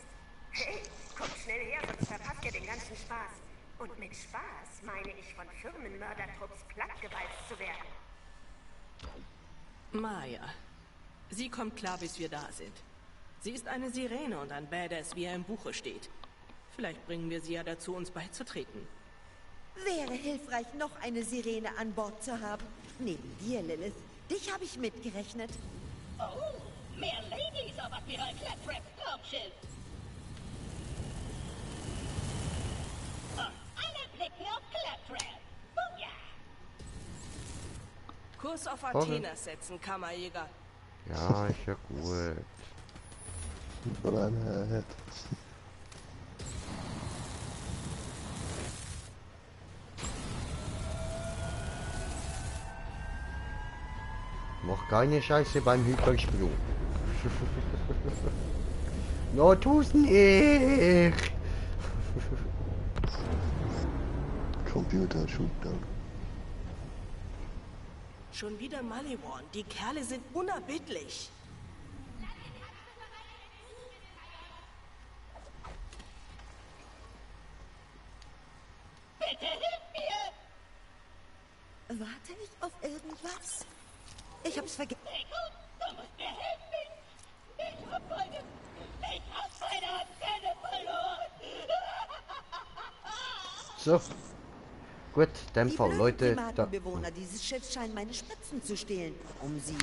Hey, kommt schnell her, sonst verpasst ihr den ganzen Spaß. Und mit Spaß meine ich, von Firmenmördertrupps plattgewalzt zu werden. Maya. Sie kommt klar, bis wir da sind. Sie ist eine Sirene und ein Badass, wie er im Buche steht. Vielleicht bringen wir sie ja dazu, uns beizutreten. Wäre hilfreich, noch eine Sirene an Bord zu haben. Neben dir, Lilith. Dich habe ich mitgerechnet. Oh, mehr Ladies auf Admiral Claptraps Raumschiff. Und alle blicken auf Claptrap. Booyah! Kurs auf Athenas setzen, Kammerjäger. Ja, ist ja gut. Oder nicht. Mach keine Scheiße beim Hypersprung. No, tu's nicht! Computer Shootdown. Schon wieder Maliwan. Die Kerle sind unerbittlich. Bitte hilf mir! Warte ich auf irgendwas? Ich hab's vergessen. Du musst mir helfen! Ich hab meine Antenne verloren! So. Gut, in dem Fall, Leute. Die Bewohner dieses Schiffs scheinen meine Spritzen zu stehlen, um sie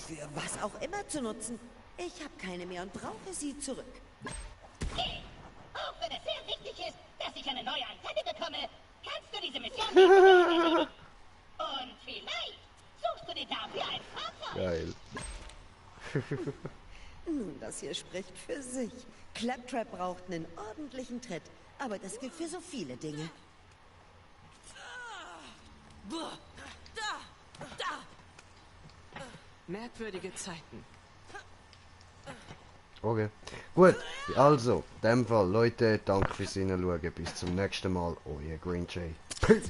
für was auch immer zu nutzen. Ich habe keine mehr und brauche sie zurück. Hey, auch wenn es sehr wichtig ist, dass ich eine neue Antenne bekomme, kannst du diese Mission nicht. Und vielleicht suchst du dir dafür ein Fahrzeug. Geil. Nun, das hier spricht für sich. Claptrap braucht einen ordentlichen Tritt, aber das gilt für so viele Dinge. Merkwürdige Zeiten. Okay. Gut, also, in dem Fall, Leute, danke fürs Hinschauen. Bis zum nächsten Mal. Euer Green Jay. Peace.